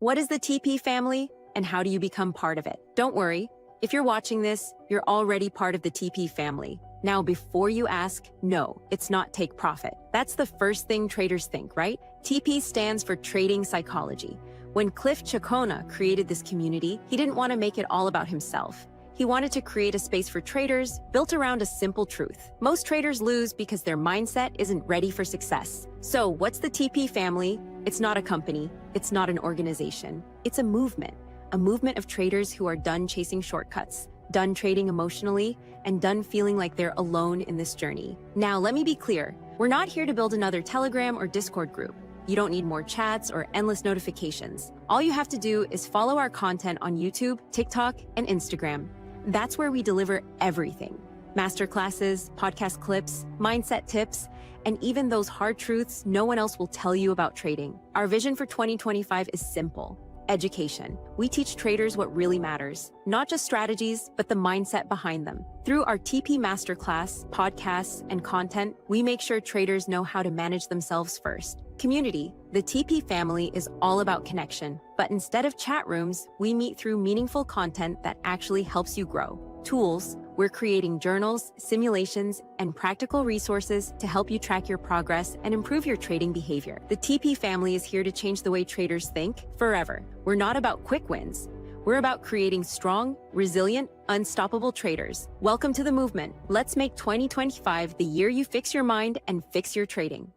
What is the TP family, and how do you become part of it? Don't worry, if you're watching this, you're already part of the TP family. Now, before you ask, no, it's not take profit. That's the first thing traders think, right? TP stands for trading psychology. When Cliff Cheqona created this community, he didn't want to make it all about himself. He wanted to create a space for traders built around a simple truth. Most traders lose because their mindset isn't ready for success. So, what's the TP family? It's not a company, it's not an organization. It's a movement of traders who are done chasing shortcuts, done trading emotionally, and done feeling like they're alone in this journey. Now, let me be clear. We're not here to build another Telegram or Discord group. You don't need more chats or endless notifications. All you have to do is follow our content on YouTube, TikTok, and Instagram. That's where we deliver everything. Masterclasses, podcast clips, mindset tips, and even those hard truths no one else will tell you about trading. Our vision for 2025 is simple. Education. We teach traders what really matters, not just strategies, but the mindset behind them. Through our TP Masterclass, podcasts, and content, we make sure traders know how to manage themselves first. Community. The TP family is all about connection, but instead of chat rooms, we meet through meaningful content that actually helps you grow. Tools. We're creating journals, simulations, and practical resources to help you track your progress and improve your trading behavior. The TP family is here to change the way traders think forever. We're not about quick wins. We're about creating strong, resilient, unstoppable traders. Welcome to the movement. Let's make 2025 the year you fix your mind and fix your trading.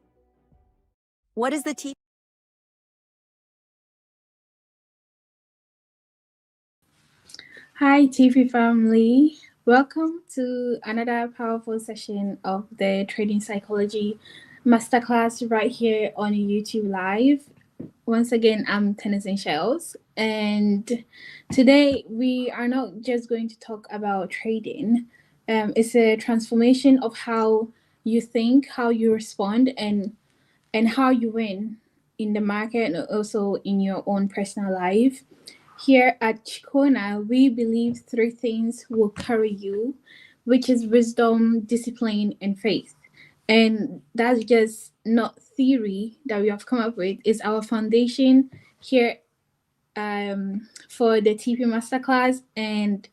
What is the TP? Hi, TP family. Welcome to another powerful session of the Trading Psychology Masterclass right here on YouTube Live. Once again, I'm Tennyson Shells, and today we are not just going to talk about trading. It's a transformation of how you think, how you respond, and how you win in the market and also in your own personal life. Here at Cheqona, we believe three things will carry you, which is wisdom, discipline, and faith. And that's just not theory that we have come up with. It's our foundation here for the TP Masterclass and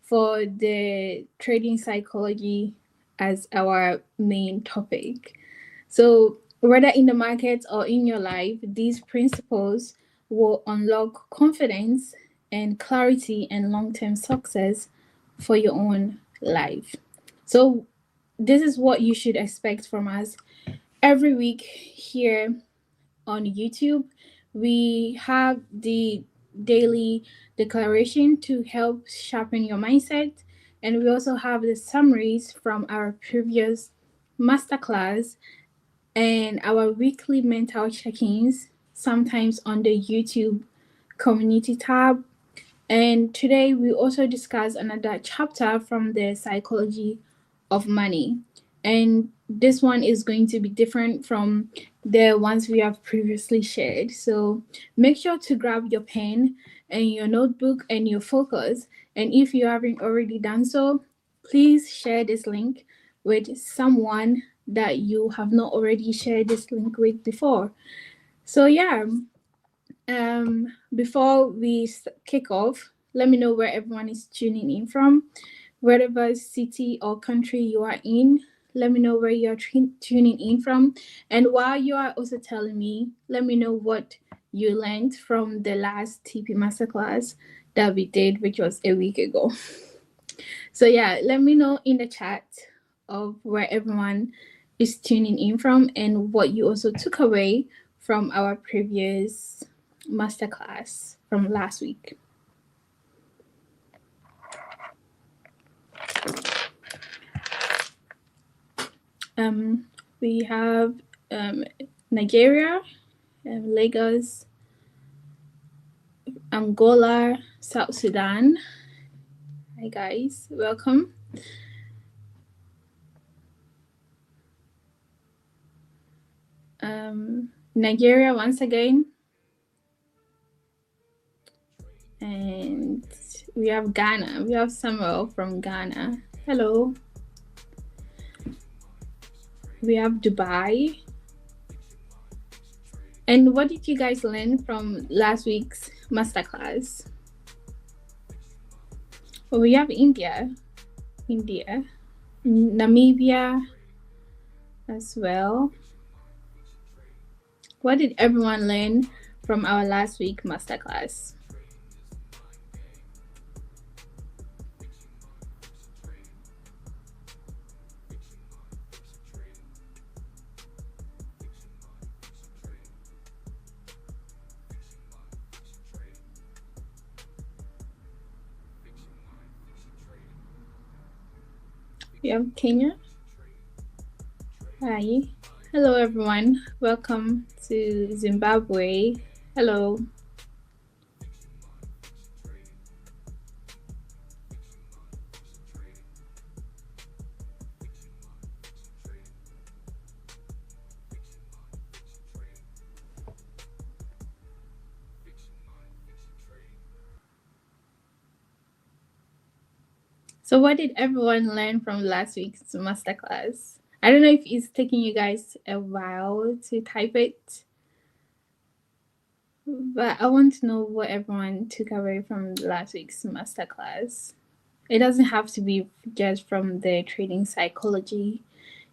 for the trading psychology as our main topic. So whether in the market or in your life, these principles will unlock confidence and clarity and long-term success for your own life. So this is what you should expect from us every week here on YouTube. We have the daily declaration to help sharpen your mindset, and we also have the summaries from our previous masterclass and our weekly mental check-ins, sometimes on the YouTube community tab. And today we also discuss another chapter from the psychology of money. And this one is going to be different from the ones we have previously shared. So make sure to grab your pen and your notebook and your focus. And if you haven't already done so, please share this link with someone that you have not already shared this link with before. So yeah, before we kick off, let me know where everyone is tuning in from, wherever city or country you are in. Let me know where you're tuning in from. And while you are also telling me, let me know what you learned from the last TP Masterclass that we did, which was a week ago. So yeah, let me know in the chat of where everyone is tuning in from and what you also took away from our previous masterclass from last week. We have Nigeria, Lagos, Angola, South Sudan. Hi guys, welcome. Nigeria once again. And we have Ghana. We have Samuel from Ghana. Hello. We have Dubai. And what did you guys learn from last week's masterclass? Well, we have India, Namibia as well. What did everyone learn from our last week masterclass? We have Kenya. Hi. Hello, everyone. Welcome to Zimbabwe. Hello. So what did everyone learn from last week's masterclass? I don't know if it's taking you guys a while to type it, but I want to know what everyone took away from last week's masterclass. It doesn't have to be just from the trading psychology.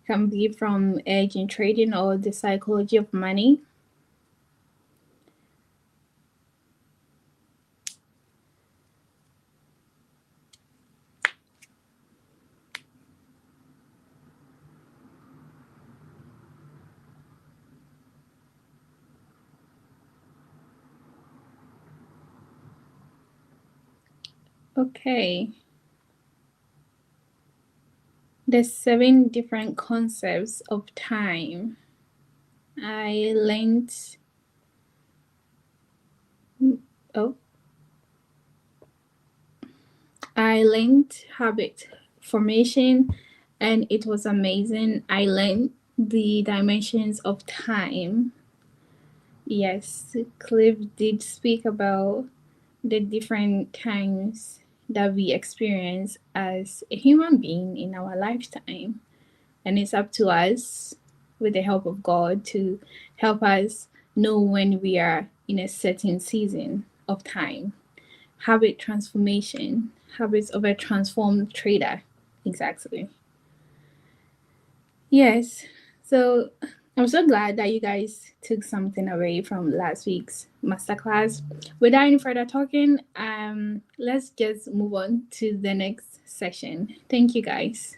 It can be from edge in trading or the psychology of money. Okay. There's 7 different concepts of time. I learned habit formation and it was amazing. I learned the dimensions of time. Yes, Cliff did speak about the different times that we experience as a human being in our lifetime. And it's up to us, with the help of God, to help us know when we are in a certain season of time. Habit transformation, habits of a transformed trader. Exactly. Yes. So I'm so glad that you guys took something away from last week's masterclass. Without any further talking, let's just move on to the next session. Thank you, guys.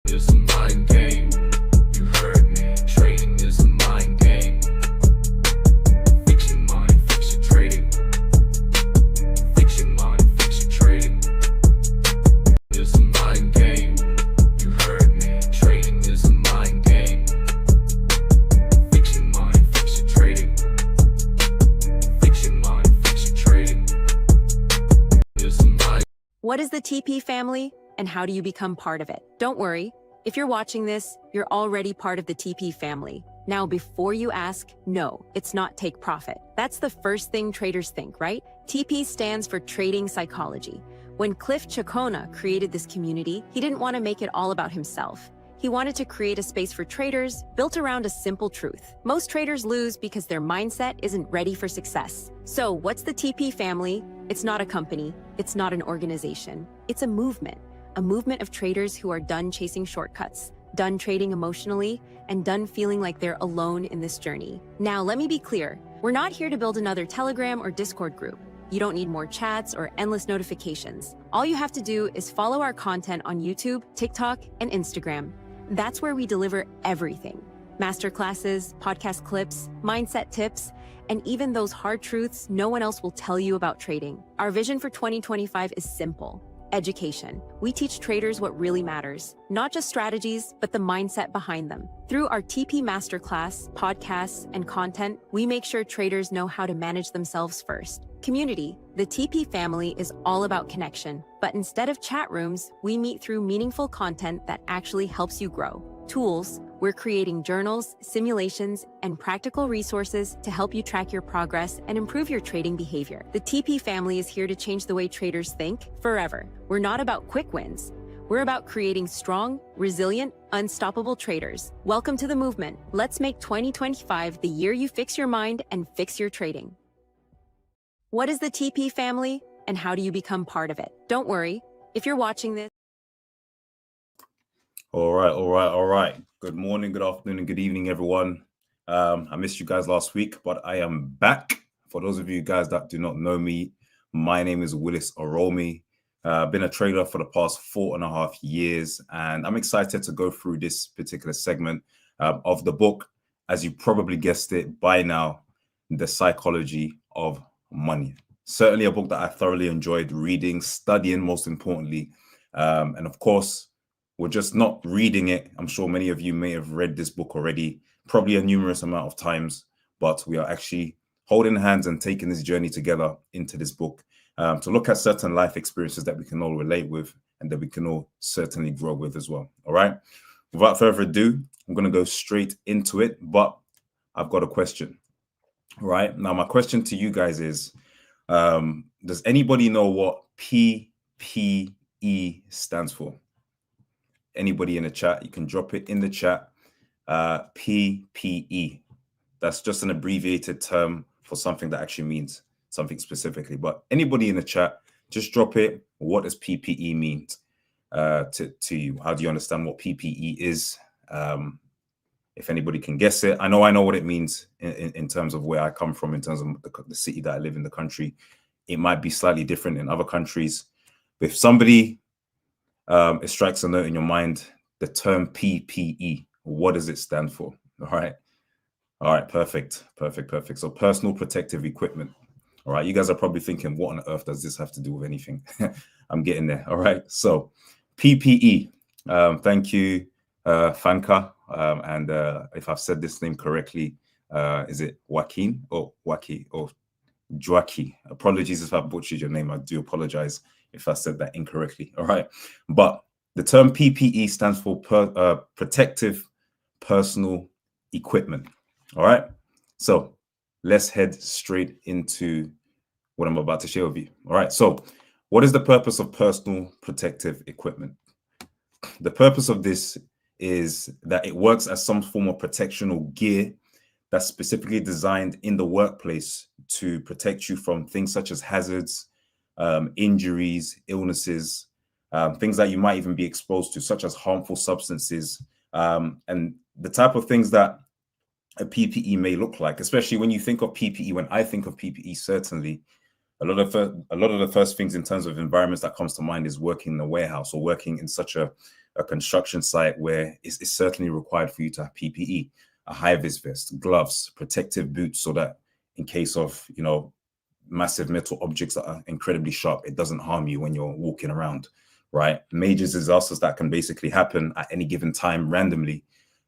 It's a mind game. You heard me. Trading is a mind game. Fix your mind, fix your trading. Fix your mind, fix your trading. It's a mind game. You heard me. Trading is a mind game. Fix your mind, fix your trading. Fix your mind, fix your trading. It's a mind. What is the TP family, and how do you become part of it? Don't worry. If you're watching this, you're already part of the TP family. Now, before you ask, no, it's not take profit. That's the first thing traders think, right? TP stands for trading psychology. When Cliff Cheqona created this community, he didn't want to make it all about himself. He wanted to create a space for traders built around a simple truth. Most traders lose because their mindset isn't ready for success. So what's the TP family? It's not a company. It's not an organization. It's a movement of traders who are done chasing shortcuts, done trading emotionally, and done feeling like they're alone in this journey. Now, let me be clear. We're not here to build another Telegram or Discord group. You don't need more chats or endless notifications. All you have to do is follow our content on YouTube, TikTok, and Instagram. That's where we deliver everything. Masterclasses, podcast clips, mindset tips, and even those hard truths no one else will tell you about trading. Our vision for 2025 is simple. Education. We teach traders what really matters, not just strategies, but the mindset behind them. Through our TP Masterclass, podcasts, and content, we make sure traders know how to manage themselves first. Community. The TP family is all about connection, but instead of chat rooms, we meet through meaningful content that actually helps you grow. tools, we're creating journals, simulations, and practical resources to help you track your progress and improve your trading behavior. The TP family is here to change the way traders think forever. We're not about quick wins. We're about creating strong, resilient, unstoppable traders. Welcome to the movement. Let's make 2025 the year you fix your mind and fix your trading. What is the TP family, and how do you become part of it? Don't worry, if you're watching this. All right. Good morning, good afternoon, and good evening, everyone. I missed you guys last week, but I am back. For those of you guys that do not know me, my name is Willis Oromi. I've been a trader for the past 4.5 years, and I'm excited to go through this particular segment of the book, as you probably guessed it by now, The Psychology of Money. Certainly a book that I thoroughly enjoyed reading, studying, most importantly. And of course, we're just not reading it. I'm sure many of you may have read this book already, probably a numerous amount of times, but we are actually holding hands and taking this journey together into this book to look at certain life experiences that we can all relate with and that we can all certainly grow with as well. All right. Without further ado, I'm going to go straight into it, but I've got a question. All right. Now, my question to you guys is, does anybody know what PPE stands for? Anybody in the chat, you can drop it in the chat. PPE. That's just an abbreviated term for something that actually means something specifically. But anybody in the chat, just drop it. What does PPE mean to you? How do you understand what PPE is? If anybody can guess it, I know what it means in terms of where I come from, in terms of the city that I live in, the country. It might be slightly different in other countries. But if somebody it strikes a note in your mind, the term PPE, what does it stand for? All right, perfect. So personal protective equipment. All right, you guys are probably thinking, what on earth does this have to do with anything? I'm getting there. All right, so PPE. Thank you, Fanka. And if I've said this name correctly, is it Joaquin or Waki or Joaquin? Apologies if I butchered your name. I do apologize if I said that incorrectly. All right, but the term PPE stands for protective personal equipment. All right, so let's head straight into what I'm about to share with you. All right, so what is the purpose of personal protective equipment? The purpose of this is that it works as some form of protection or gear that's specifically designed in the workplace to protect you from things such as hazards, injuries, illnesses, things that you might even be exposed to, such as harmful substances, and the type of things that a PPE may look like. Especially when you think of PPE, when I think of PPE, certainly a lot of the first things in terms of environments that comes to mind is working in a warehouse or working in such a construction site where it's certainly required for you to have PPE, a high-vis vest, gloves, protective boots, so that in case of, massive metal objects that are incredibly sharp, it doesn't harm you when you're walking around, right? Major disasters that can basically happen at any given time randomly.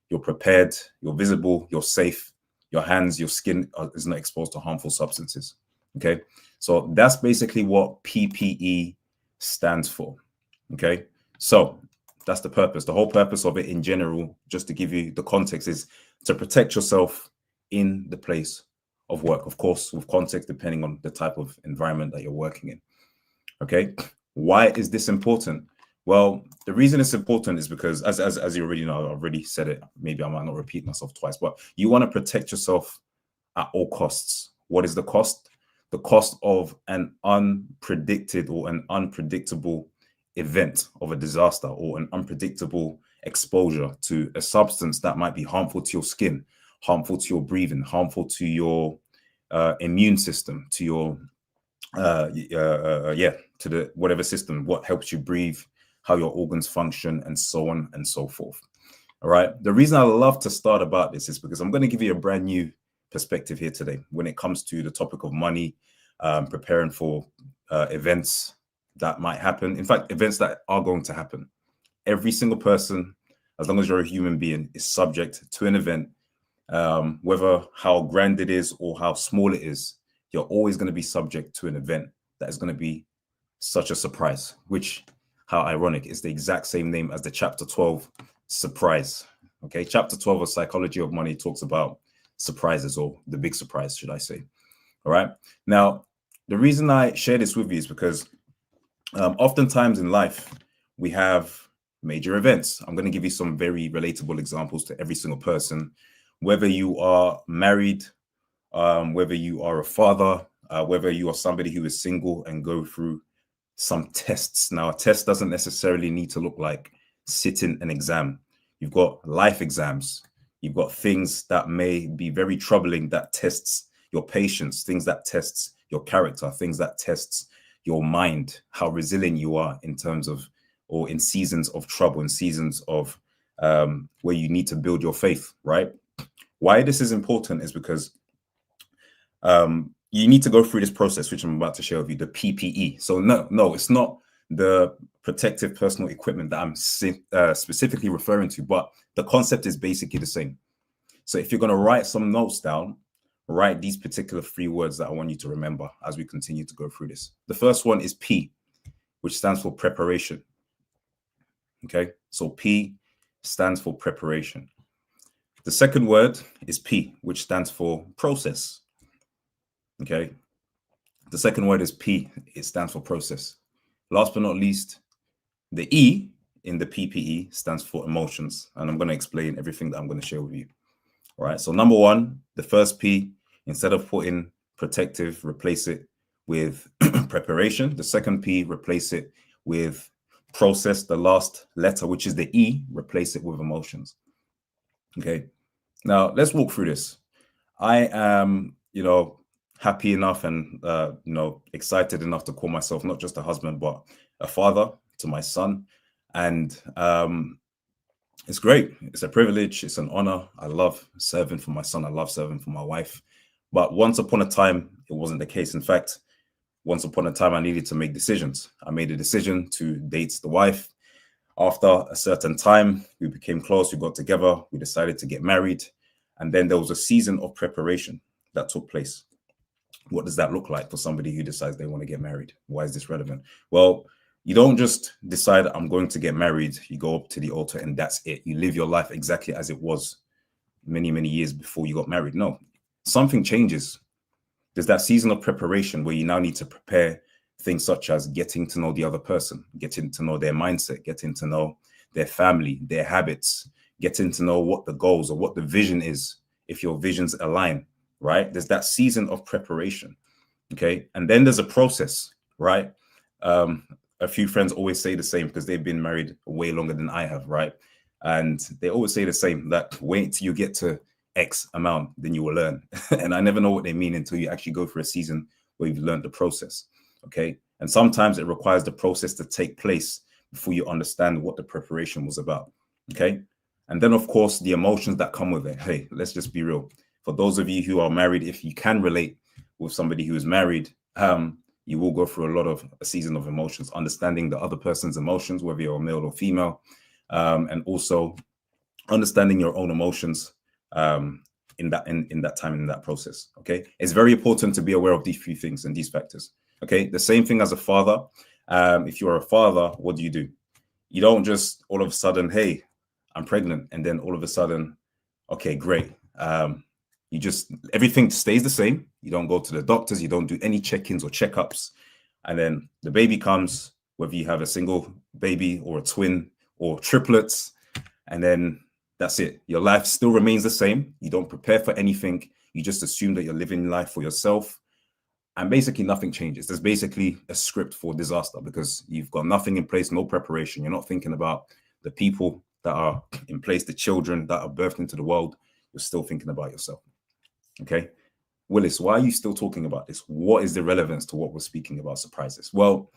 You're prepared, you're visible, you're safe, your hands, your skin is not exposed to harmful substances, okay? So that's basically what PPE stands for, okay? So that's the purpose. The whole purpose of it in general, just to give you the context, is to protect yourself in the place of work, of course, with context depending on the type of environment that you're working in. Okay, why is this important? Well, the reason it's important is because, as you already know, I've already said it. Maybe I might not repeat myself twice, but you want to protect yourself at all costs. What is the cost? The cost of an unpredicted or an unpredictable event of a disaster or an unpredictable exposure to a substance that might be harmful to your skin, harmful to your breathing, harmful to your immune system, to your to the whatever system, what helps you breathe, how your organs function, and so on and so forth. All right. The reason I love to start about this is because I'm going to give you a brand new perspective here today when it comes to the topic of money, preparing for events that might happen. In fact, events that are going to happen. Every single person, as long as you're a human being, is subject to an event, whether how grand it is or how small it is. You're always going to be subject to an event that is going to be such a surprise, which, how ironic, is the exact same name as the chapter 12, surprise. Okay, chapter 12 of Psychology of Money talks about surprises, or the big surprise, should I say. All right. Now, the reason I share this with you is because oftentimes in life, we have major events. I'm going to give you some very relatable examples to every single person, whether you are married, whether you are a father, whether you are somebody who is single and go through some tests. Now, a test doesn't necessarily need to look like sitting an exam. You've got life exams. You've got things that may be very troubling that tests your patience, things that tests your character, things that tests your mind, how resilient you are in terms of, or in seasons of trouble, in seasons of where you need to build your faith, right? Why this is important is because you need to go through this process, which I'm about to share with you, the PPE. So no, it's not the protective personal equipment that I'm specifically referring to, but the concept is basically the same. So if you're going to write some notes down, write these particular 3 words that I want you to remember as we continue to go through this. The first one is P, which stands for preparation. Okay, so P stands for preparation. The second word is P, which stands for process. Okay, the second word is P, it stands for process. Last but not least, the E in the PPE stands for emotions. And I'm going to explain everything that I'm going to share with you. All right, so number 1, the first P, instead of putting protective, replace it with preparation. The second P, replace it with process. The last letter, which is the E, replace it with emotions. Okay, now let's walk through this. I am, happy enough and, excited enough to call myself not just a husband, but a father to my son. And it's great. It's a privilege. It's an honor. I love serving for my son. I love serving for my wife. But once upon a time, it wasn't the case. In fact, once upon a time, I needed to make decisions. I made a decision to date the wife. After a certain time, we became close. We got together. We decided to get married. And then there was a season of preparation that took place. What does that look like for somebody who decides they want to get married? Why is this relevant? Well, you don't just decide I'm going to get married. You go up to the altar and that's it. You live your life exactly as it was many, many years before you got married. No, something changes. There's that season of preparation where you now need to prepare things such as getting to know the other person, getting to know their mindset, getting to know their family, their habits, getting to know what the goals or what the vision is, if your visions align, right? There's that season of preparation, okay? And then there's a process, right? A few friends always say the same because they've been married way longer than I have, right? And they always say the same, that wait till you get to X amount, then you will learn. And I never know what they mean until you actually go through a season where you've learned the process, okay? And sometimes it requires the process to take place before you understand what the preparation was about, okay? And then, of course, the emotions that come with it. Hey, let's just be real. For those of you who are married, if you can relate with somebody who is married, you will go through a season of emotions, understanding the other person's emotions, whether you're male or female, and also understanding your own emotions in that time, in that process. Okay, it's very important to be aware of these few things and these factors. Okay, the same thing as a father. If you're a father, what do? You don't just all of a sudden, hey, I'm pregnant, and then all of a sudden, okay, great. Everything stays the same. You don't go to the doctors, you don't do any check-ins or checkups. And then the baby comes, whether you have a single baby or a twin or triplets, and then that's it. Your life still remains the same. You don't prepare for anything. You just assume that you're living life for yourself. And basically nothing changes. There's basically a script for disaster because you've got nothing in place, no preparation. You're not thinking about the people that are in place, the children that are birthed into the world. You're still thinking about yourself. Okay, Willis, why are you still talking about this? What is the relevance to what we're speaking about surprises? Well,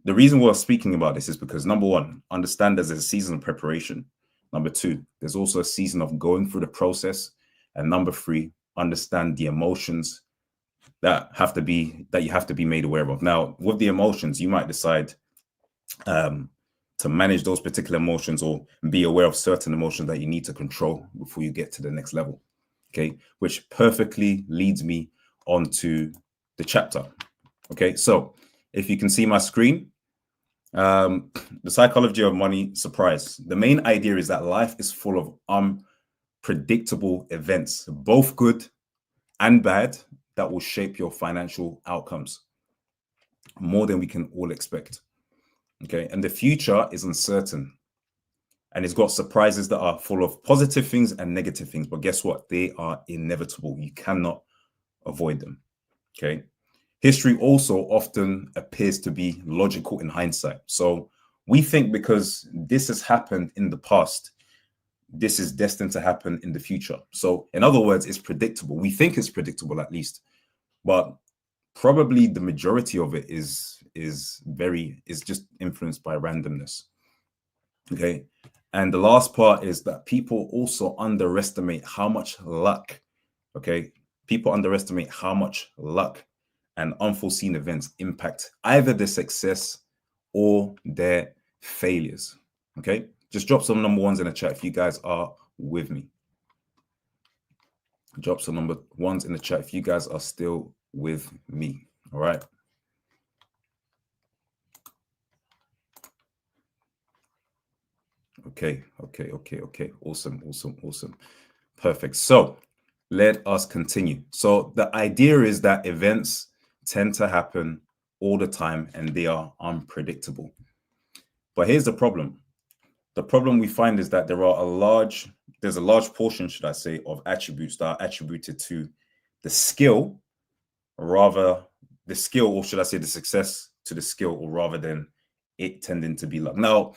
the reason we're speaking about this is because, number 1, understand there's a season of preparation. Number 2, there's also a season of going through the process. And number 3, understand the emotions that you have to be made aware of. Now, with the emotions, you might decide to manage those particular emotions or be aware of certain emotions that you need to control before you get to the next level. Okay, which perfectly leads me onto the chapter. Okay, so if you can see my screen, The psychology of money, surprise. The main idea is that life is full of unpredictable events, both good and bad, that will shape your financial outcomes more than we can all expect. Okay. And the future is uncertain, and it's got surprises that are full of positive things and negative things. But guess what? They are inevitable. You cannot avoid them. Okay. History also often appears to be logical in hindsight. So we think because this has happened in the past, this is destined to happen in the future. So in other words, it's predictable. We think it's predictable at least, but probably the majority of it is just influenced by randomness. Okay. And the last part is that people also underestimate how much luck, okay? People underestimate how much luck and unforeseen events impact either their success or their failures. Okay. Just drop some number ones in the chat if you guys are with me. Drop some number ones in the chat if you guys are still with me. All right. Okay. Awesome. Perfect. So let us continue. So the idea is that events tend to happen all the time and they are unpredictable. But here's the problem. The problem we find is that there's a large portion, should I say, of attributes that are attributed to the skill, or should I say the success to the skill, or rather than it tending to be luck. Now,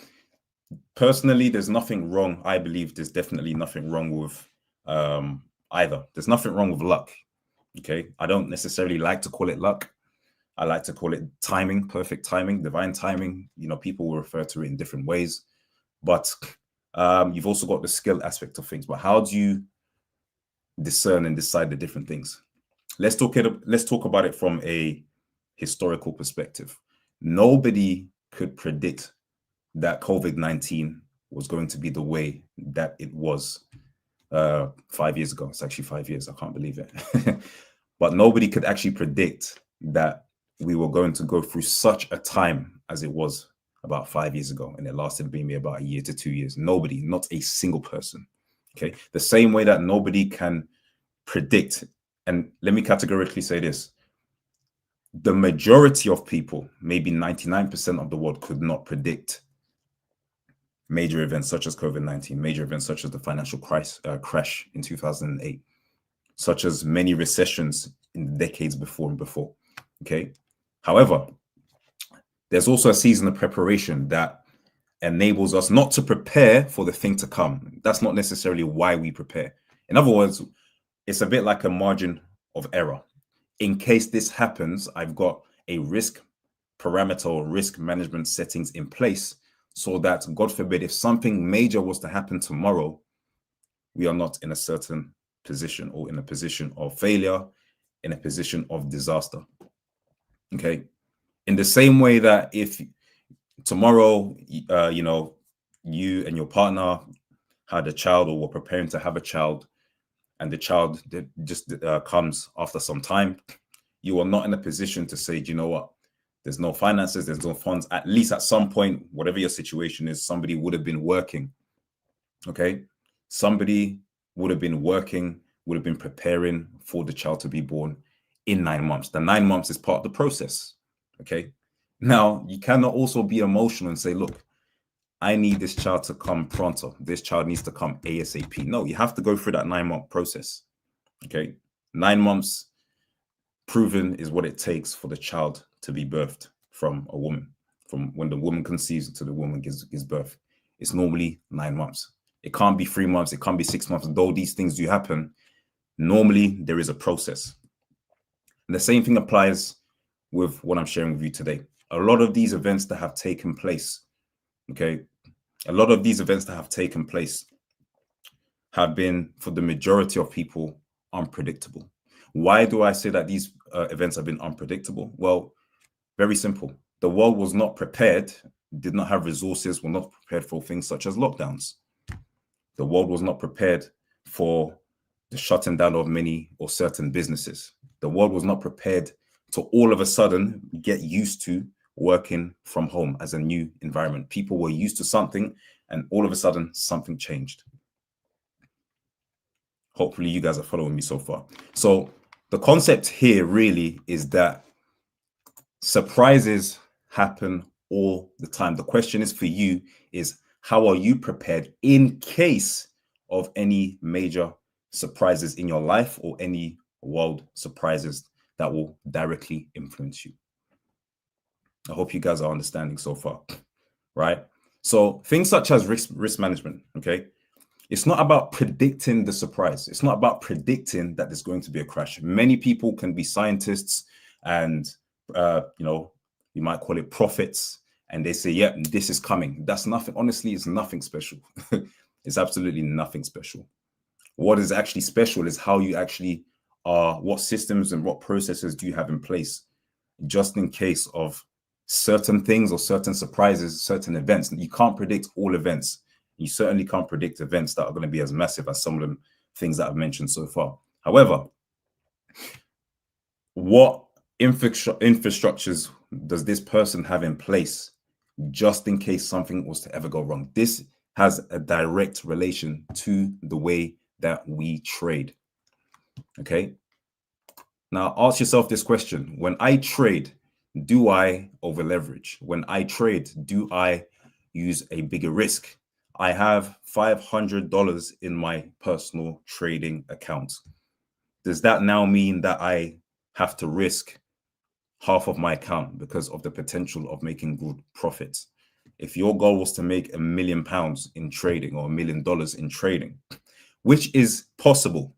personally, there's nothing wrong. I believe there's definitely nothing wrong with either. There's nothing wrong with luck. Okay. I don't necessarily like to call it luck. I like to call it timing, perfect timing, divine timing. You know, people will refer to it in different ways, but you've also got the skill aspect of things. But how do you discern and decide the different things? Let's talk about it from a historical perspective. Nobody could predict that COVID-19 was going to be the way that it was 5 years ago. It's actually 5 years. I can't believe it. But nobody could actually predict that we were going to go through such a time as it was about 5 years ago. And it lasted maybe about a year to 2 years. Nobody, not a single person. Okay. The same way that nobody can predict. And let me categorically say this. The majority of people, maybe 99% of the world, could not predict major events such as COVID-19, major events such as the financial crash in 2008, such as many recessions in the decades before and before. Okay. However, there's also a season of preparation that enables us not to prepare for the thing to come. That's not necessarily why we prepare. In other words, it's a bit like a margin of error. In case this happens, I've got a risk parameter or risk management settings in place so that, God forbid, if something major was to happen tomorrow, we are not in a certain position or in a position of failure, in a position of disaster. Okay. In the same way that if tomorrow, you and your partner had a child or were preparing to have a child, and the child just comes after some time, you are not in a position to say, do you know what? There's no finances, there's no funds. At least at some point, whatever your situation is, somebody would have been working. Okay. Somebody would have been working, would have been preparing for the child to be born in 9 months. The 9 months is part of the process. Okay. Now, you cannot also be emotional and say, look, I need this child to come pronto. This child needs to come ASAP. No, you have to go through that 9-month process. Okay. 9 months proven is what it takes for the child to be birthed from a woman. From when the woman conceives to the woman gives birth. It's normally 9 months. It can't be 3 months. It can't be 6 months. Though these things do happen, normally there is a process. And the same thing applies with what I'm sharing with you today. A lot of these events that have taken place, okay, a lot of these events that have taken place have been, for the majority of people, unpredictable. Why do I say that these events have been unpredictable? Well, very simple. The world was not prepared, did not have resources, were not prepared for things such as lockdowns. The world was not prepared for the shutting down of many or certain businesses. The world was not prepared to all of a sudden get used to working from home as a new environment. People were used to something and all of a sudden something changed. Hopefully you guys are following me so far. So the concept here really is that surprises happen all the time. The question is for you is, how are you prepared in case of any major surprises in your life or any world surprises that will directly influence you? I hope you guys are understanding so far, right? So things such as risk management, okay? It's not about predicting the surprise. It's not about predicting that there's going to be a crash. Many people can be scientists and, you might call it prophets, and they say, yeah, this is coming. That's nothing. Honestly, it's nothing special. It's absolutely nothing special. What is actually special is how you actually are, what systems and what processes do you have in place just in case of certain things or certain surprises, certain events. You can't predict all events. You certainly can't predict events that are going to be as massive as some of the things that I've mentioned so far. However, what infrastructures does this person have in place just in case something was to ever go wrong? This has a direct relation to the way that we trade. Okay. Now ask yourself this question. When I trade, do I over leverage? When I trade, do I use a bigger risk? I have $500 in my personal trading account. Does that now mean that I have to risk half of my account because of the potential of making good profits? If your goal was to make £1 million in trading or $1 million in trading, which is possible,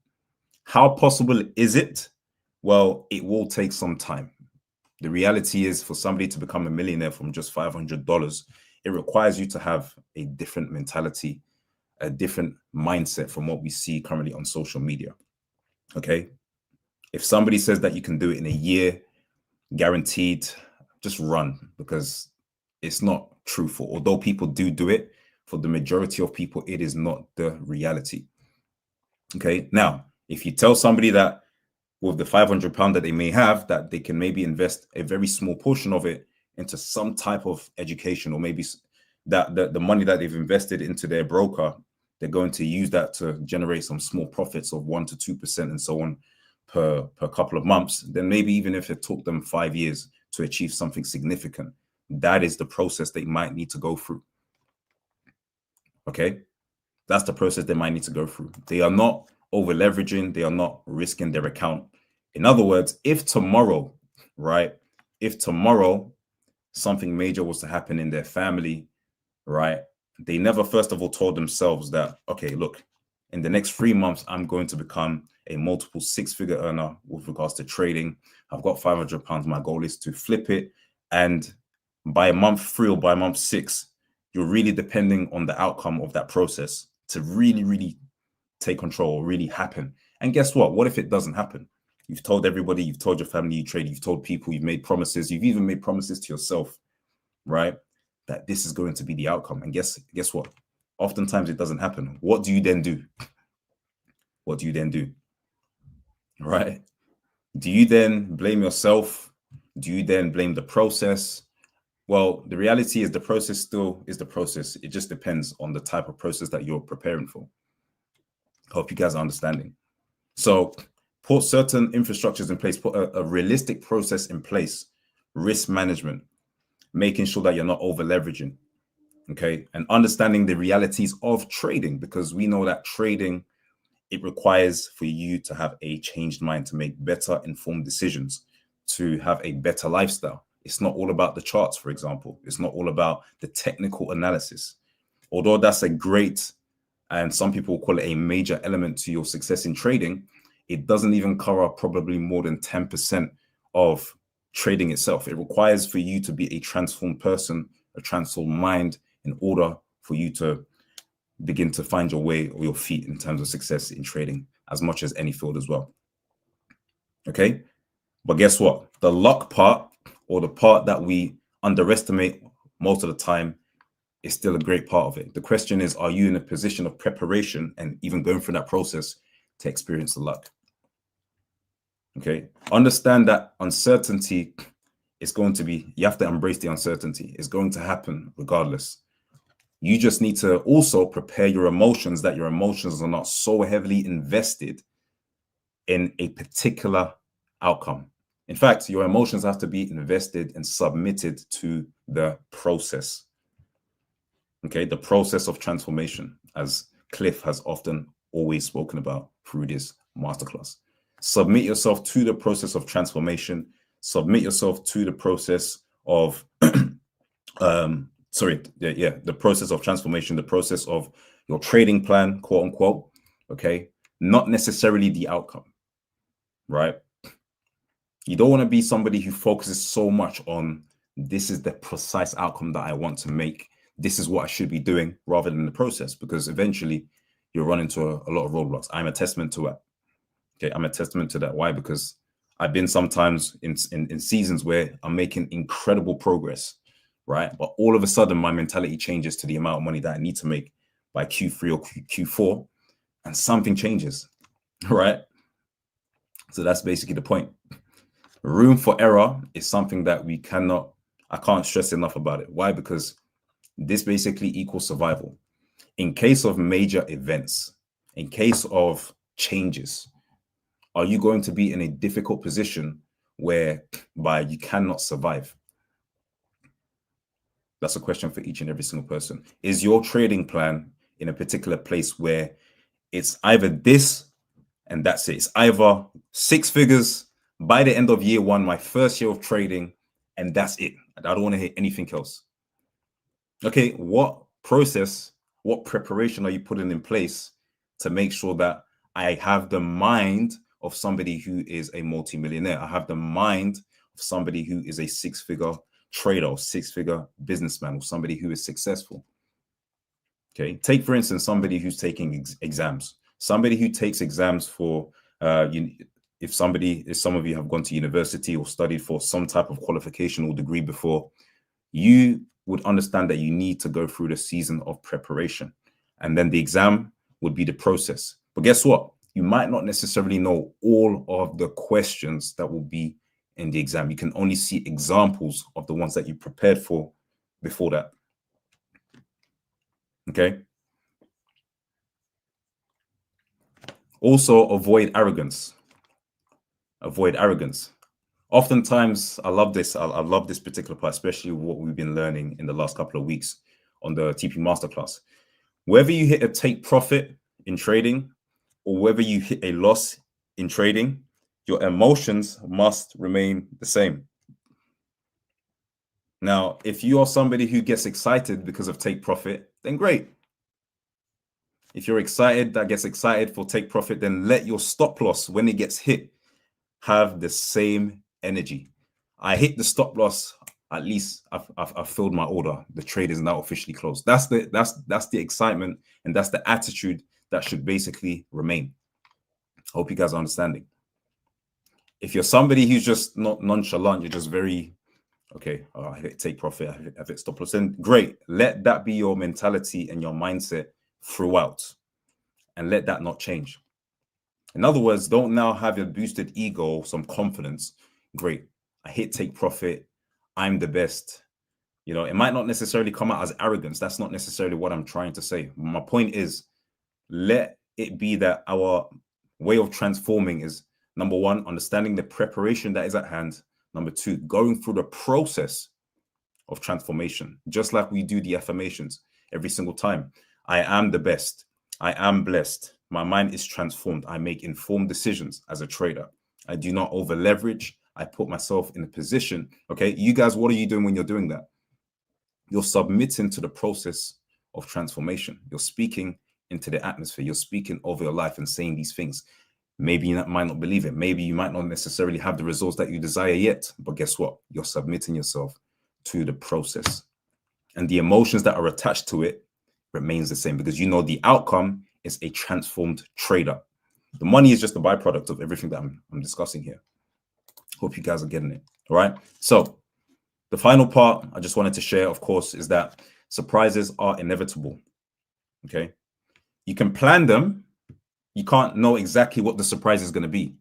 how possible is it? Well, it will take some time. The reality is, for somebody to become a millionaire from just $500, it requires you to have a different mentality, a different mindset from what we see currently on social media. Okay. If somebody says that you can do it in a year, guaranteed, just run, because it's not truthful. Although people do it, for the majority of people, it is not the reality. Okay. Now, if you tell somebody that with the £500 that they may have, that they can maybe invest a very small portion of it into some type of education, or maybe that the money that they've invested into their broker, they're going to use that to generate some small profits of 1% to 2% and so on per couple of months, then maybe even if it took them 5 years to achieve something significant, that is the process they might need to go through. Okay, that's the process they might need to go through. They are not over leveraging, they are not risking their account. In other words, if tomorrow, right, if tomorrow something major was to happen in their family, right, they never first of all told themselves that, okay, look, in the next 3 months, I'm going to become a multiple six-figure earner with regards to trading. I've got £500. My goal is to flip it. And by month 3 or by month 6, you're really depending on the outcome of that process to really, really take control or really happen. And guess what? What if it doesn't happen? You've told everybody, you've told your family you trade, you've told people, you've made promises, you've even made promises to yourself, right? That this is going to be the outcome. And guess what? Oftentimes it doesn't happen. What do you then do? What do you then do? Right? Do you then blame yourself? Do you then blame the process? Well, the reality is the process still is the process. It just depends on the type of process that you're preparing for. Hope you guys are understanding. So put certain infrastructures in place, put a realistic process in place, risk management, making sure that you're not over leveraging, okay? And understanding the realities of trading, because we know that trading, it requires for you to have a changed mind, to make better informed decisions, to have a better lifestyle. It's not all about the charts, for example. It's not all about the technical analysis. Although that's a great, and some people call it a major element to your success in trading, it doesn't even cover probably more than 10% of trading itself. It requires for you to be a transformed person, a transformed mind, in order for you to begin to find your way or your feet in terms of success in trading, as much as any field as well. Okay. But guess what? The luck part, or the part that we underestimate most of the time, is still a great part of it. The question is, are you in a position of preparation and even going through that process to experience the luck? Okay. Understand that uncertainty It's going to be, you have to embrace the uncertainty. It's going to happen regardless. You just need to also prepare your emotions, that your emotions are not so heavily invested in a particular outcome. In fact, your emotions have to be invested and submitted to the process. Okay, the process of transformation, as Cliff has often always spoken about through this masterclass. Submit yourself to the process of transformation. Submit yourself to the process of the process of transformation, the process of your trading plan, quote unquote. Okay, not necessarily the outcome, right? You don't want to be somebody who focuses so much on this is the precise outcome that I want to make. This is what I should be doing, rather than the process, because eventually you'll run into a lot of roadblocks. I'm a testament to that. Okay, I'm a testament to that. Why? Because I've been sometimes in seasons where I'm making incredible progress, right? But all of a sudden, my mentality changes to the amount of money that I need to make by Q3 or Q4, and something changes, right? So that's basically the point. Room for error is something that I can't stress enough about it. Why? Because this basically equals survival. In case of major events, in case of changes, are you going to be in a difficult position whereby you cannot survive? That's a question for each and every single person. Is your trading plan in a particular place where it's either this and that's it? It's either 6 figures by the end of year one, my first year of trading, and that's it. I don't want to hear anything else. Okay, what process, what preparation are you putting in place to make sure that I have the mind of somebody who is a multimillionaire? I have the mind of somebody who is a 6-figure trader or 6-figure businessman, or somebody who is successful. Okay, take for instance somebody who's taking exams. Somebody who takes exams for if some of you have gone to university or studied for some type of qualification or degree before, you would understand that you need to go through the season of preparation, and then the exam would be the process. But guess what? You might not necessarily know all of the questions that will be in the exam. You can only see examples of the ones that you prepared for before that. Okay. Also, avoid arrogance. Avoid arrogance. Oftentimes, I love this. I love this particular part, especially what we've been learning in the last couple of weeks on the TP Masterclass. Whether you hit a take profit in trading or whether you hit a loss in trading, your emotions must remain the same. Now, if you are somebody who gets excited because of take profit, then great. If you're excited, that gets excited for take profit, then let your stop loss, when it gets hit, have the same energy. I hit the stop loss, at least I've filled my order. The trade is now officially closed. That's the excitement, and that's the attitude that should basically remain. I hope you guys are understanding. If you're somebody who's just not nonchalant, you're just very, okay, I hit take profit, I hit stop loss, then great. Let that be your mentality and your mindset throughout, and let that not change. In other words, don't now have a boosted ego, some confidence. Great, I hit take profit, I'm the best. You know, it might not necessarily come out as arrogance. That's not necessarily what I'm trying to say. My point is, let it be that our way of transforming is, number one, understanding the preparation that is at hand. Number two, going through the process of transformation, just like we do the affirmations every single time. I am the best. I am blessed. My mind is transformed. I make informed decisions as a trader. I do not over leverage. I put myself in a position. Okay, you guys, what are you doing when you're doing that? You're submitting to the process of transformation. You're speaking into the atmosphere. You're speaking over your life and saying these things. Maybe you might not believe it. Maybe you might not necessarily have the results that you desire yet. But guess what? You're submitting yourself to the process. And the emotions that are attached to it remains the same, because you know the outcome is a transformed trader. The money is just a byproduct of everything that I'm discussing here. Hope you guys are getting it. All right. So the final part I just wanted to share, of course, is that surprises are inevitable. Okay. You can plan them. You can't know exactly what the surprise is going to be.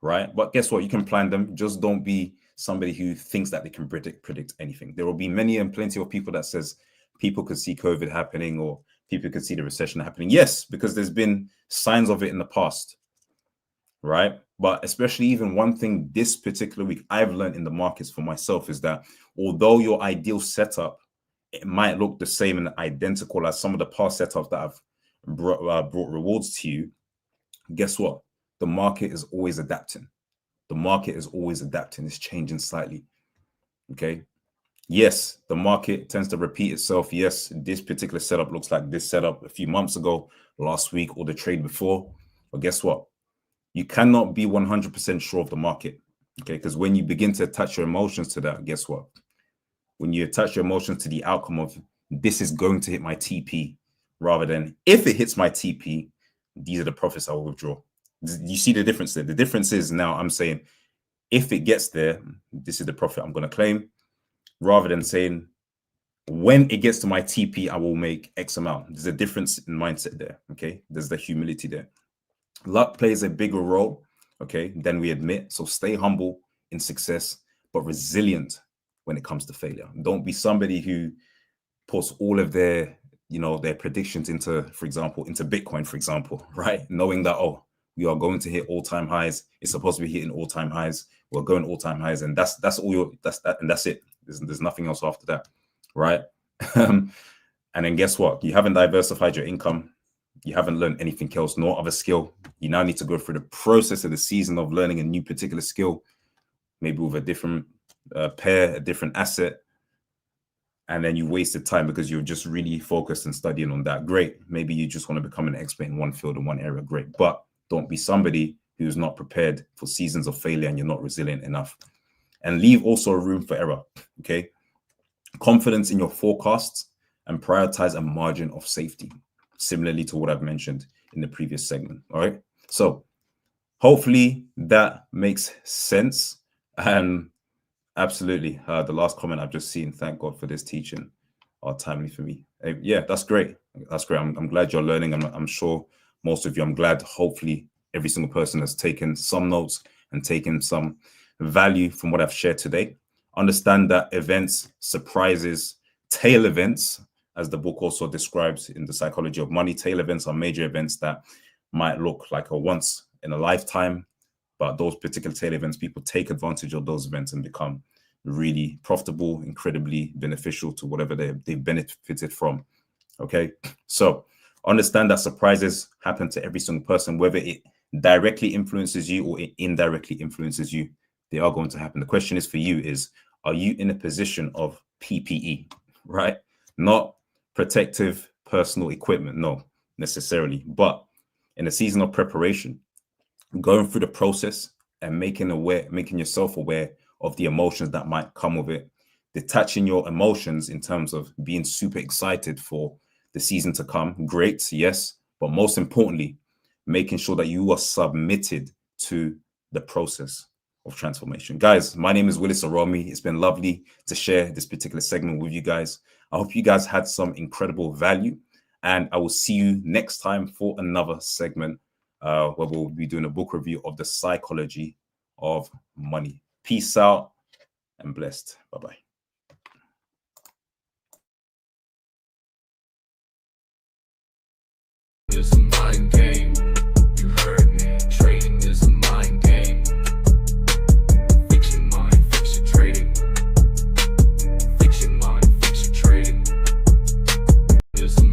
Right. But guess what? You can plan them. Just don't be somebody who thinks that they can predict anything. There will be many and plenty of people that says people could see COVID happening or people could see the recession happening. Yes, because there's been signs of it in the past, right? But especially even one thing this particular week I've learned in the markets for myself is that although your ideal setup, it might look the same and identical as some of the past setups that have brought rewards to you, guess what? The market is always adapting. The market is always adapting. It's changing slightly. Okay. Yes, the market tends to repeat itself. Yes, this particular setup looks like this setup a few months ago, last week, or the trade before. But guess what? You cannot be 100% sure of the market. Okay. Because when you begin to attach your emotions to that, guess what? When you attach your emotions to the outcome of this is going to hit my TP rather than if it hits my TP, these are the profits I will withdraw. You see the difference there? The difference is now I'm saying if it gets there, this is the profit I'm going to claim rather than saying when it gets to my TP, I will make X amount. There's a difference in mindset there. Okay. There's the humility there. Luck plays a bigger role, okay, than we admit. So stay humble in success, but resilient when it comes to failure. Don't be somebody who puts all of their, their predictions into, for example, into Bitcoin, for example, right? Knowing that, oh, we are going to hit all-time highs. It's supposed to be hitting all-time highs. We're going all-time highs, and that's all and that's it. There's nothing else after that, right? And then guess what? You haven't diversified your income. You haven't learned anything else, nor other skill. You now need to go through the process of the season of learning a new particular skill, maybe with a different pair, a different asset, and then you wasted time because you're just really focused and studying on that. Great. Maybe you just want to become an expert in one field in one area. Great. But don't be somebody who's not prepared for seasons of failure and you're not resilient enough. And leave also room for error. Okay. Confidence in your forecasts and prioritize a margin of safety, similarly to what I've mentioned in the previous segment. All right. So hopefully that makes sense. And absolutely. The last comment I've just seen, thank God for this teaching, are timely for me. Yeah, that's great. That's great. I'm glad you're learning. I'm sure most of you, I'm glad hopefully every single person has taken some notes and taken some value from what I've shared today. Understand that events, surprises, tail events, as the book also describes in The Psychology of Money, tail events are major events that might look like a once in a lifetime, but those particular tail events, people take advantage of those events and become really profitable, incredibly beneficial to whatever they've benefited from. Okay, so understand that surprises happen to every single person, whether it directly influences you or it indirectly influences you. They are going to happen. The question is for you is, are you in a position of PPE, right? Not protective personal equipment, no, necessarily, but in a season of preparation, going through the process and making yourself aware of the emotions that might come with it, detaching your emotions in terms of being super excited for the season to come. Great, yes, but most importantly, making sure that you are submitted to the process of transformation. Guys, my name is Willis Aromi. It's been lovely to share this particular segment with you guys. I hope you guys had some incredible value, and I will see you next time for another segment where we'll be doing a book review of The Psychology of Money. Peace out and blessed. Bye-bye. It's a mind game. You heard me. Trading is a mind game. Fix your mind, fix your trading. Fix your mind, fix your trading.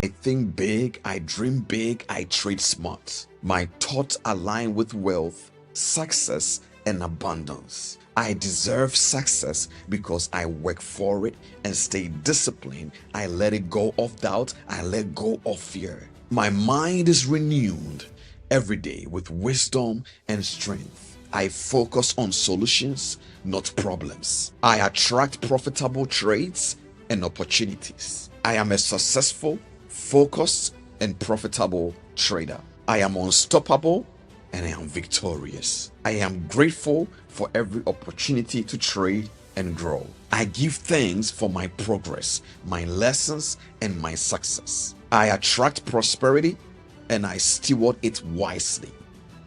I think big, I dream big, I trade smart. My thoughts align with wealth, success, and abundance. I deserve success because I work for it and stay disciplined. I let it go of doubt. I let go of fear. My mind is renewed every day with wisdom and strength. I focus on solutions, not problems. I attract profitable trades and opportunities. I am a successful, focused, and profitable trader. I am unstoppable and I am victorious. I am grateful for every opportunity to trade and grow. I give thanks for my progress, my lessons, and my success. I attract prosperity and I steward it wisely.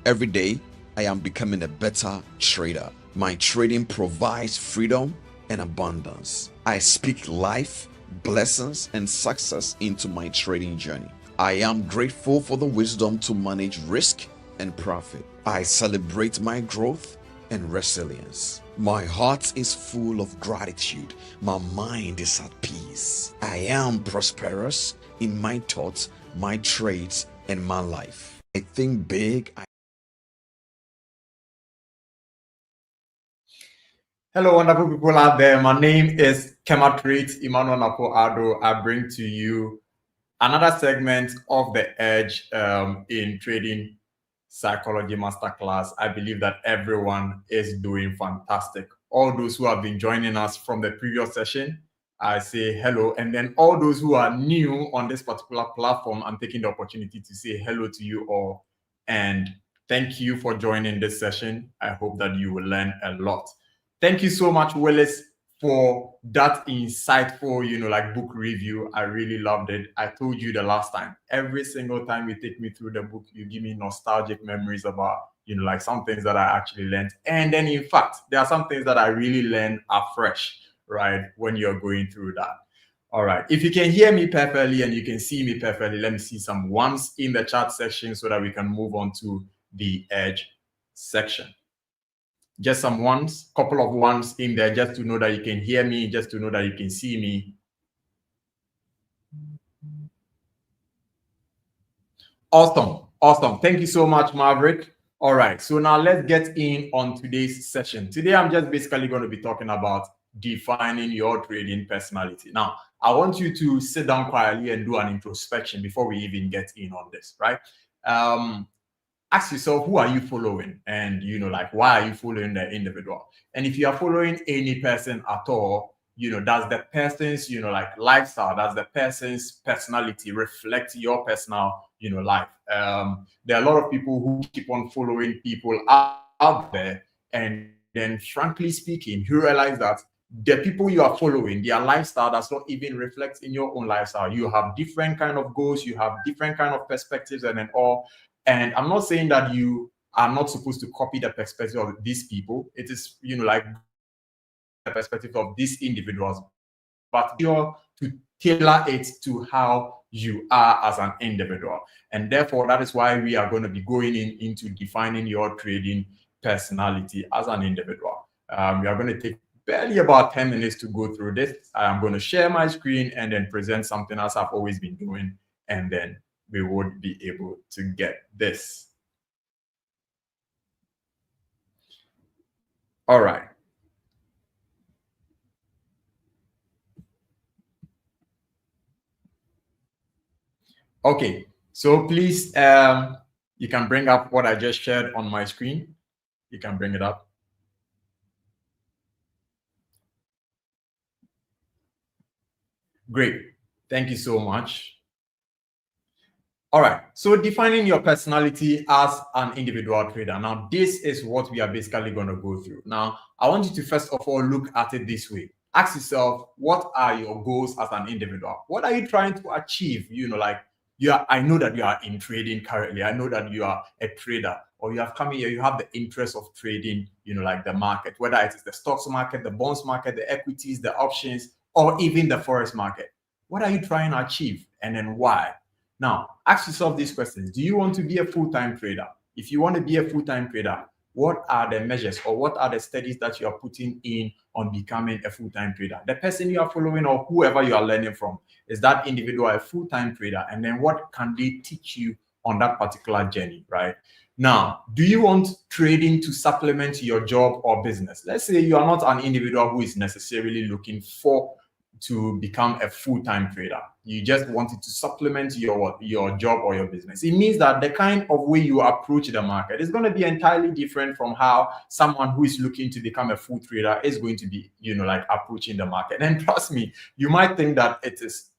Every day, I am becoming a better trader. My trading provides freedom and abundance. I speak life, blessings, and success into my trading journey. I am grateful for the wisdom to manage risk and profit. I celebrate my growth and resilience. My heart is full of gratitude. My mind is at peace. I am prosperous in my thoughts, my trades, and my life. I think big. Hello, wonderful people out there. My name is Kematrit Emmanuel Napo Ado. I bring to you another segment of the Edge in Trading Psychology Masterclass. I believe that everyone is doing fantastic. All those who have been joining us from the previous session, I say hello. And then all those who are new on this particular platform, I'm taking the opportunity to say hello to you all. And thank you for joining this session. I hope that you will learn a lot. Thank you so much, Willis, for that insightful, like book review. I really loved it. I told you the last time, every single time you take me through the book, you give me nostalgic memories about, like some things that I actually learned. And then in fact, there are some things that I really learned afresh, right? When you're going through that. All right. If you can hear me perfectly and you can see me perfectly, let me see some ones in the chat section so that we can move on to the Edge section. Just some ones, couple of ones in there, just to know that you can hear me, just to know that you can see me. Awesome. Thank you so much, Maverick. All right, so now let's get in on today's session. Today, I'm just basically going to be talking about defining your trading personality. Now, I want you to sit down quietly and do an introspection before we even get in on this, right? Ask yourself, who are you following? And, why are you following the individual? And if you are following any person at all, does the person's, lifestyle, does the person's personality reflect your personal, life? There are a lot of people who keep on following people out there. And then, frankly speaking, you realize that the people you are following, their lifestyle does not even reflect in your own lifestyle. You have different kind of goals, you have different kind of perspectives, and then all. And I'm not saying that you are not supposed to copy the perspective of these people. It is, the perspective of these individuals, but you're to tailor it to how you are as an individual. And therefore, that is why we are going to be going into defining your trading personality as an individual. We are going to take barely about 10 minutes to go through this. I'm going to share my screen and then present something as I've always been doing. And then we would be able to get this. All right. Okay, so please, you can bring up what I just shared on my screen. You can bring it up. Great. Thank you so much. All right, so defining your personality as an individual trader. Now, this is what we are basically going to go through. Now, I want you to first of all look at it this way. Ask yourself, what are your goals as an individual? What are you trying to achieve? I know that you are in trading currently. I know that you are a trader, or you have come here, you have the interest of trading, the market, whether it is the stocks market, the bonds market, the equities, the options, or even the forex market. What are you trying to achieve, and then why? Now, ask yourself these questions. Do you want to be a full-time trader? If you want to be a full-time trader, what are the measures or what are the studies that you are putting in on becoming a full-time trader? The person you are following or whoever you are learning from, is that individual a full-time trader? And then what can they teach you on that particular journey, right? Now, do you want trading to supplement your job or business? Let's say you are not an individual who is necessarily looking to become a full-time trader. You just wanted to supplement your job or your business. It means that the kind of way you approach the market is going to be entirely different from how someone who is looking to become a full trader is going to be, approaching the market. And trust me, you might think that it is,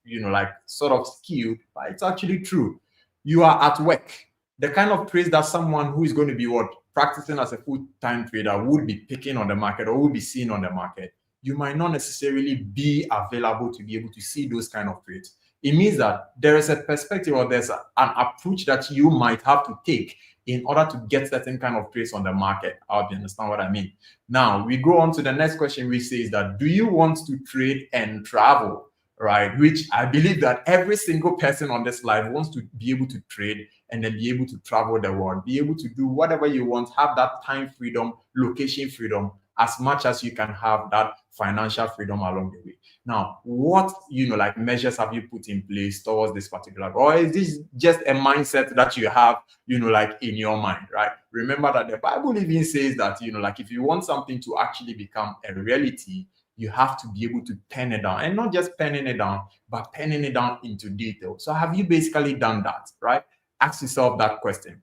sort of skewed, but it's actually true. You are at work. The kind of trades that someone who is going to be practicing as a full-time trader would be picking on the market or would be seeing on the market, you might not necessarily be available to be able to see those kind of trades. It means that there is a perspective or there's an approach that you might have to take in order to get certain kind of trades on the market. I hope you understand what I mean. Now, we go on to the next question, which says that, do you want to trade and travel? Right, which I believe that every single person on this live wants to be able to trade and then be able to travel the world, be able to do whatever you want, have that time freedom, location freedom, as much as you can have that financial freedom along the way. Now, what like measures have you put in place towards this particular goal? Or is this just a mindset that you have, like in your mind, right? Remember that the Bible even says that, like if you want something to actually become a reality, you have to be able to pen it down, and not just penning it down, but penning it down into detail. So have you basically done that, right? Ask yourself that question.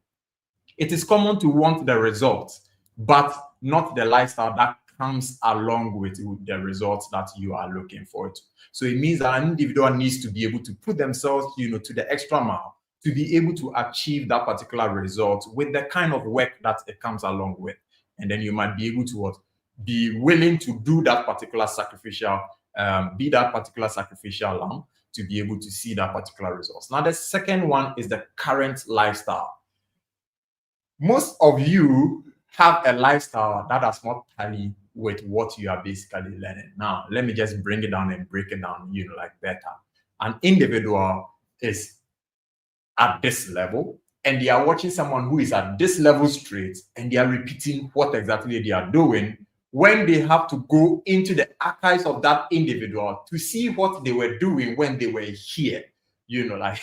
It is common to want the results, but not the lifestyle that comes along with the results that you are looking forward to. So it means that an individual needs to be able to put themselves, to the extra mile to be able to achieve that particular result with the kind of work that it comes along with. And then you might be able to be willing to do that particular sacrificial, be that particular sacrificial lamb to be able to see that particular results. Now, the second one is the current lifestyle. Most of you have a lifestyle that does not tally with what you are basically learning. Now, let me just bring it down and break it down, like better. An individual is at this level, and they are watching someone who is at this level straight, and they are repeating what exactly they are doing, when they have to go into the archives of that individual to see what they were doing when they were here. Like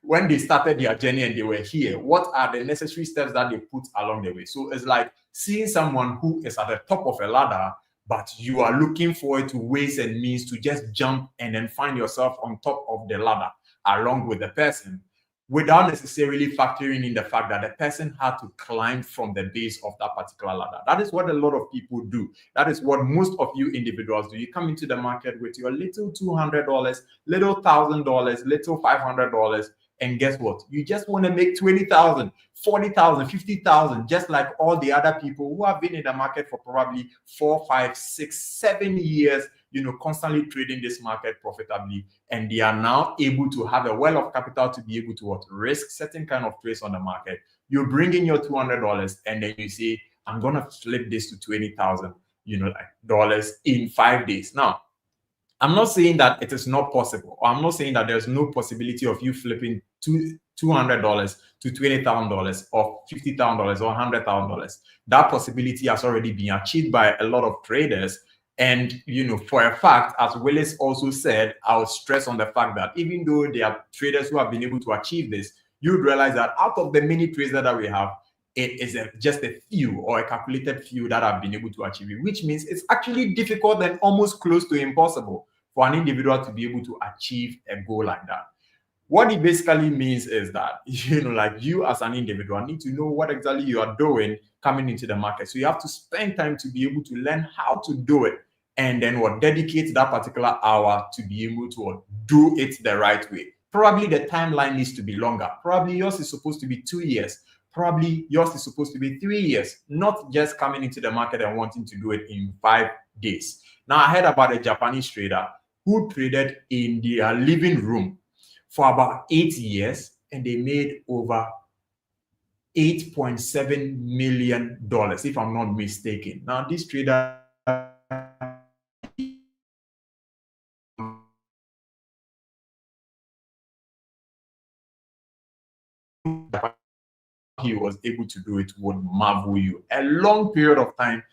when they started their journey and they were here, what are the necessary steps that they put along the way? So it's like seeing someone who is at the top of a ladder, but you are looking forward to ways and means to just jump and then find yourself on top of the ladder along with the person, without necessarily factoring in the fact that the person had to climb from the base of that particular ladder. That is what a lot of people do. That is what most of you individuals do. You come into the market with your little $200, little $1,000, little $500, and guess what? You just want to make 20,000, 40,000, 50,000, just like all the other people who have been in the market for probably 4, 5, 6, 7 years, constantly trading this market profitably, and they are now able to have a well of capital to be able to risk certain kind of trades on the market. You bring in your $200 and then you say, I'm gonna flip this to 20,000, dollars in 5 days. Now, I'm not saying that it is not possible, or I'm not saying that there's no possibility of you flipping $200 to $20,000 or $50,000 or $100,000. That possibility has already been achieved by a lot of traders. And, for a fact, as Willis also said, I'll stress on the fact that even though there are traders who have been able to achieve this, you realize that out of the many trades that we have, it is just a few or a calculated few that have been able to achieve it, which means it's actually difficult and almost close to impossible for an individual to be able to achieve a goal like that. What it basically means is that, like you as an individual need to know what exactly you are doing coming into the market. So you have to spend time to be able to learn how to do it, and then dedicate that particular hour to be able to do it the right way. Probably the timeline needs to be longer. Probably yours is supposed to be 2 years. Probably yours is supposed to be 3 years, not just coming into the market and wanting to do it in 5 days. Now, I heard about a Japanese trader who traded in their living room for about 8 years, and they made over $8.7 million, if I'm not mistaken. Now, this trader he was able to do it would marvel you. A long period of time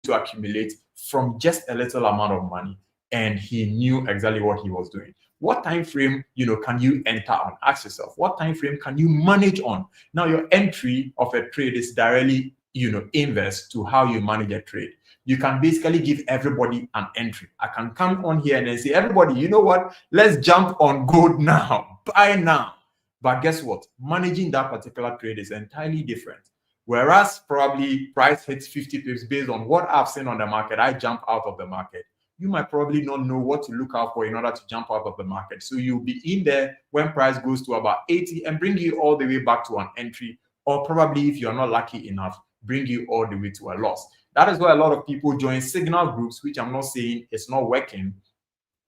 to accumulate from just a little amount of money, and he knew exactly what he was doing. What time frame, can you enter on? Ask yourself, what time frame can you manage on? Now, your entry of a trade is directly, inverse to how you manage a trade. You can basically give everybody an entry. I can come on here and then say, everybody, you know what? Let's jump on gold now, buy now. But guess what? Managing that particular trade is entirely different. Whereas probably price hits 50 pips based on what I've seen on the market, I jump out of the market. You might probably not know what to look out for in order to jump out of the market. So you'll be in there when price goes to about 80 and bring you all the way back to an entry, or probably if you're not lucky enough, bring you all the way to a loss. That is why a lot of people join signal groups, which I'm not saying it's not working.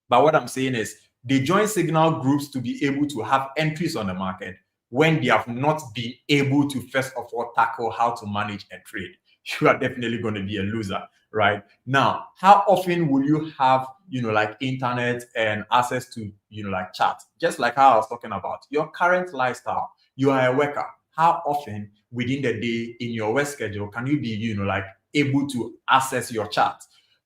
But what I'm saying is They join signal groups to be able to have entries on the market when they have not been able to first of all tackle how to manage a trade. You are definitely going to be a loser, right? Now, how often will you have, like internet and access to, like chat? Just like how I was talking about your current lifestyle. You are a worker. How often within the day in your work schedule can you be, like able to access your chat?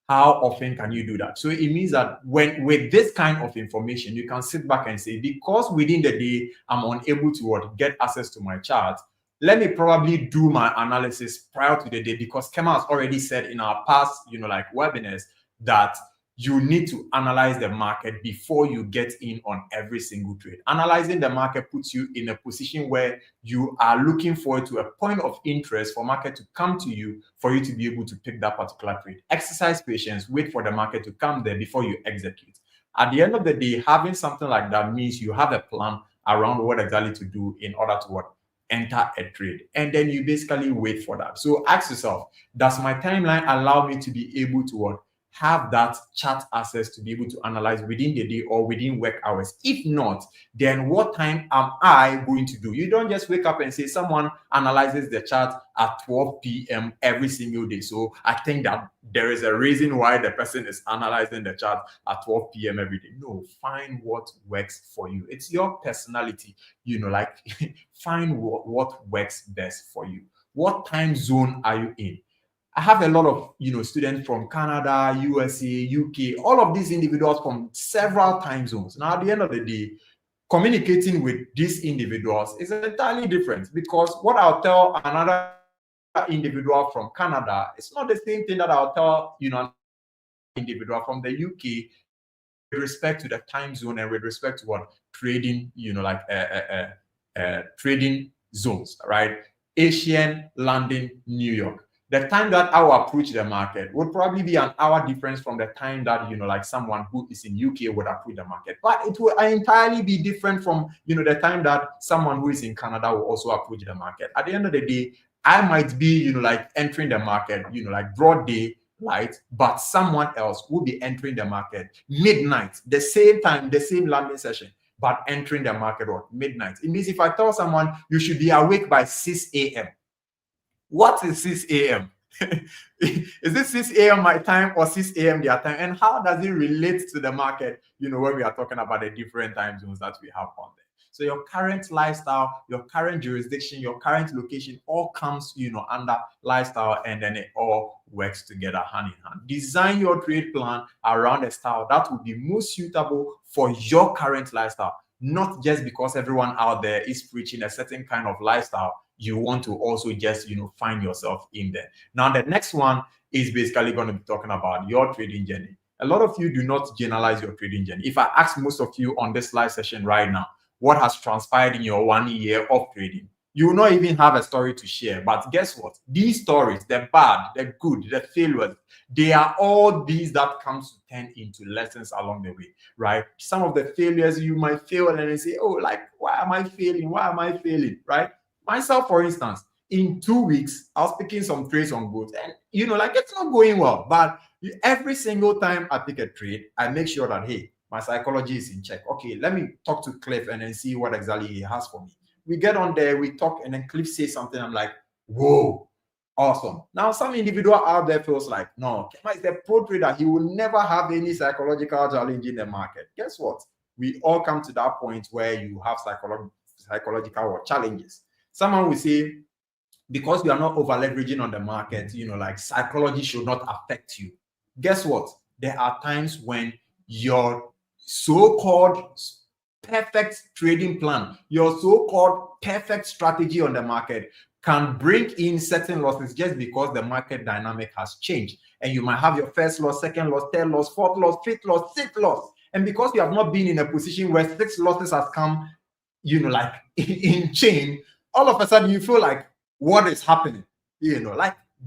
How often can you do that? So it means that when with this kind of information, you can sit back and say, because within the day I'm unable to get access to my chart, let me probably do my analysis prior to the day, because Kema has already said in our past, like webinars, that you need to analyze the market before you get in on every single trade. Analyzing the market puts you in a position where you are looking forward to a point of interest for market to come to you for you to be able to pick that particular trade. Exercise patience, wait for the market to come there before you execute. At the end of the day, having something like that means you have a plan around what exactly to do in order to enter a trade, and then you basically wait for that. So ask yourself, does my timeline allow me to be able to have that chat access to be able to analyze within the day or within work hours? If not, then what time am I going to do? You don't just wake up and say someone analyzes the chart at 12 p.m. every single day, so I think that there is a reason why the person is analyzing the chart at 12 p.m. every day. No, find what works for you. It's your personality, like find what works best for you. What time zone are you in? I have a lot of students from Canada, USA, UK, all of these individuals from several time zones. Now, at the end of the day, communicating with these individuals is entirely different, because what I'll tell another individual from Canada, it's not the same thing that I'll tell an individual from the UK with respect to the time zone and with respect to trading, trading zones, right? Asian, London, New York. The time that I will approach the market would probably be an hour difference from the time that, like someone who is in UK would approach the market. But it will entirely be different from, the time that someone who is in Canada will also approach the market. At the end of the day, I might be, like entering the market, like broad day, light, but someone else will be entering the market midnight, the same time, the same landing session, but entering the market at midnight. It means if I tell someone you should be awake by 6 a.m., what is 6 a.m.? Is it 6 a.m. my time or 6 a.m. their time? And how does it relate to the market, when we are talking about the different time zones that we have on there? So your current lifestyle, your current jurisdiction, your current location all comes, under lifestyle, and then it all works together hand in hand. Design your trade plan around a style that will be most suitable for your current lifestyle, not just because everyone out there is preaching a certain kind of lifestyle. You want to also just, find yourself in there. Now, the next one is basically going to be talking about your trading journey. A lot of you do not generalize your trading journey. If I ask most of you on this live session right now, what has transpired in your 1 year of trading, you will not even have a story to share. But guess what? These stories, the bad, the good, the failures, they are all these that comes to turn into lessons along the way, right? Some of the failures you might fail and then say, oh, like, why am I failing? Why am I failing, right? Myself, for instance, in 2 weeks, I was picking some trades on gold, and it's not going well. But every single time I pick a trade, I make sure that, hey, my psychology is in check. Okay, let me talk to Cliff and then see what exactly he has for me. We get on there, we talk, and then Cliff says something. I'm like, whoa, awesome. Now, some individual out there feels like, no, Kema is the pro trader. He will never have any psychological challenge in the market. Guess what? We all come to that point where you have psychological challenges. Someone will say, because you are not over leveraging on the market, psychology should not affect you. Guess what? There are times when your so-called perfect trading plan, your so-called perfect strategy on the market can bring in certain losses just because the market dynamic has changed. And you might have your first loss, second loss, third loss, fourth loss, fifth loss, sixth loss. And because you have not been in a position where 6 losses has come, in chain, all of a sudden you feel like, what is happening?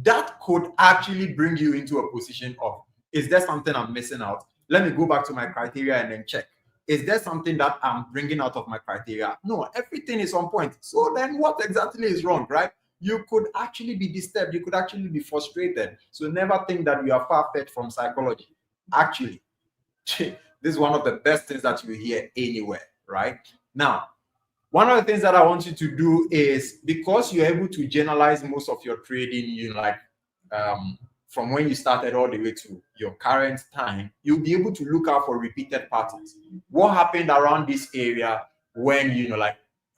That could actually bring you into a position of, is there something I'm missing out? Let me go back to my criteria and then check. Is there something that I'm bringing out of my criteria? No, everything is on point. So then what exactly is wrong, right? You could actually be disturbed. You could actually be frustrated. So never think that you are far-fetched from psychology. Actually, This is one of the best things that you hear anywhere, right? Now, one of the things that I want you to do is, because you're able to generalize most of your trading, from when you started all the way to your current time, you'll be able to look out for repeated patterns. What happened around this area when,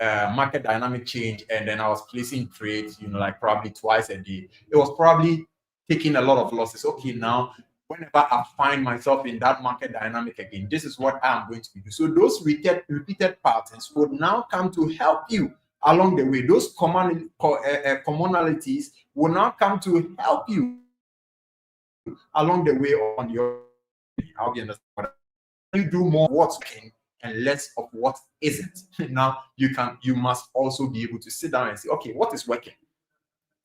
market dynamic change, and then I was placing trades, probably twice a day. It was probably taking a lot of losses. Okay, now, whenever I find myself in that market dynamic again, this is what I'm going to do. So those repeated patterns would now come to help you along the way. Those commonalities will now come to help you along the way on your. I'll be understand. You do more what's working and less of what isn't. Now you must also be able to sit down and say, okay, what is working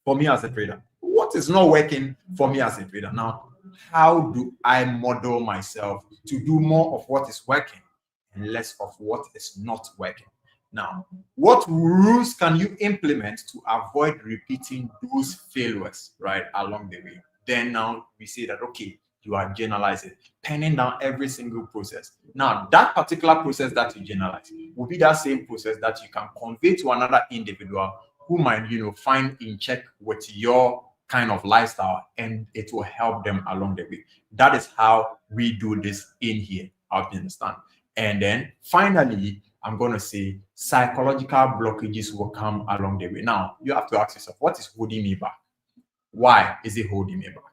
for me as a trader? What is not working for me as a trader? Now, how do I model myself to do more of what is working and less of what is not working? Now, what rules can you implement to avoid repeating those failures, right, along the way? Then now we say that, okay, you are generalizing, penning down every single process. Now, that particular process that you generalize will be that same process that you can convey to another individual who might, find in check with your kind of lifestyle, and it will help them along the way. That is how we do this in here. I hope you understand. And then finally, I'm going to say psychological blockages will come along the way. Now, you have to ask yourself, what is holding me back? Why is it holding me back?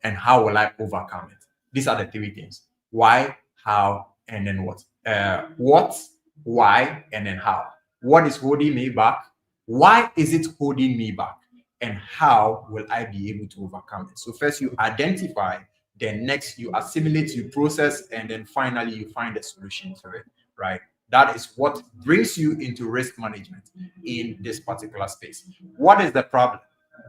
And how will I overcome it? These are the three things: why, how, and then what. What, why, and then how. What is holding me back? Why is it holding me back? And how will I be able to overcome it? So first you identify, then next you assimilate, you process, and then finally you find a solution to it, right? That is what brings you into risk management in this particular space. What is the problem?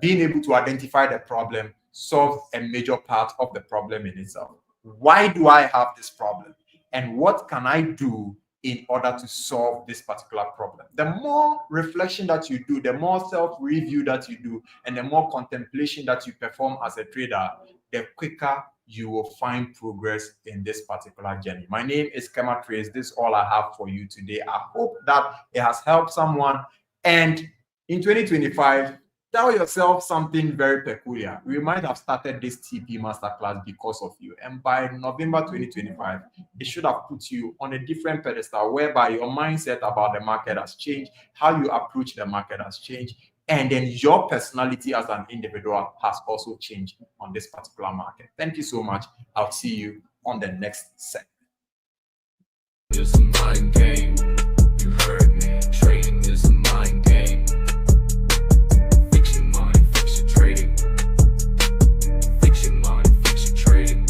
Being able to identify the problem, solve a major part of the problem in itself. Why do I have this problem? And what can I do in order to solve this particular problem? The more reflection that you do, the more self-review that you do, and the more contemplation that you perform as a trader, the quicker you will find progress in this particular journey. My name is Kema Trace. This is all I have for you today. I hope that it has helped someone. And in 2025, tell yourself something very peculiar. We might have started this TP Masterclass because of you. And by November 2025, it should have put you on a different pedestal whereby your mindset about the market has changed, how you approach the market has changed, and then your personality as an individual has also changed on this particular market. Thank you so much. I'll see you on the next segment. It's a mind game. You heard me. Trading is a mind game. Fix your mind, fix your trading. Fix your mind, fix your trading.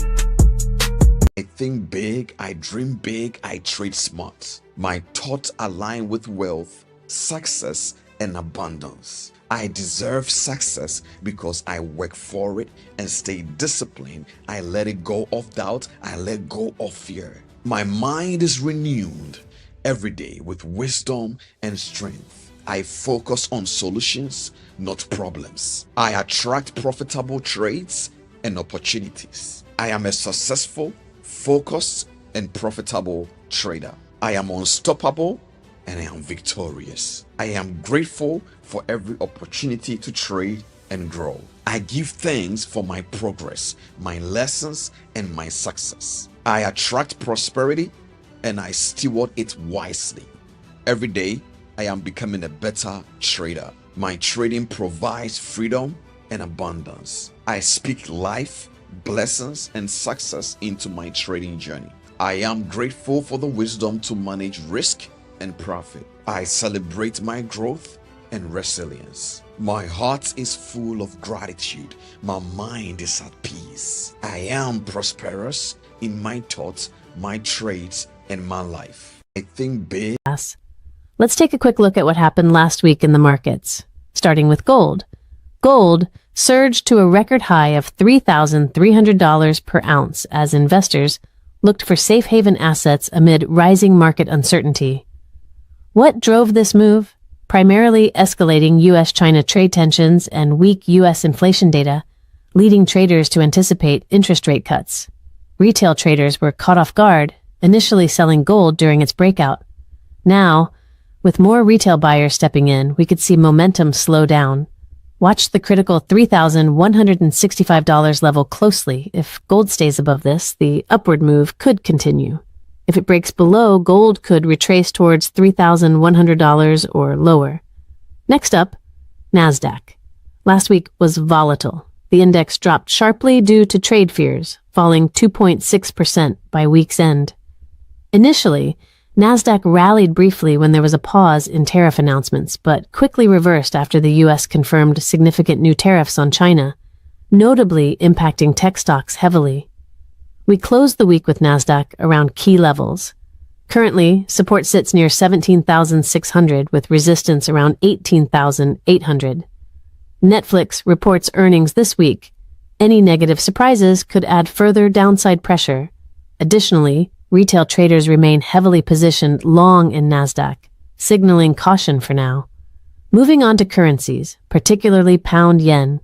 I think big, I dream big, I trade smart. My thoughts align with wealth, success, and abundance. I deserve success because I work for it and stay disciplined. I let it go of doubt. I let go of fear. My mind is renewed every day with wisdom and strength. I focus on solutions, not problems. I attract profitable trades and opportunities. I am a successful, focused, and profitable trader. I am unstoppable and I am victorious. I am grateful for every opportunity to trade and grow. I give thanks for my progress, my lessons, and my success. I attract prosperity and I steward it wisely. Every day, I am becoming a better trader. My trading provides freedom and abundance. I speak life, blessings, and success into my trading journey. I am grateful for the wisdom to manage risk and profit. I celebrate my growth and resilience. My heart is full of gratitude. My mind is at peace. I am prosperous in my thoughts, my trades, and my life. I think big. Let's take a quick look at what happened last week in the markets, starting with gold. Gold surged to a record high of $3,300 per ounce as investors looked for safe haven assets amid rising market uncertainty. What drove this move? Primarily escalating U.S.-China trade tensions and weak U.S. inflation data, leading traders to anticipate interest rate cuts. Retail traders were caught off guard initially selling gold during its breakout. Now, with more retail buyers stepping in, we could see momentum slow down. Watch the critical $3,165 level closely. If gold stays above this, the upward move could continue. If it breaks below, gold could retrace towards $3,100 or lower. Next up, NASDAQ. Last week was volatile. The index dropped sharply due to trade fears, falling 2.6% by week's end. Initially, NASDAQ rallied briefly when there was a pause in tariff announcements, but quickly reversed after the U.S. confirmed significant new tariffs on China, notably impacting tech stocks heavily. We closed the week with NASDAQ around key levels. Currently, support sits near 17,600 with resistance around 18,800. Netflix reports earnings this week. Any negative surprises could add further downside pressure. Additionally, retail traders remain heavily positioned long in NASDAQ, signaling caution for now. Moving on to currencies, particularly pound yen.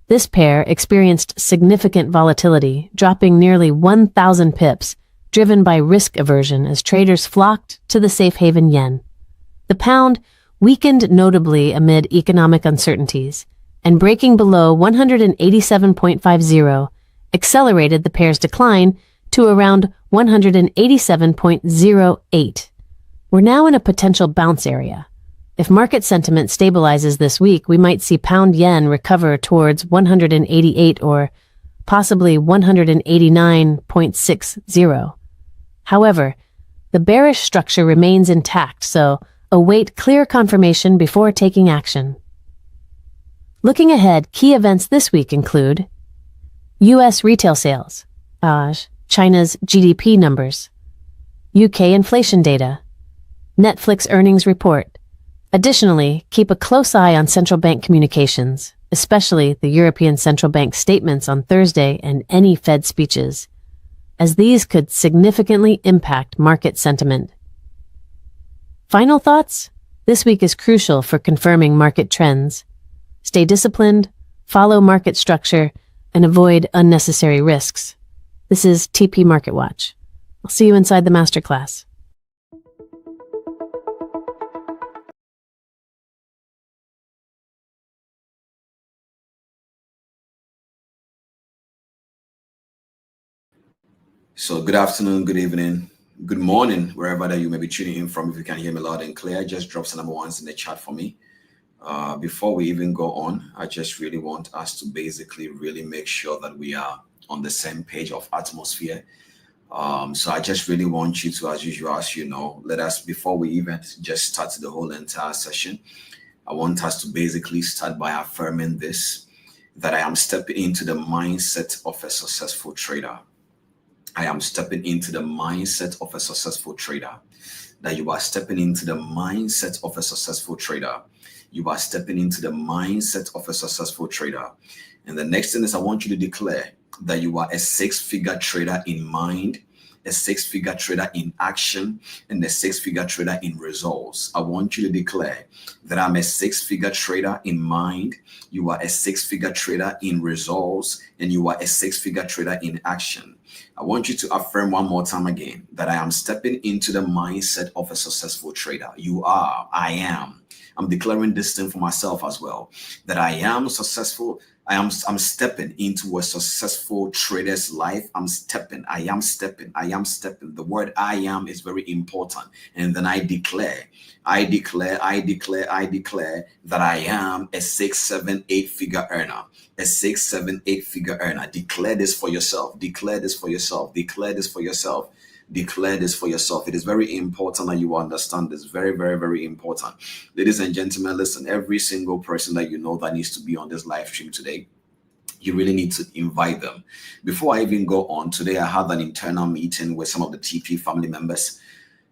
This pair experienced significant volatility, dropping nearly 1,000 pips, driven by risk aversion as traders flocked to the safe haven yen. The pound weakened notably amid economic uncertainties, and breaking below 187.50 accelerated the pair's decline to around 187.08. We're now in a potential bounce area. If market sentiment stabilizes this week, we might see pound yen recover towards 188 or possibly 189.60. However, the bearish structure remains intact, so await clear confirmation before taking action. Looking ahead, key events this week include U.S. retail sales, China's GDP numbers, UK inflation data, Netflix earnings report. Additionally, keep a close eye on central bank communications, especially the European Central Bank statements on Thursday and any Fed speeches, as these could significantly impact market sentiment. Final thoughts? This week is crucial for confirming market trends. Stay disciplined, follow market structure, and avoid unnecessary risks. This is TP Market Watch. I'll see you inside the Masterclass. So good afternoon, good evening, good morning, wherever that you may be tuning in from. If you can hear me loud and clear, just drop some number ones in the chat for me. Before we even go on, I just really want us to basically really make sure that we are on the same page of atmosphere. So I just really want you to, as usual, as you know, let us, before we even just start the whole entire session, I want us to basically start by affirming this, that I am stepping into the mindset of a successful trader. I am stepping into the mindset of a successful trader. That you are stepping into the mindset of a successful trader. You are stepping into the mindset of a successful trader. And the next thing is I want you to declare that you are a six-figure trader in mind, a six-figure trader in action, and a six-figure trader in results. I want you to declare that I'm a six-figure trader in mind, you are a six-figure trader in results, and you are a six-figure trader in action. I want you to affirm one more time again that I am stepping into the mindset of a successful trader. You are, I am. I'm declaring this thing for myself as well, that I am successful. I'm stepping into a successful trader's life. I am stepping. The word I am is very important. And then I declare that I am a 6, 7, 8 figure earner. A 6, 7, 8 figure earner. Declare this for yourself. Declare this for yourself. Declare this for yourself. Declare this for yourself. It is very important that you understand this. Very, very, very important. Ladies and gentlemen, listen, every single person that you know that needs to be on this live stream today, you really need to invite them. Before I even go on, today I had an internal meeting with some of the TP family members,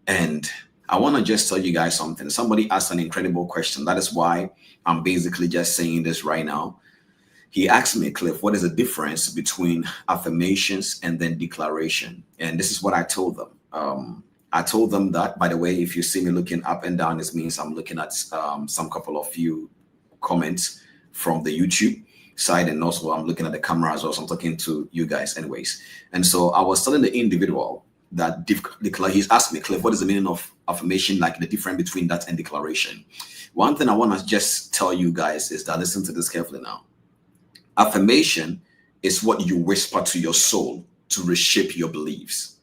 and I want to just tell you guys something. Somebody asked an incredible question. That is why I'm basically just saying this right now. He asked me, Cliff, what is the difference between affirmations and then declaration? And this is what I told them. I told them that, by the way, if you see me looking up and down, this means I'm looking at some couple of few comments from the YouTube side, and also I'm looking at the camera as well. So I'm talking to you guys anyways. And so I was telling the individual that he's asked me, Cliff, what is the meaning of affirmation, like the difference between that and declaration? One thing I want to just tell you guys is that, listen to this carefully now. Affirmation is what you whisper to your soul to reshape your beliefs.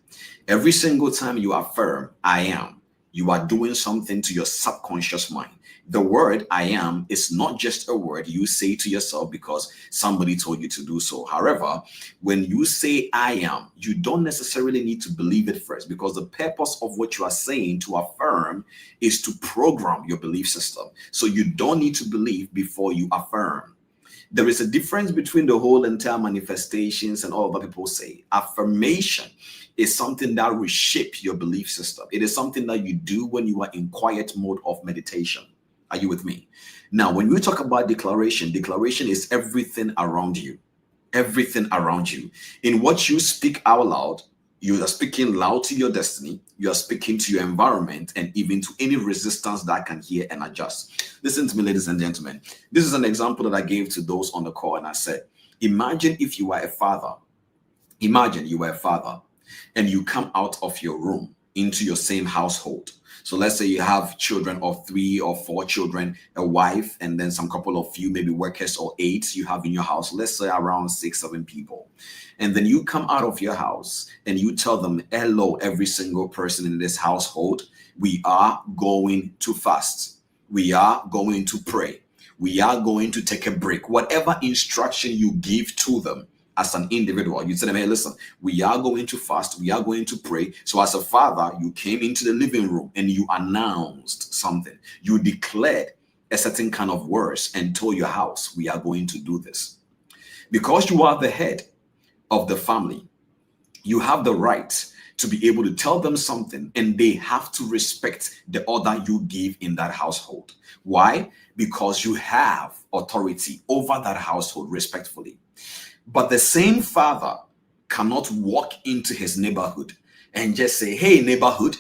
Every single time you affirm, I am, you are doing something to your subconscious mind. The word I am is not just a word you say to yourself because somebody told you to do so. However, when you say I am, you don't necessarily need to believe it first, because the purpose of what you are saying to affirm is to program your belief system. So you don't need to believe before you affirm. There is a difference between the whole entire manifestations and all that people say. Affirmation is something that will shape your belief system. It is something that you do when you are in quiet mode of meditation. Are you with me? Now, when we talk about declaration is everything around you. Everything around you. In what you speak out loud, you are speaking loud to your destiny. You are speaking to your environment and even to any resistance that can hear and adjust. Listen to me, ladies and gentlemen. This is an example that I gave to those on the call, and I said, imagine if you are a father. Imagine you were a father and you come out of your room into your same household. So let's say you have children of 3 or 4 children, a wife, and then some couple of few, maybe workers or 8 you have in your house. Let's say around 6, 7 people. And then you come out of your house and you tell them, hello, every single person in this household, we are going to fast. We are going to pray. We are going to take a break. Whatever instruction you give to them, as an individual, you tell them, hey, listen, we are going to fast, we are going to pray. So as a father, you came into the living room and you announced something. You declared a certain kind of words and told your house, we are going to do this. Because you are the head of the family, you have the right to be able to tell them something, and they have to respect the order you give in that household. Why? Because you have authority over that household respectfully. But the same father cannot walk into his neighborhood and just say, hey, neighborhood,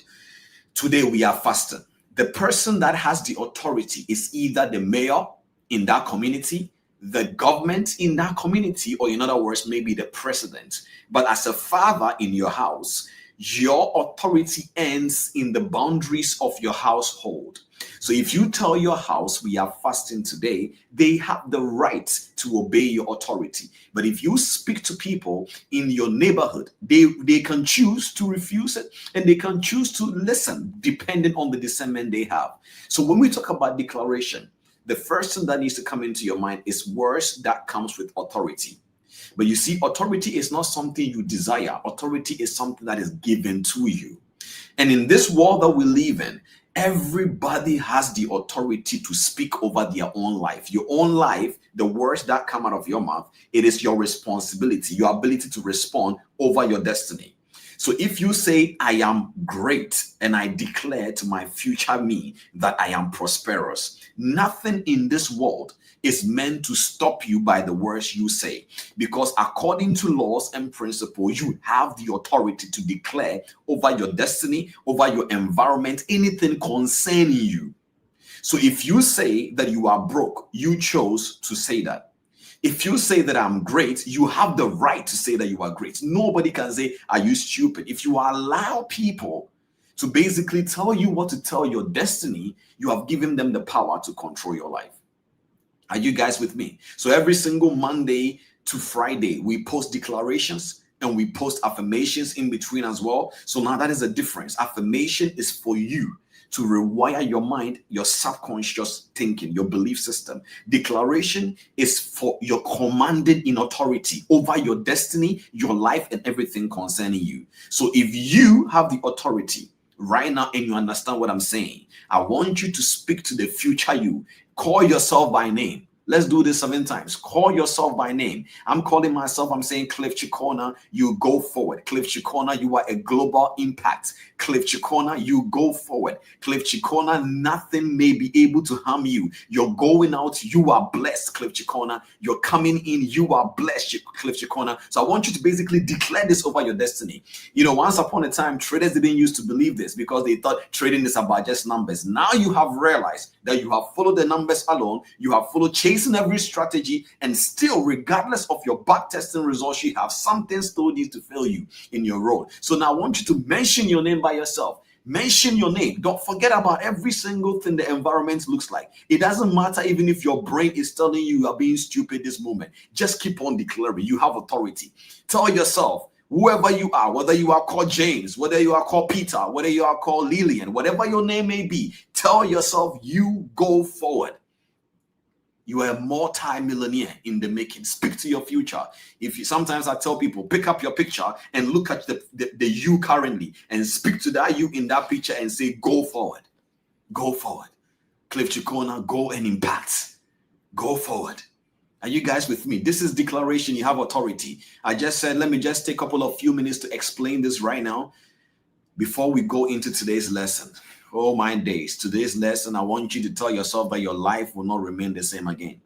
today we are fasting. The person that has the authority is either the mayor in that community, the government in that community, or in other words, maybe the president. But as a father in your house, your authority ends in the boundaries of your household. So if you tell your house we are fasting today, they have the right to obey your authority. But if you speak to people in your neighborhood, they can choose to refuse it and they can choose to listen depending on the discernment they have. So when we talk about declaration, the first thing that needs to come into your mind is words that comes with authority. But you see, authority is not something you desire. Authority is something that is given to you. And in this world that we live in, everybody has the authority to speak over their own life. Your own life, the words that come out of your mouth, it is your responsibility, your ability to respond over your destiny. So if you say, I am great, and I declare to my future me that I am prosperous, nothing in this world is meant to stop you by the words you say, because according to laws and principles, you have the authority to declare over your destiny, over your environment, anything concerning you. So if you say that you are broke, you chose to say that. If you say that I'm great, you have the right to say that you are great. Nobody can say, are you stupid? If you allow people to basically tell you what to tell your destiny, you have given them the power to control your life. Are you guys with me? So every single Monday to Friday, we post declarations and we post affirmations in between as well. So now that is a difference. Affirmation is for you to rewire your mind, your subconscious thinking, your belief system. Declaration is for your commanded in authority over your destiny, your life, and everything concerning you. So if you have the authority right now and you understand what I'm saying, I want you to speak to the future you. Call yourself by name. Let's do this 7 times. Call yourself by name. I'm calling myself, I'm saying, Cliff Cheqona, you go forward. Cliff Cheqona, you are a global impact. Cliff Cheqona, you go forward. Cliff Cheqona, nothing may be able to harm you. You're going out, you are blessed, Cliff Cheqona. You're coming in, you are blessed, Cliff Cheqona. So I want you to basically declare this over your destiny. You know, once upon a time, traders didn't used to believe this because they thought trading is about just numbers. Now you have realized that you have followed the numbers alone, you have followed chasing every strategy, and still, regardless of your back testing results, you have something still needs to fail you in your role. So now I want you to mention your name by yourself. Mention your name. Don't forget about every single thing the environment looks like. It doesn't matter even if your brain is telling you are being stupid this moment. Just keep on declaring. You have authority. Tell yourself, whoever you are, whether you are called James, whether you are called Peter, whether you are called Lillian, whatever your name may be, tell yourself you go forward. You are a multi-millionaire in the making. Speak to your future. Sometimes I tell people, pick up your picture and look at the you currently and speak to that you in that picture and say, go forward. Go forward. Cliff Cheqona, go and impact. Go forward. Are you guys with me? This is declaration. You have authority. I just said, let me just take a few minutes to explain this right now before we go into today's lesson. Oh my days, today's lesson, I want you to tell yourself that your life will not remain the same again.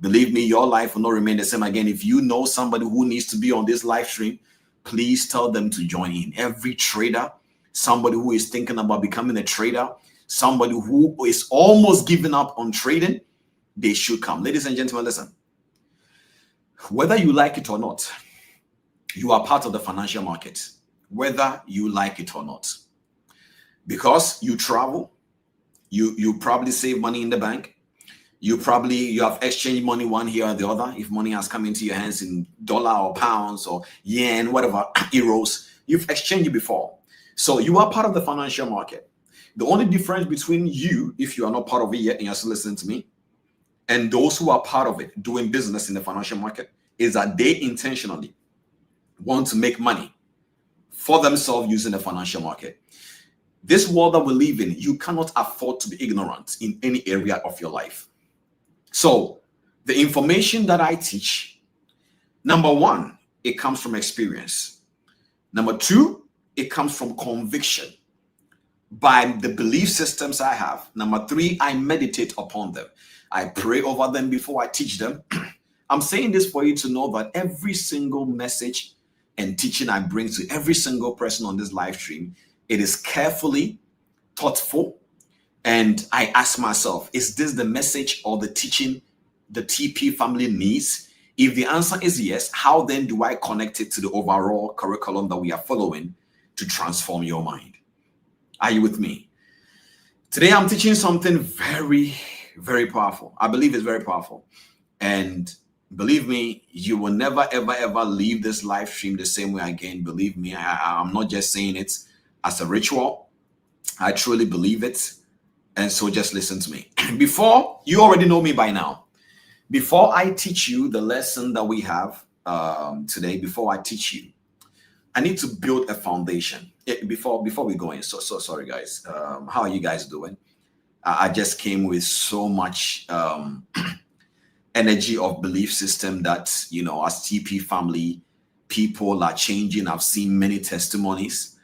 Believe me, your life will not remain the same again. If you know somebody who needs to be on this live stream, please tell them to join in. Every trader, somebody who is thinking about becoming a trader, somebody who is almost giving up on trading, they should come. Ladies and gentlemen, listen. Whether you like it or not, you are part of the financial market. Whether you like it or not. Because you travel, you probably save money in the bank. You have exchanged money one here or the other. If money has come into your hands in dollar or pounds or yen, whatever, euros, you've exchanged it before. So you are part of the financial market. The only difference between you, if you are not part of it yet and you're still listening to me, and those who are part of it, doing business in the financial market, is that they intentionally want to make money for themselves using the financial market. This world that we live in, you cannot afford to be ignorant in any area of your life. So the information that I teach, number one, it comes from experience. Number two, it comes from conviction by the belief systems I have. Number three, I meditate upon them. I pray over them before I teach them. I'm saying this for you to know that every single message and teaching I bring to every single person on this live stream, it is carefully thoughtful, and I ask myself, is this the message or the teaching the TP family needs? If the answer is yes, how then do I connect it to the overall curriculum that we are following to transform your mind? Are you with me? Today I'm teaching something very, very powerful. I believe it's very powerful. And believe me, you will never, ever, ever leave this live stream the same way again. Believe me, I'm not just saying it as a ritual. I truly believe it. And so just listen to me. Before, you already know me by now. Before I teach you the lesson that we have today, before I teach you, I need to build a foundation. Before we go in, so sorry guys. How are you guys doing? I just came with so much energy of belief system that, you know, as TP family, people are changing. I've seen many testimonies.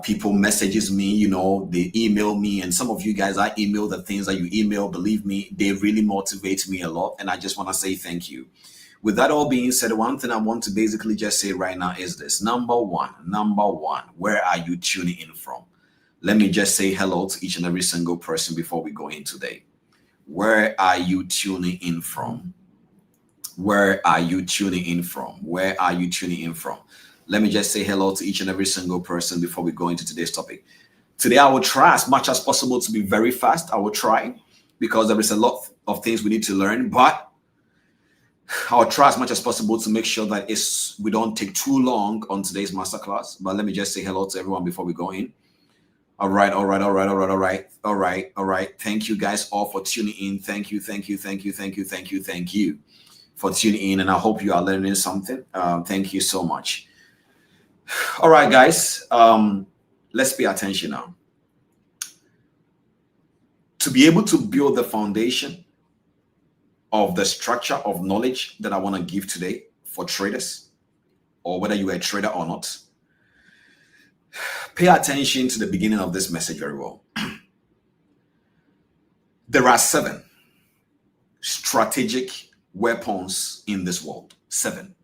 People messages me, you know, they email me, and some of you guys, I email the things that you email. Believe me, they really motivate me a lot, and I just want to say thank you. With that all being said, one thing I want to basically just say right now is this. Number one, where are you tuning in from? Let me just say hello to each and every single person before we go in today. Where are you tuning in from? Where are you tuning in from? Where are you tuning in from? Let me just say hello to each and every single person before we go into today's topic. Today, I will try as much as possible to be very fast. I will try because there is a lot of things we need to learn, but I'll try as much as possible to make sure that we don't take too long on today's masterclass. But let me just say hello to everyone before we go in. All right. Thank you guys all for tuning in. Thank you for tuning in. And I hope you are learning something. Thank you so much. All right, guys, let's pay attention now. To be able to build the foundation of the structure of knowledge that I want to give today for traders, or whether you are a trader or not, pay attention to the beginning of this message very well. There are 7 strategic weapons in this world. 7.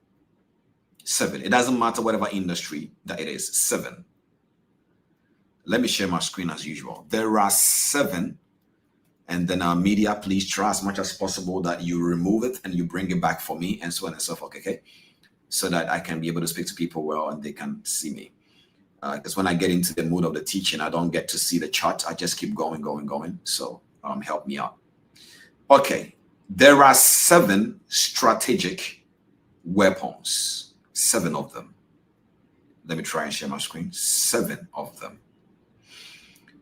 It doesn't matter whatever industry that it is. 7. let me share my screen as usual. There are 7, and then media, please try as much as possible that you remove it and you bring it back for me, and so on and so forth, okay? So that I can be able to speak to people well and they can see me. Because when I get into the mood of the teaching, I don't get to see the chart. I just keep going. So help me out. Okay, there are 7 strategic weapons, 7 of them. Let me try and share my screen. 7 of them.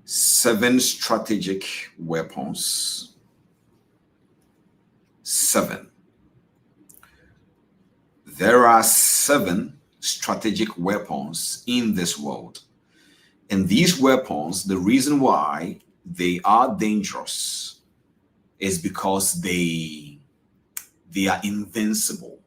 7 strategic weapons. 7. There are 7 strategic weapons in this world. And these weapons, the reason why they are dangerous is because they are invincible.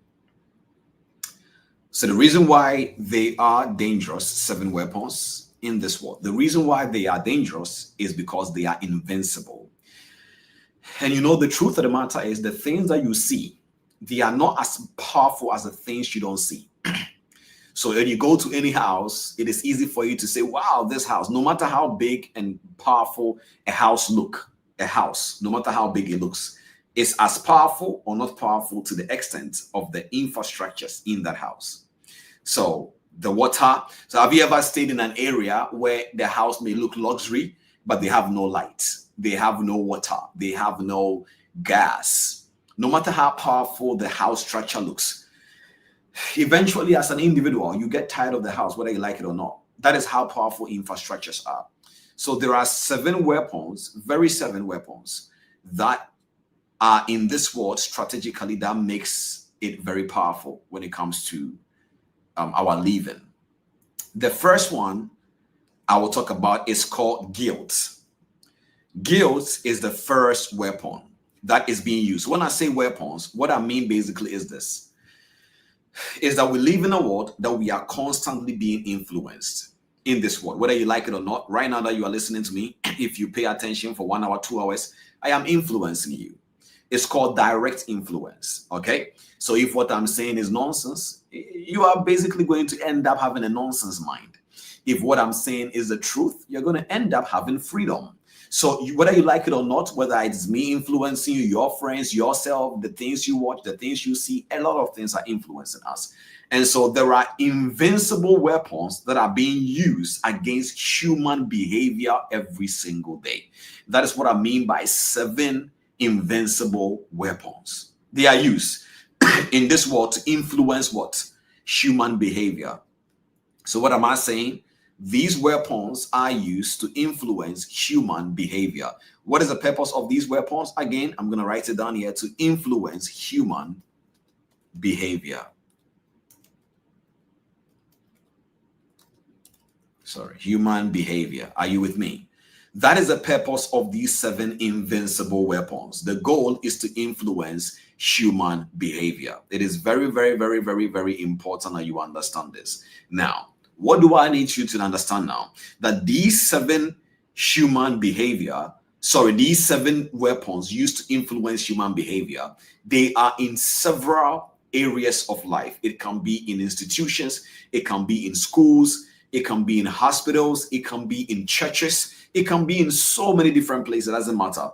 So the reason why they are dangerous, 7 weapons in this world, the reason why they are dangerous is because they are invincible. And you know, the truth of the matter is the things that you see, they are not as powerful as the things you don't see. So when you go to any house, it is easy for you to say, wow, this house, no matter how big and powerful a house, no matter how big it looks, is as powerful or not powerful to the extent of the infrastructures in that house. So the water. So have you ever stayed in an area where the house may look luxury, but they have no light, they have no water, they have no gas? No matter how powerful the house structure looks, eventually as an individual, you get tired of the house, whether you like it or not. That is how powerful infrastructures are. So there are 7 weapons, 7 weapons that are in this world strategically that makes it very powerful when it comes to our living. The first one I will talk about is called guilt. Guilt is the first weapon that is being used. When I say weapons, what I mean basically is this, is that we live in a world that we are constantly being influenced in this world, whether you like it or not. Right now that you are listening to me, if you pay attention for 1 hour, 2 hours, I am influencing you. It's called direct influence, okay? So if what I'm saying is nonsense, you are basically going to end up having a nonsense mind. If what I'm saying is the truth, you're going to end up having freedom. So whether you like it or not, whether it's me influencing you, your friends, yourself, the things you watch, the things you see, a lot of things are influencing us. And so there are invincible weapons that are being used against human behavior every single day. That is what I mean by 7 invincible weapons. They are used in this world to influence what? Human behavior. So what am I saying? These weapons are used to influence human behavior. What is the purpose of these weapons? Again, I'm going to write it down here: to influence human behavior. Human behavior. Are you with me? That is the purpose of these 7 invincible weapons. The goal is to influence human behavior. It is very, very, very, very, very important that you understand this. Now, what do I need you to understand now? That these 7 these 7 weapons used to influence human behavior, they are in several areas of life. It can be in institutions, it can be in schools, it can be in hospitals, it can be in churches, it can be in so many different places, it doesn't matter.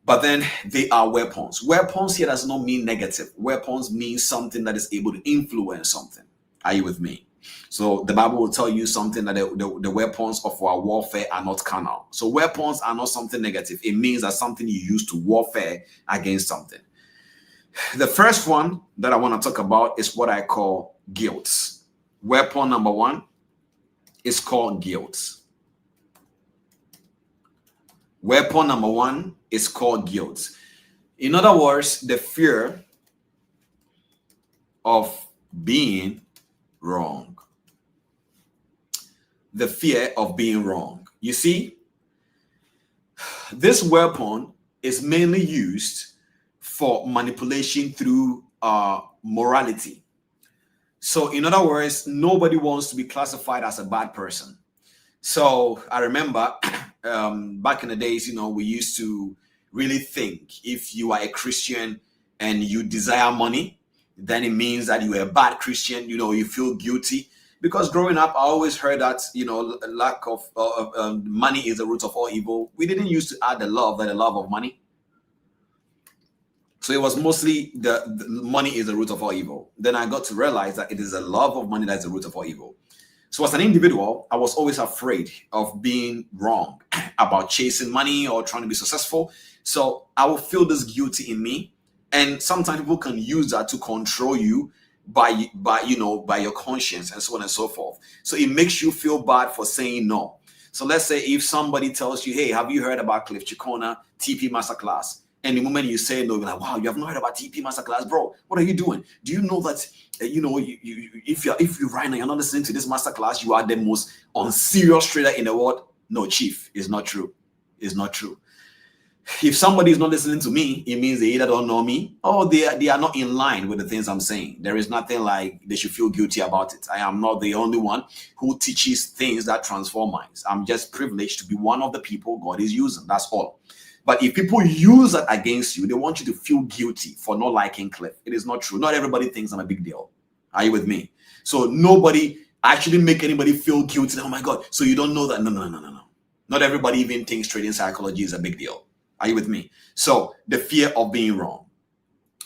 But then they are weapons. Weapons here does not mean negative. Weapons mean something that is able to influence something. Are you with me? So the Bible will tell you something that the weapons of our warfare are not carnal. So weapons are not something negative. It means that something you use to warfare against something. The first one that I want to talk about is what I call guilt. Weapon number 1 is called guilt. Weapon number 1 is called guilt. In other words, the fear of being wrong. The fear of being wrong. You see, this weapon is mainly used for manipulation through morality. So in other words, nobody wants to be classified as a bad person. So I remember back in the days, we used to really think if you are a Christian and you desire money, then it means that you are a bad Christian. You feel guilty. Because growing up, I always heard that, lack of money is the root of all evil. We didn't used to add the love of money. So it was mostly the money is the root of all evil. Then I got to realize that it is the love of money that's the root of all evil. So as an individual, I was always afraid of being wrong about chasing money or trying to be successful. So I will feel this guilty in me. And sometimes people can use that to control you by your conscience and so on and so forth. So it makes you feel bad for saying no. So let's say if somebody tells you, hey, have you heard about Cliff Cheqona TP Masterclass? And the moment you say no, you're like, wow, you have not heard about TP Masterclass, bro. What are you doing? Do you know that, if you right now, you're not listening to this masterclass, you are the most unserious trader in the world? No, chief, it's not true. It's not true. If somebody is not listening to me, it means they either don't know me or they are not in line with the things I'm saying. There is nothing like they should feel guilty about it. I am not the only one who teaches things that transform minds. I'm just privileged to be one of the people God is using. That's all. But if people use that against you, they want you to feel guilty for not liking Cliff. It is not true. Not everybody thinks I'm a big deal. Are you with me? So nobody actually make anybody feel guilty. Oh my God. So you don't know that? No. Not everybody even thinks trading psychology is a big deal. Are you with me? So the fear of being wrong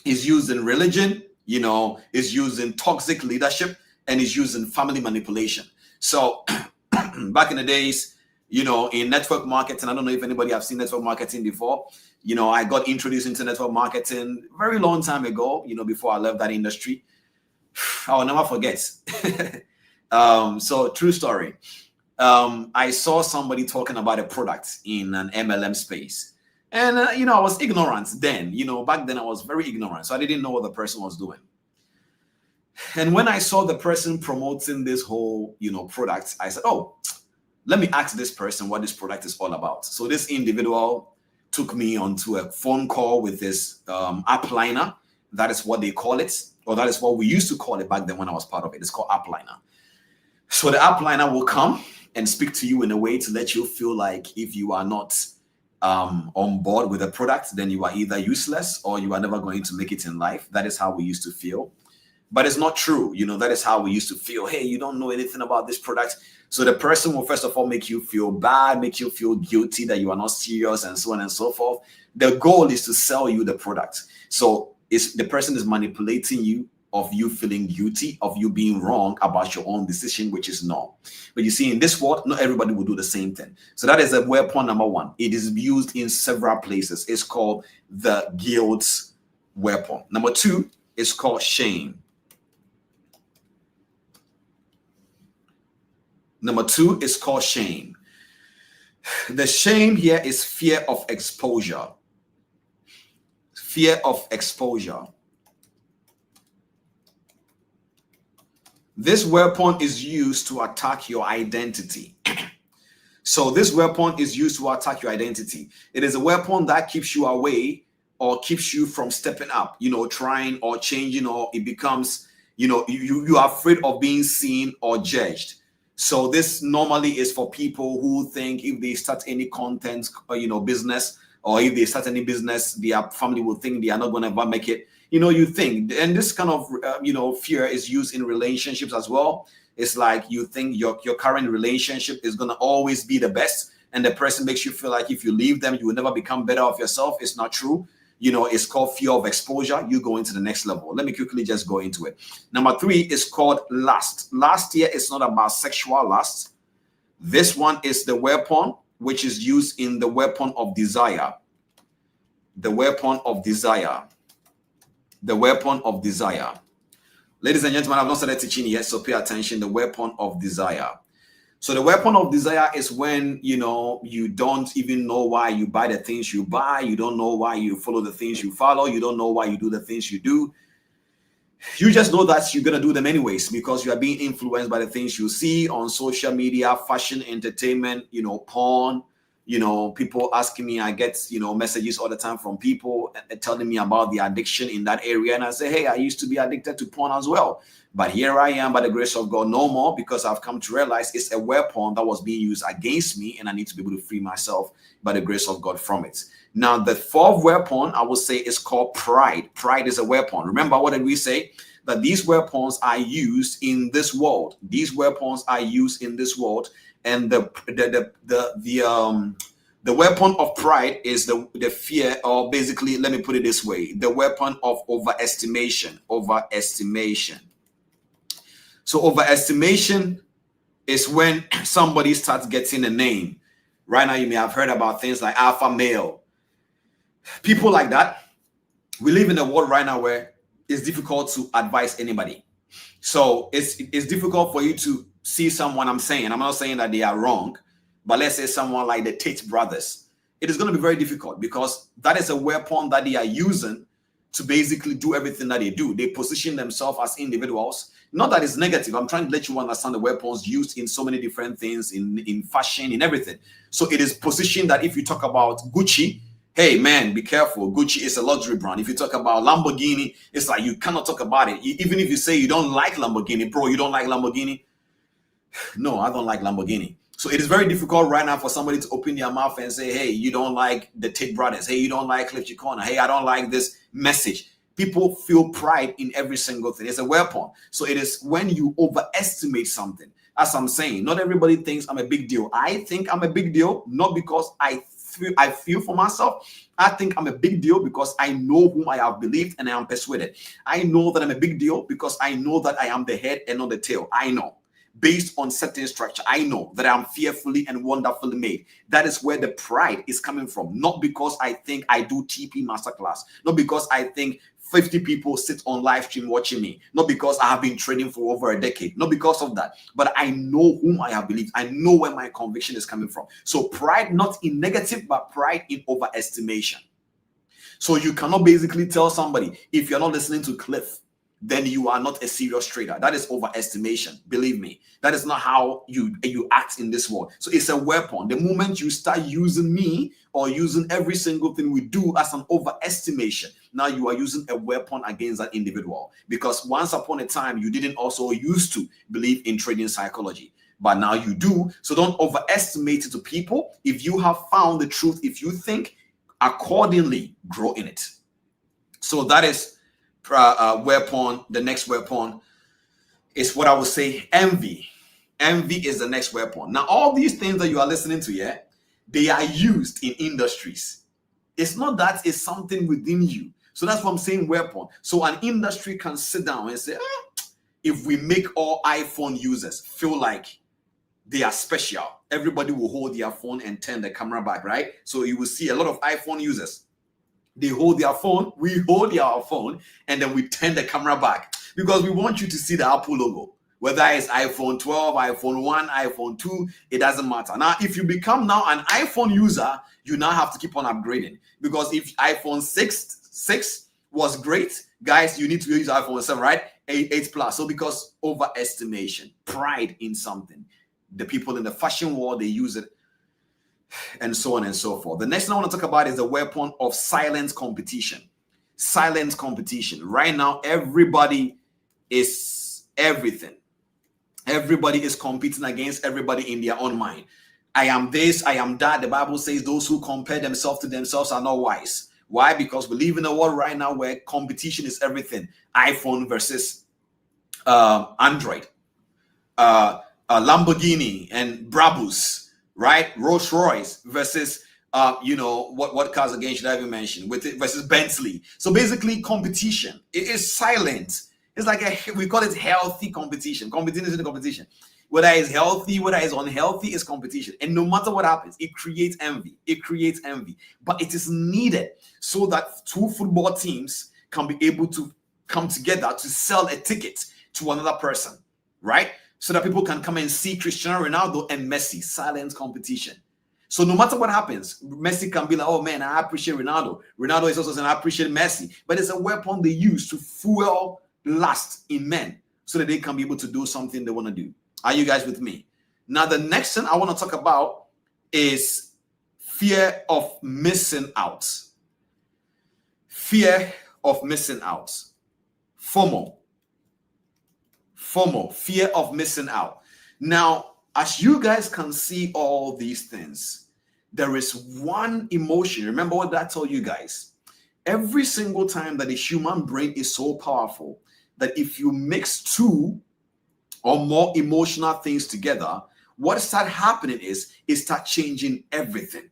is used in religion, is used in toxic leadership, and is used in family manipulation. So back in the days, in network marketing, I don't know if anybody have seen network marketing before. I got introduced into network marketing very long time ago, before I left that industry. I will never forget. So true story. I saw somebody talking about a product in an MLM space. And, I was ignorant then. Back then I was very ignorant. So I didn't know what the person was doing. And when I saw the person promoting this whole, product, I said, oh, let me ask this person what this product is all about. So this individual took me onto a phone call with this upliner. That is what they call it. Or that is what we used to call it back then when I was part of it. It's called upliner. So the upliner will come and speak to you in a way to let you feel like if you are not on board with a product, then you are either useless or you are never going to make it in life. That is how we used to feel. But it's not true. That is how we used to feel. Hey, you don't know anything about this product. So the person will first of all make you feel bad, make you feel guilty that you are not serious and so on and so forth. The goal is to sell you the product. So the person is manipulating you of you feeling guilty, of you being wrong about your own decision, which is no. But you see, in this world, not everybody will do the same thing. So that is a weapon number one. It is used in several places. It's called the guilt weapon. Number two is called shame. Number two is called shame. The shame here is fear of exposure. Fear of exposure. This weapon is used to attack your identity. So this weapon is used to attack your identity. It is a weapon that keeps you away or keeps you from stepping up, trying or changing, or it becomes, you are afraid of being seen or judged. So this normally is for people who think if they start any content, business, or if they start any business, their family will think they are not going to ever make it. You think, and this kind of, fear is used in relationships as well. It's like you think your current relationship is going to always be the best. And the person makes you feel like if you leave them, you will never become better of yourself. It's not true. It's called fear of exposure. You go into the next level. Let me quickly just go into it. Number three is called lust. Last year, it's not about sexual lust. This one is the weapon, which is used in the weapon of desire. The weapon of desire. The weapon of desire. Ladies and gentlemen, I've not started teaching yet, so pay attention. The weapon of desire. So the weapon of desire is when, you don't even know why you buy the things you buy. You don't know why you follow the things you follow. You don't know why you do the things you do. You just know that you're going to do them anyways because you are being influenced by the things you see on social media, fashion, entertainment, porn, people asking me, I get, messages all the time from people telling me about the addiction in that area. And I say, hey, I used to be addicted to porn as well. But here I am, by the grace of God, no more, because I've come to realize it's a weapon that was being used against me, and I need to be able to free myself by the grace of God from it. Now, the fourth weapon, I would say, is called pride. Pride is a weapon. Remember, what did we say? That these weapons are used in this world. These weapons are used in this world. And the weapon of pride is the fear, or basically, let me put it this way, the weapon of overestimation. Overestimation. So overestimation is when somebody starts getting a name. Right now, you may have heard about things like alpha male. People like that. We live in a world right now where it's difficult to advise anybody. So it's difficult for you to see someone. I'm not saying that they are wrong, but let's say someone like the Tate brothers. It is going to be very difficult because that is a weapon that they are using to basically do everything that they do. They position themselves as individuals. Not that it's negative. I'm trying to let you understand the weapons used in so many different things, in fashion, in everything. So it is positioned that if you talk about Gucci, hey man, be careful. Gucci is a luxury brand. If you talk about Lamborghini, it's like you cannot talk about it. Even if you say you don't like Lamborghini, bro, you don't like Lamborghini. No, I don't like Lamborghini. So it is very difficult right now for somebody to open their mouth and say, hey, you don't like the Tate brothers. Hey, you don't like Cheqona. Hey, I don't like this message. People feel pride in every single thing. It's a weapon. So it is when you overestimate something. As I'm saying, not everybody thinks I'm a big deal. I think I'm a big deal, not because I feel for myself. I think I'm a big deal because I know whom I have believed and I am persuaded. I know that I'm a big deal because I know that I am the head and not the tail. I know. Based on certain structure, I know that I'm fearfully and wonderfully made. That is where the pride is coming from. Not because I think I do TP Masterclass. Not because I think 50 people sit on live stream watching me. Not because I have been trading for over a decade. Not because of that. But I know whom I have believed. I know where my conviction is coming from. So pride, not in negative, but pride in overestimation. So you cannot basically tell somebody, if you're not listening to Cliff, then you are not a serious trader. That is overestimation. Believe me, that is not how you act in this world. So it's a weapon. The moment you start using me or using every single thing we do as an overestimation, now you are using a weapon against that individual. Because once upon a time, you didn't also used to believe in trading psychology, but now you do. So don't overestimate it to people. If you have found the truth, if you think accordingly, grow in it. So that is weapon. The next weapon is what I would say envy. Envy is the next weapon. Now, all these things that you are listening to, yeah, they are used in industries. It's not that it's something within you. So that's what I'm saying, weapon. So an industry can sit down and say, if we make all iPhone users feel like they are special, everybody will hold their phone and turn the camera back, right? So you will see a lot of iPhone users. They hold their phone, we hold our phone, and then we turn the camera back because we want you to see the Apple logo. Whether it's iPhone 12, iPhone 1, iPhone 2, it doesn't matter. Now, if you become now an iPhone user, you now have to keep on upgrading. Because if iPhone 6 was great, guys, you need to use iPhone 7, right? 8 Plus. So because overestimation, pride in something. The people in the fashion world, they use it, and so on and so forth. The next thing I want to talk about is the weapon of silent competition. Silent competition. Right now, everybody is everything. Everybody is competing against everybody in their own mind. I am this, I am that. The Bible says those who compare themselves to themselves are not wise. Why? Because we live in a world right now where competition is everything. iPhone versus Android. Lamborghini and Brabus, right? Rolls Royce versus what cars again should I even mention? With it versus Bentley. So basically, competition. It is silent. It's like we call it healthy competition. Competition is the competition. Whether it's healthy, whether it's unhealthy, it's competition. And no matter what happens, it creates envy. It creates envy. But it is needed so that two football teams can be able to come together to sell a ticket to another person, right? So that people can come and see Cristiano Ronaldo and Messi. Silent competition. So no matter what happens, Messi can be like, oh man, I appreciate Ronaldo. Ronaldo is also saying, I appreciate Messi. But it's a weapon they use to fuel lust in men so that they can be able to do something they want to do. Are you guys with me? Now, the next thing I want to talk about is fear of missing out. Fear of missing out. FOMO. FOMO, fear of missing out. Now, as you guys can see all these things, there is one emotion. Remember what I told you guys? Every single time that the human brain is so powerful that if you mix two or more emotional things together, what start happening is it start changing everything.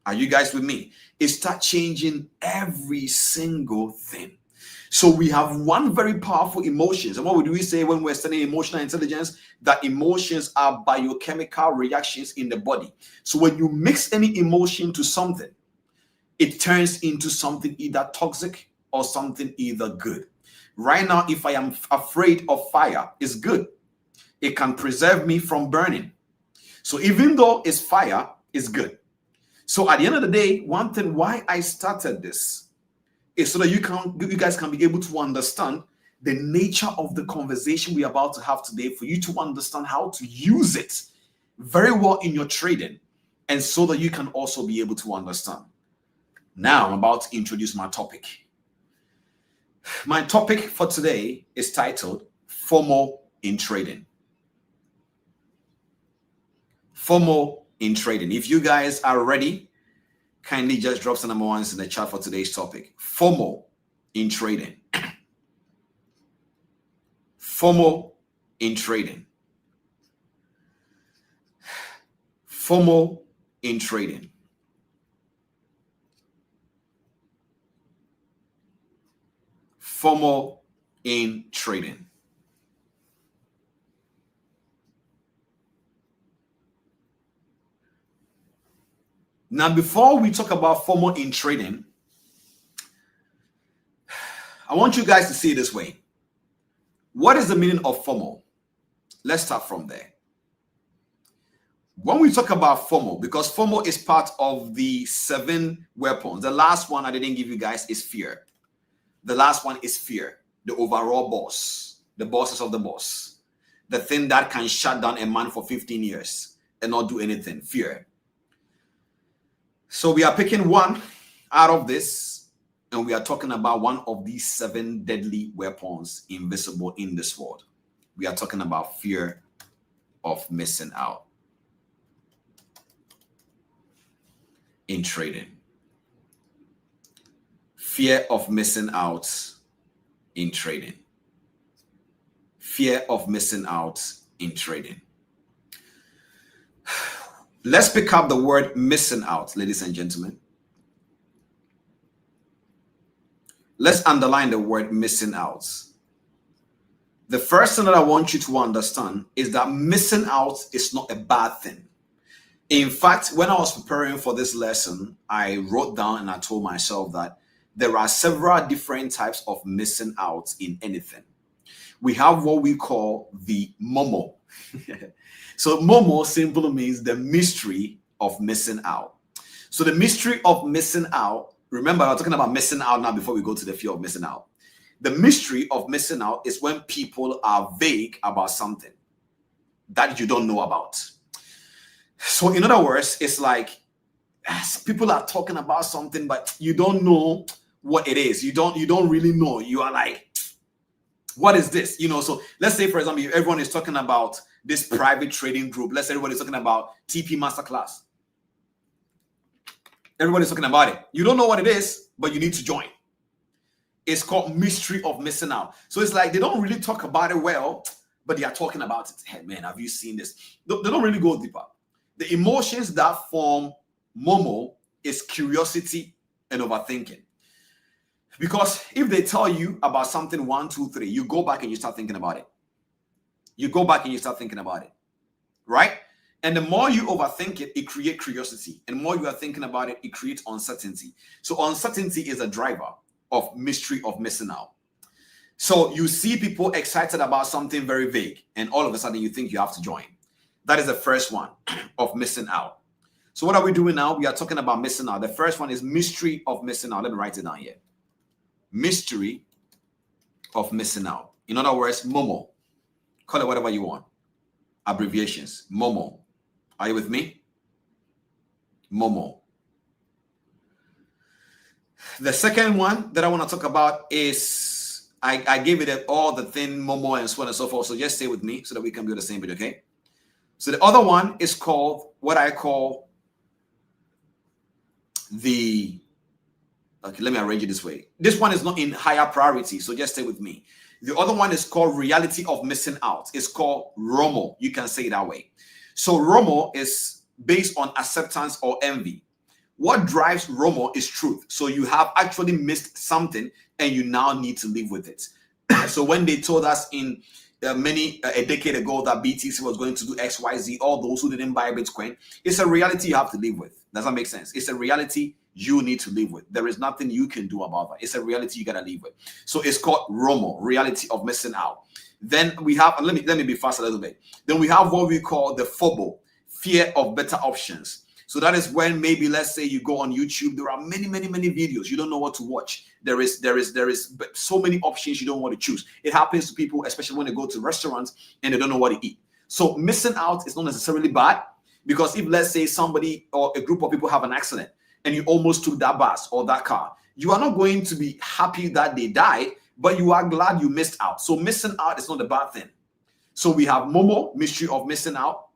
Are you guys with me? It start changing every single thing. So we have one very powerful emotions. And what do we say when we're studying emotional intelligence? That emotions are biochemical reactions in the body. So when you mix any emotion to something, it turns into something either toxic or something either good. Right now, if I am afraid of fire, it's good. It can preserve me from burning. So even though it's fire, it's good. So at the end of the day, one thing why I started this is so that you guys can be able to understand the nature of the conversation we're about to have today, for you to understand how to use it very well in your trading, and so that you can also be able to understand. Now I'm about to introduce my topic. My topic for today is titled FOMO in trading. FOMO in trading. If you guys are ready, kindly just drop some number ones in the chat for today's topic. FOMO in trading. FOMO in trading. FOMO in trading. FOMO in trading. Now, before we talk about FOMO in trading, I want you guys to see it this way. What is the meaning of FOMO? Let's start from there. When we talk about FOMO, because FOMO is part of the 7 weapons. The last one I didn't give you guys is fear. The last one is fear, the overall boss, the bosses of the boss, the thing that can shut down a man for 15 years and not do anything, fear. So we are picking one out of this, and we are talking about one of these 7 deadly weapons invisible in this world. We are talking about fear of missing out in trading. Fear of missing out in trading. Fear of missing out in trading. Let's pick up the word missing out, ladies and gentlemen. Let's underline the word missing out. The first thing that I want you to understand is that missing out is not a bad thing. In fact, when I was preparing for this lesson, I wrote down and I told myself that there are several different types of missing out in anything. We have what we call the MOMO. So MOMO simply means the mystery of missing out. So the mystery of missing out, remember I'm talking about missing out now before we go to the fear of missing out. The mystery of missing out is when people are vague about something that you don't know about. So in other words, it's like people are talking about something, but you don't know what it is. You don't really know. You are like, what is this? You know, so let's say, for example, everyone is talking about this private trading group. Let's say everybody's talking about TP Masterclass. Everybody's talking about it. You don't know what it is, but you need to join. It's called mystery of missing out. So it's like they don't really talk about it well, but they are talking about it. Hey, man, have you seen this? They don't really go deeper. The emotions that form MOMO is curiosity and overthinking. Because if they tell you about something 1, 2, 3, you go back and you start thinking about it. You go back and you start thinking about it, right? And the more you overthink it, it creates curiosity. And the more you are thinking about it, it creates uncertainty. So uncertainty is a driver of mystery of missing out. So you see people excited about something very vague, and all of a sudden you think you have to join. That is the first one of missing out. So what are we doing now? We are talking about missing out. The first one is mystery of missing out. Let me write it down here. Mystery of missing out. In other words, MOMO. Call it whatever you want. Abbreviations. MOMO. Are you with me? MOMO. The second one that I want to talk about is I gave it all the thing, Momo, and so on and so forth. So just stay with me so that we can be on the same page, okay? So the other one is called what I call the, okay, let me arrange it this way. This one is not in higher priority, so just stay with me. The other one is called reality of missing out. It's called ROMO. You can say it that way. So ROMO is based on acceptance or envy. What drives ROMO is truth. So you have actually missed something and you now need to live with it. So when they told us in a decade ago that BTC was going to do XYZ, all those who didn't buy Bitcoin, it's a reality you have to live with. Does that make sense? It's a reality you need to live with. There is nothing you can do about that. It's a reality you gotta live with. So it's called ROMO, reality of missing out. Then we have, let me be fast a little bit. Then we have what we call the Fomo, fear of better options. So that is when maybe, let's say you go on YouTube, there are many videos. You don't know what to watch. There is so many options you don't want to choose. It happens to people, especially when they go to restaurants and they don't know what to eat. So missing out is not necessarily bad, because if, let's say, somebody or a group of people have an accident and you almost took that bus or that car, you are not going to be happy that they died, but you are glad you missed out. So missing out is not a bad thing. So we have Momo, mystery of missing out.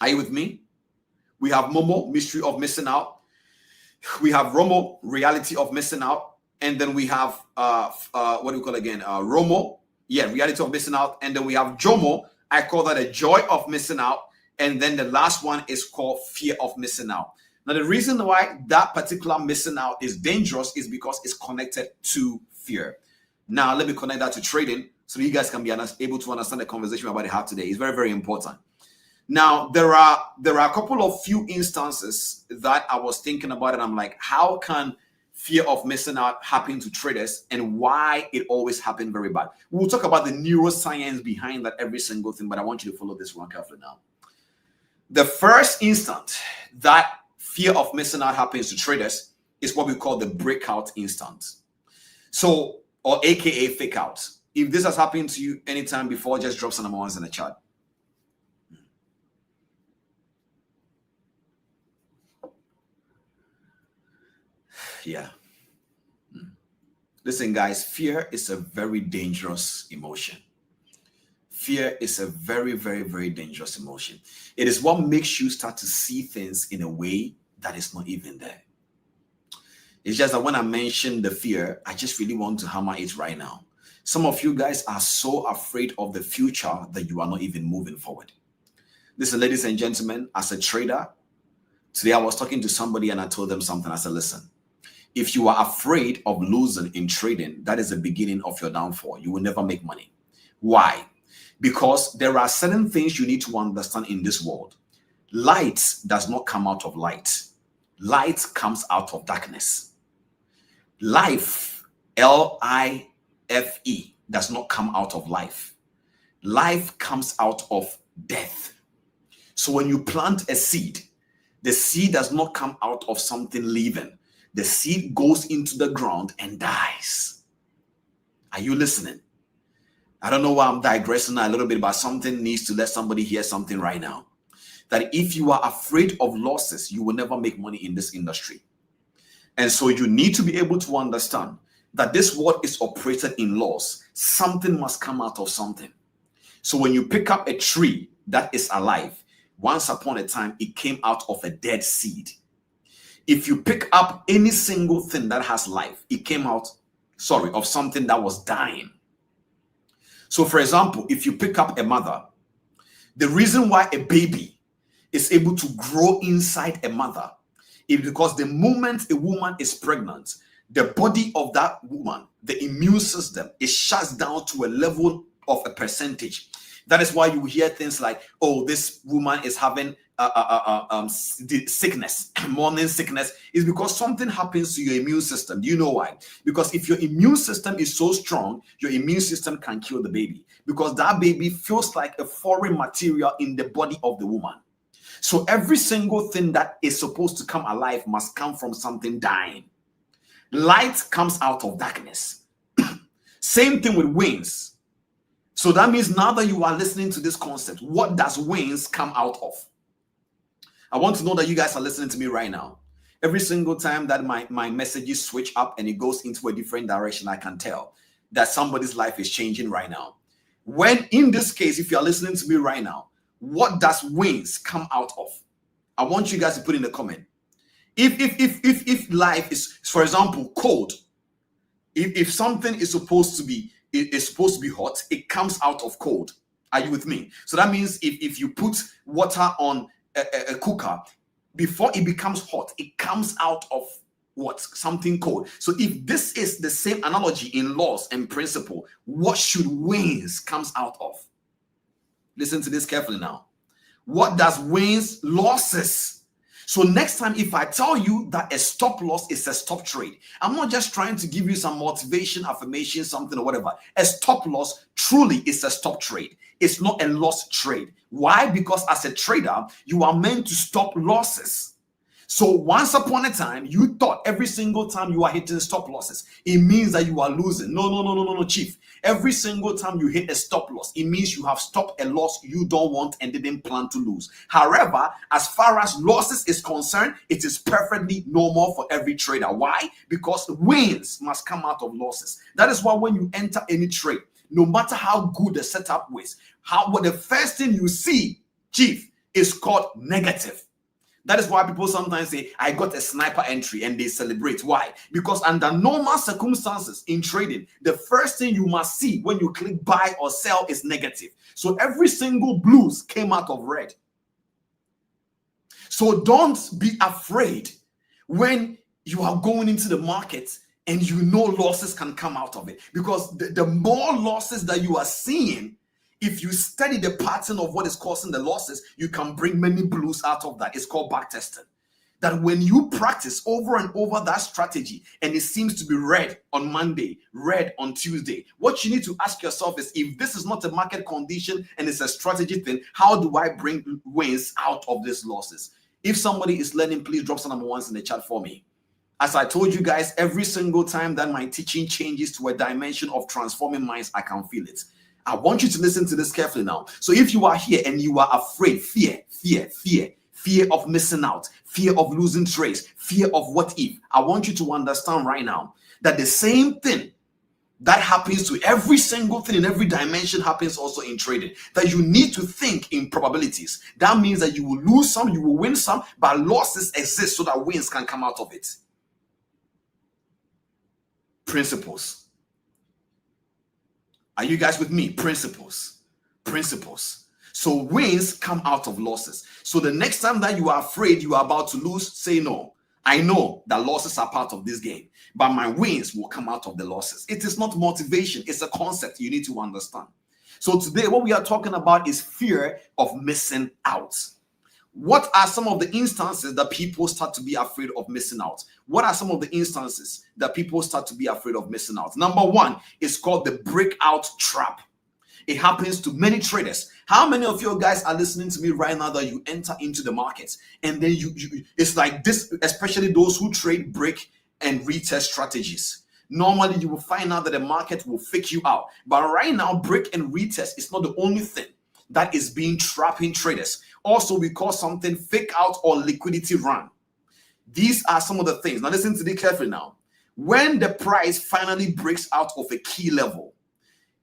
Are you with me? We have Momo, mystery of missing out. We have Romo, reality of missing out. And then we have, what do we call again? Romo, yeah, reality of missing out. And then we have Jomo, I call that a joy of missing out. And then the last one is called fear of missing out. Now, the reason why that particular missing out is dangerous is because it's connected to fear. Now, let me connect that to trading so you guys can be able to understand the conversation we're about to have today. It's very, very important. Now, there are a couple of few instances that I was thinking about, and I'm like, how can fear of missing out happen to traders and why it always happened very bad? We'll talk about the neuroscience behind that every single thing, but I want you to follow this one carefully now. The first instant that fear of missing out happens to traders is what we call the breakout instant. So, or AKA fake out. If this has happened to you anytime before, just drop some number ones in the chat. Yeah. Listen, guys, fear is a very dangerous emotion. Fear is a very, very, very dangerous emotion. It is what makes you start to see things in a way that is not even there. It's just that when I mention the fear, I just really want to hammer it right now. Some of you guys are so afraid of the future that you are not even moving forward. Listen, ladies and gentlemen, as a trader, today I was talking to somebody and I told them something. I said, listen, if you are afraid of losing in trading, that is the beginning of your downfall. You will never make money. Why? Because there are certain things you need to understand in this world. Light does not come out of light. Light comes out of darkness. Life, L-I-F-E, does not come out of life. Life comes out of death. So when you plant a seed, the seed does not come out of something living. The seed goes into the ground and dies. Are you listening? I don't know why I'm digressing a little bit, but something needs to let somebody hear something right now. That if you are afraid of losses, you will never make money in this industry. And so you need to be able to understand that this world is operated in laws. Something must come out of something. So when you pick up a tree that is alive, once upon a time, it came out of a dead seed. If you pick up any single thing that has life, it came out, of something that was dying. So for example, if you pick up a mother, the reason why a baby is able to grow inside a mother is because the moment a woman is pregnant, the body of that woman, the immune system, is shut down to a level of a percentage. That is why you hear things like, oh, this woman is having sickness, morning sickness, is because something happens to your immune system. Do you know why? Because if your immune system is so strong, your immune system can kill the baby, because that baby feels like a foreign material in the body of the woman. So every single thing that is supposed to come alive must come from something dying. Light comes out of darkness. Same thing with wings. So that means now that you are listening to this concept, what does wings come out of? I want to know that you guys are listening to me right now. Every single time that my messages switch up and it goes into a different direction, I can tell that somebody's life is changing right now. When in this case, if you're listening to me right now, what does wins come out of? I want you guys to put in the comment. If life is, for example, cold, if something is supposed to be hot, it comes out of cold. Are you with me? So that means if you put water on a cooker, before it becomes hot, it comes out of what? Something cold. So if this is the same analogy in laws and principle, what should wins comes out of? Listen to this carefully now. What does wins? Losses. So next time, if I tell you that a stop loss is a stop trade, I'm not just trying to give you some motivation, affirmation, something or whatever. A stop loss truly is a stop trade. It's not a loss trade. Why? Because as a trader, you are meant to stop losses. So once upon a time, you thought every single time you are hitting stop losses, it means that you are losing. No, Chief. Every single time you hit a stop loss, it means you have stopped a loss you don't want and didn't plan to lose. However, as far as losses is concerned, it is perfectly normal for every trader. Why? Because wins must come out of losses. That is why when you enter any trade, no matter how good the setup is, what the first thing you see, Chief, is called negative. That is why people sometimes say, I got a sniper entry, and they celebrate. Why? Because under normal circumstances in trading, the first thing you must see when you click buy or sell is negative. So every single blues came out of red. So don't be afraid when you are going into the market and you know losses can come out of it. Because the more losses that you are seeing, if you study the pattern of what is causing the losses, you can bring many blues out of that. It's called backtesting. That when you practice over and over that strategy and it seems to be red on Monday, red on Tuesday, what you need to ask yourself is, if this is not a market condition and it's a strategy thing, how do I bring wins out of these losses? If somebody is learning, please drop some number ones in the chat for me. As I told you guys, every single time that my teaching changes to a dimension of transforming minds, I can feel it. I want you to listen to this carefully now. So if you are here and you are afraid, fear of missing out, fear of losing trades, fear of what if, I want you to understand right now that the same thing that happens to every single thing in every dimension happens also in trading. That you need to think in probabilities. That means that you will lose some, you will win some, but losses exist so that wins can come out of it. Principles. Are you guys with me? Principles. So wins come out of losses. So the next time that you are afraid you are about to lose, say no. I know that losses are part of this game, but my wins will come out of the losses. It is not motivation. It's a concept you need to understand. So today what we are talking about is fear of missing out. What are some of the instances that people start to be afraid of missing out? What are some of the instances that people start to be afraid of missing out? Number one is called the breakout trap. It happens to many traders. How many of you guys are listening to me right now that you enter into the market and then you it's like this, especially those who trade break and retest strategies. Normally you will find out that the market will fake you out. But right now, break and retest is not the only thing that is being trapping traders. Also, we call something fake out or liquidity run. These are some of the things. Now listen to this carefully now. When the price finally breaks out of a key level,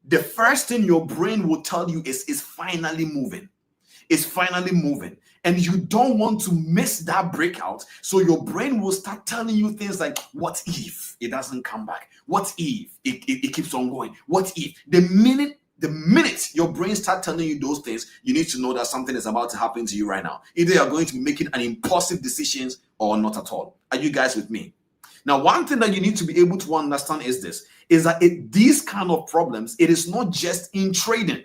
the first thing your brain will tell you is it's finally moving. It's finally moving. And you don't want to miss that breakout. So your brain will start telling you things like, what if it doesn't come back? What if it keeps on going? What if? The minute your brain starts telling you those things, you need to know that something is about to happen to you right now. Either you're going to be making an impulsive decisions or not at all. Are you guys with me? Now, one thing that you need to be able to understand is this, is that these kind of problems, it is not just in trading.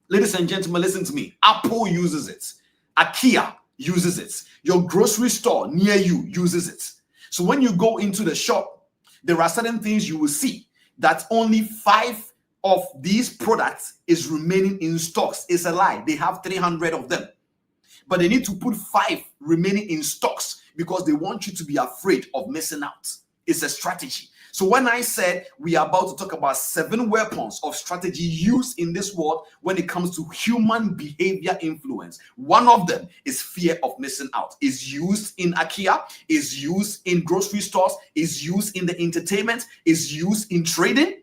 Ladies and gentlemen, listen to me. Apple uses it. IKEA uses it. Your grocery store near you uses it. So when you go into the shop, there are certain things you will see that only 5 of these products is remaining in stocks. It's a lie. They have 300 of them. But they need to put 5 remaining in stocks because they want you to be afraid of missing out. It's a strategy. So when I said we are about to talk about 7 weapons of strategy used in this world when it comes to human behavior influence, one of them is fear of missing out. Is used in IKEA, is used in grocery stores, is used in the entertainment, is used in trading.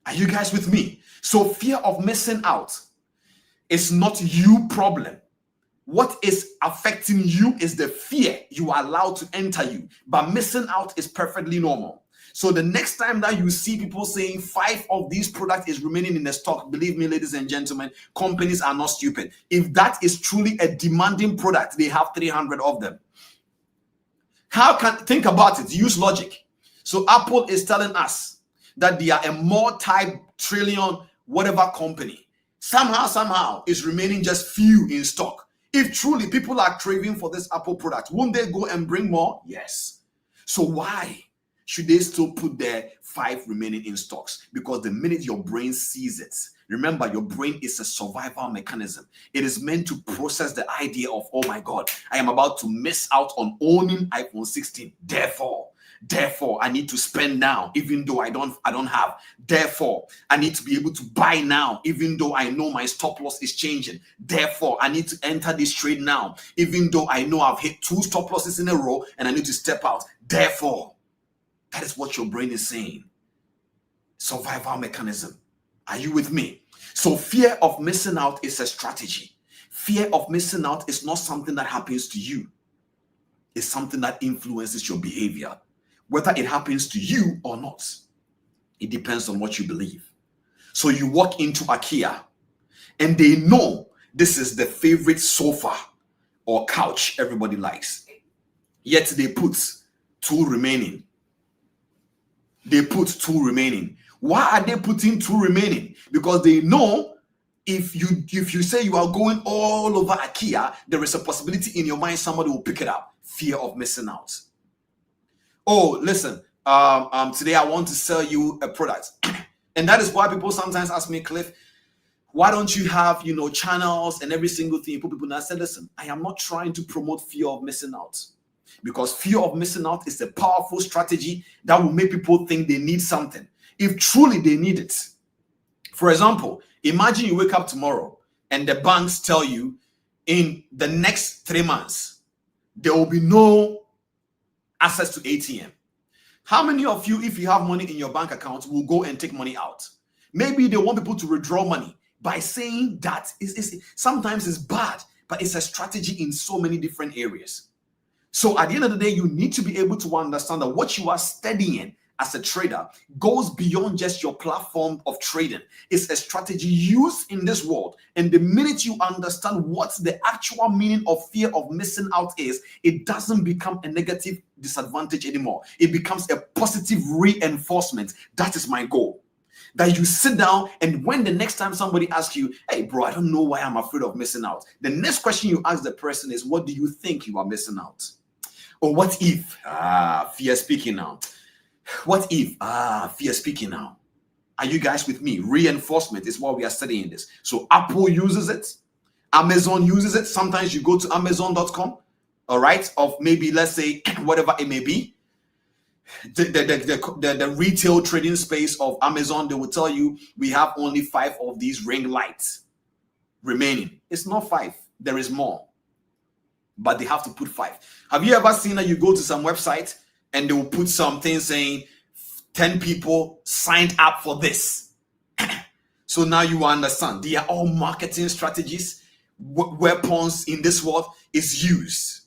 Are you guys with me? So fear of missing out is not you problem. What is affecting you is the fear you are allowed to enter you, but missing out is perfectly normal. So the next time that you see people saying 5 of these products is remaining in the stock, believe me, ladies and gentlemen, companies are not stupid. If that is truly a demanding product, they have 300 of them. Think about it, use logic. So Apple is telling us that they are a multi-trillion whatever company. Somehow is remaining just few in stock. If truly people are craving for this Apple product, won't they go and bring more? Yes. So why should they still put their 5 remaining in stocks? Because the minute your brain sees it, remember, your brain is a survival mechanism. It is meant to process the idea of, oh my God, I am about to miss out on owning iPhone 16. Therefore, I need to spend now, even though I don't have. Therefore, I need to be able to buy now, even though I know my stop loss is changing. Therefore, I need to enter this trade now, even though I know I've hit 2 stop losses in a row and I need to step out. Therefore, that is what your brain is saying. Survival mechanism. Are you with me? So fear of missing out is a strategy. Fear of missing out is not something that happens to you. It's something that influences your behavior. Whether it happens to you or not, it depends on what you believe. So you walk into IKEA and they know this is the favorite sofa or couch everybody likes. Yet they put 2 remaining. Why are they putting 2 remaining? Because they know if you say you are going all over IKEA, there is a possibility in your mind somebody will pick it up. Fear of missing out. Oh, listen, today I want to sell you a product. And that is why people sometimes ask me, Cliff, why don't you have, channels and every single thing you put people in? I said, listen, I am not trying to promote fear of missing out, because fear of missing out is a powerful strategy that will make people think they need something if truly they need it. For example, imagine you wake up tomorrow and the banks tell you in the next 3 months, there will be no access to ATM. How many of you, if you have money in your bank account, will go and take money out? Maybe they want people to withdraw money by saying that sometimes it's bad, but it's a strategy in so many different areas. So at the end of the day, you need to be able to understand that what you are studying as a trader goes beyond just your platform of trading. It's a strategy used in this world. And the minute you understand what the actual meaning of fear of missing out is, it doesn't become a negative disadvantage anymore. It becomes a positive reinforcement. That is my goal. That you sit down and when the next time somebody asks you, hey bro, I don't know why I'm afraid of missing out, the next question you ask the person is, what do you think you are missing out? Or what if? Fear speaking now. What if? Fear speaking now. Are you guys with me? Reinforcement is why we are studying this. So Apple uses it. Amazon uses it. Sometimes you go to Amazon.com, all right, of maybe, let's say, whatever it may be. The retail trading space of Amazon, they will tell you we have only 5 of these ring lights remaining. It's not 5. There is more. But they have to put 5. Have you ever seen that you go to some website and they will put something saying 10 people signed up for this? So now you understand. They are all marketing strategies. Weapons in this world is used.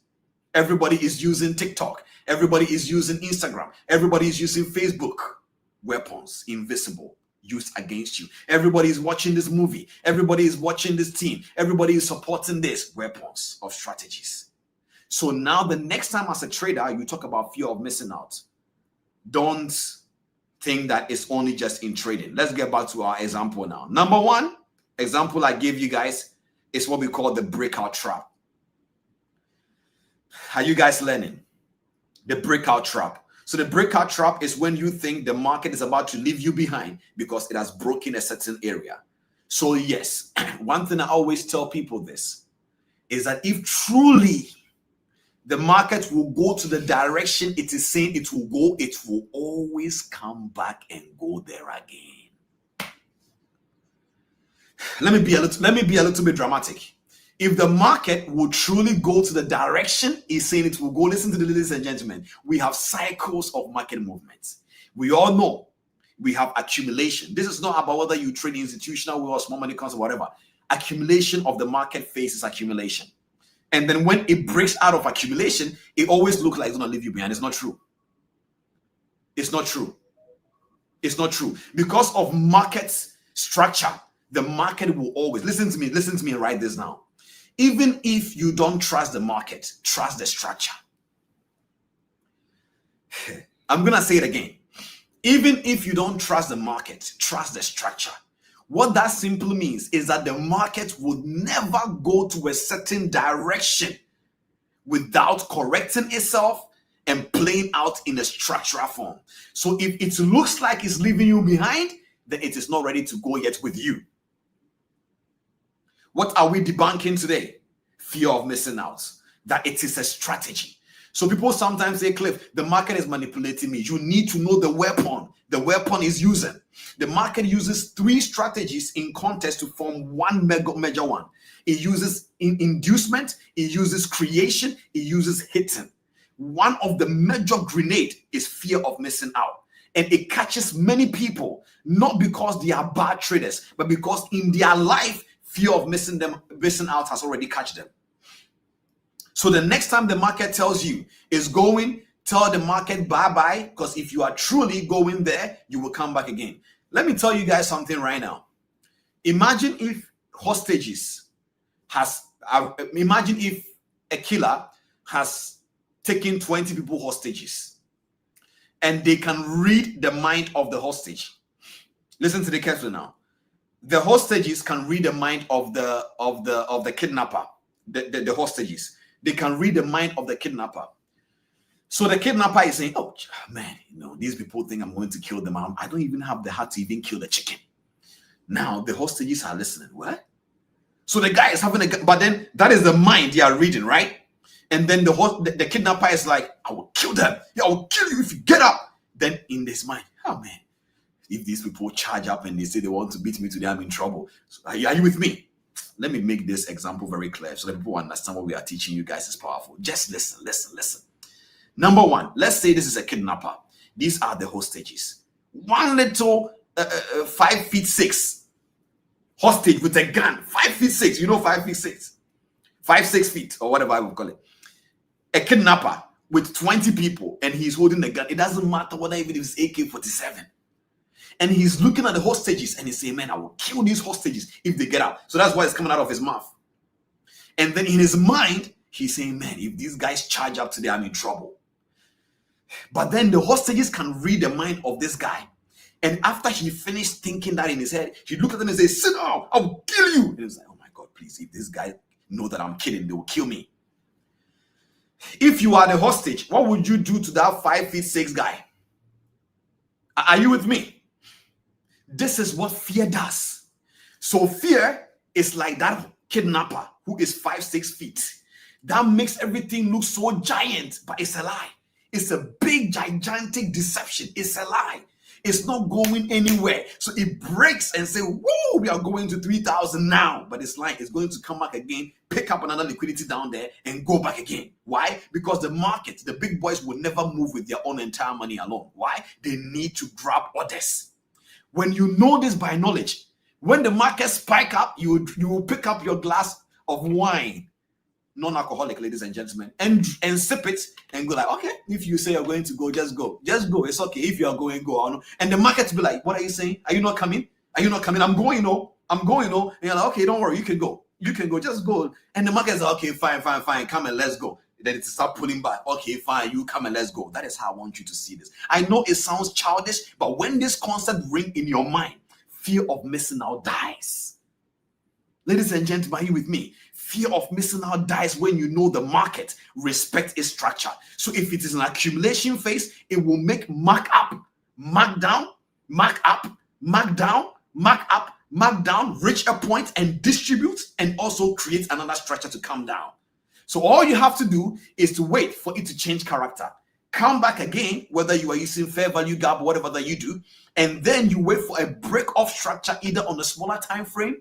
Everybody is using TikTok. Everybody is using Instagram. Everybody is using Facebook. Weapons, invisible, used against you. Everybody is watching this movie. Everybody is watching this team. Everybody is supporting this. Weapons of strategies. So now the next time as a trader, you talk about fear of missing out. Don't think that it's only just in trading. Let's get back to our example now. Number 1 example I gave you guys is what we call the breakout trap. Are you guys learning? The breakout trap. So the breakout trap is when you think the market is about to leave you behind because it has broken a certain area. So yes, one thing I always tell people this is that if truly the market will go to the direction it is saying it will go, it will always come back and go there again. Let me be a little bit dramatic. If the market will truly go to the direction it's saying it will go, listen to the ladies and gentlemen, we have cycles of market movements. We all know we have accumulation. This is not about whether you trade institutional or small money concept, whatever. Accumulation of the market faces accumulation. And then when it breaks out of accumulation, it always looks like it's going to leave you behind. It's not true. It's not true. It's not true. Because of market structure, the market will always, listen to me and write this down. Even if you don't trust the market, trust the structure. I'm going to say it again. Even if you don't trust the market, trust the structure. What that simply means is that the market would never go to a certain direction without correcting itself and playing out in a structural form. So if it looks like it's leaving you behind, then it is not ready to go yet with you. What are we debunking today? Fear of missing out. That it is a strategy. So people sometimes say, Cliff, the market is manipulating me. You need to know the weapon. The weapon is using. The market uses 3 strategies in contest to form one major one. It uses inducement, it uses creation, it uses hitting. One of the major grenade is fear of missing out. And it catches many people, not because they are bad traders, but because in their life, fear of missing out has already catch them. So the next time the market tells you is going, tell the market bye-bye, because if you are truly going there, you will come back again. Let me tell you guys something right now. Imagine if imagine if a killer has taken 20 people hostages and they can read the mind of the hostage. Listen to the carefully now. The hostages can read the mind of the kidnapper, the hostages. They can read the mind of the kidnapper. So the kidnapper is saying, oh man, these people think I'm going to kill them. I don't even have the heart to even kill the chicken. Now the hostages are listening. What? So the guy is having but then that is the mind they are reading, right? And then the kidnapper is like, I will kill them. Yeah, I will kill you if you get up. Then in this mind, oh man, if these people charge up and they say they want to beat me today, I'm in trouble. So are you with me? Let me make this example very clear so that people understand what we are teaching you guys is powerful. Just listen. Number 1, let's say this is a kidnapper. These are the hostages. One little 5'6" hostage with a gun. 5'6", 5'6", 5'6" feet or whatever I would call it. A kidnapper with 20 people and he's holding a gun. It doesn't matter whether even if it's AK-47. And he's looking at the hostages and he's saying, man, I will kill these hostages if they get out. So that's why it's coming out of his mouth. And then in his mind, he's saying, man, if these guys charge up today, I'm in trouble. But then the hostages can read the mind of this guy. And after he finished thinking that in his head, he looked at them and said, sit down, I will kill you. And he was like, oh my God, please, if this guy know that I'm kidding, they will kill me. If you are the hostage, what would you do to that 5'6" guy? Are you with me? This is what fear does. So fear is like that kidnapper who is 5'6" feet. That makes everything look so giant, but it's a lie. It's a big, gigantic deception. It's a lie. It's not going anywhere. So it breaks and say, whoa, we are going to 3,000 now. But it's like it's going to come back again, pick up another liquidity down there and go back again. Why? Because the market, the big boys will never move with their own entire money alone. Why? They need to grab orders. When you know this by knowledge, when the market spike up, you will pick up your glass of wine, non-alcoholic, ladies and gentlemen, and sip it and go like, okay, if you say you're going to go, just go. Just go. It's okay. If you are going, go. And the market will be like, what are you saying? Are you not coming? Are you not coming? I'm going, no. I'm going, no. And you're like, okay, don't worry. You can go. You can go. Just go. And the market is like, okay, fine. Come and let's go. Then it start pulling back. Okay, fine. You come and let's go. That is how I want you to see this. I know it sounds childish, but when this concept ring in your mind, fear of missing out dies. Ladies and gentlemen, are you with me? Fear of missing out dies when you know the market, respect its structure. So if it is an accumulation phase, it will make mark up, mark down, mark up, mark down, mark up, mark down, reach a point and distribute, and also create another structure to come down. So all you have to do is to wait for it to change character. Come back again, whether you are using fair value gap, whatever that you do, and then you wait for a break of structure either on a smaller time frame.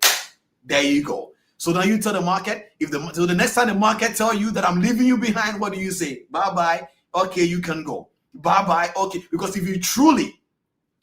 There you go. So now you tell the market, so the next time the market tell you that I'm leaving you behind, what do you say? Bye-bye. Okay, you can go. Bye-bye. Okay, because if you truly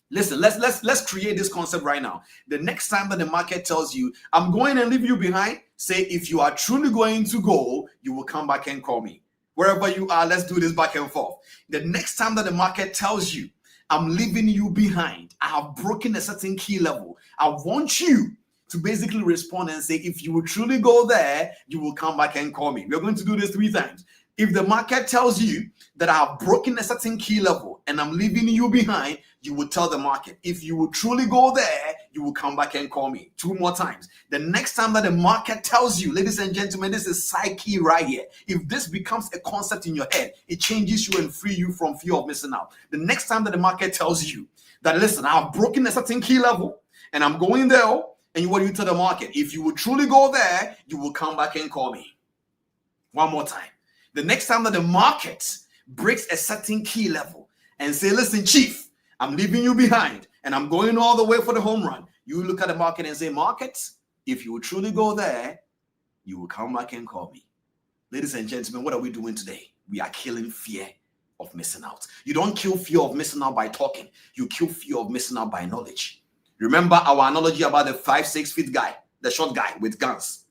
listen, let's create this concept right now. The next time that the market tells you, I'm going and leave you behind, say, if you are truly going to go, you will come back and call me. Wherever you are, let's do this back and forth. The next time that the market tells you, I'm leaving you behind, I have broken a certain key level, I want you to basically respond and say, if you will truly go there, you will come back and call me. We're going to do this 3 times. If the market tells you that I have broken a certain key level and I'm leaving you behind, you will tell the market. If you will truly go there, you will come back and call me. 2 more times. The next time that the market tells you, ladies and gentlemen, this is psyche right here. If this becomes a concept in your head, it changes you and free you from fear of missing out. The next time that the market tells you that, listen, I have broken a certain key level and I'm going there, and what do you tell the market? If you will truly go there, you will come back and call me. 1 more time. The next time that the market breaks a certain key level and say, listen, chief, I'm leaving you behind and I'm going all the way for the home run. You look at the market and say, market, if you will truly go there, you will come back and call me. Ladies and gentlemen, what are we doing today? We are killing fear of missing out. You don't kill fear of missing out by talking. You kill fear of missing out by knowledge. Remember our analogy about the 5-6 feet guy, the short guy with guns.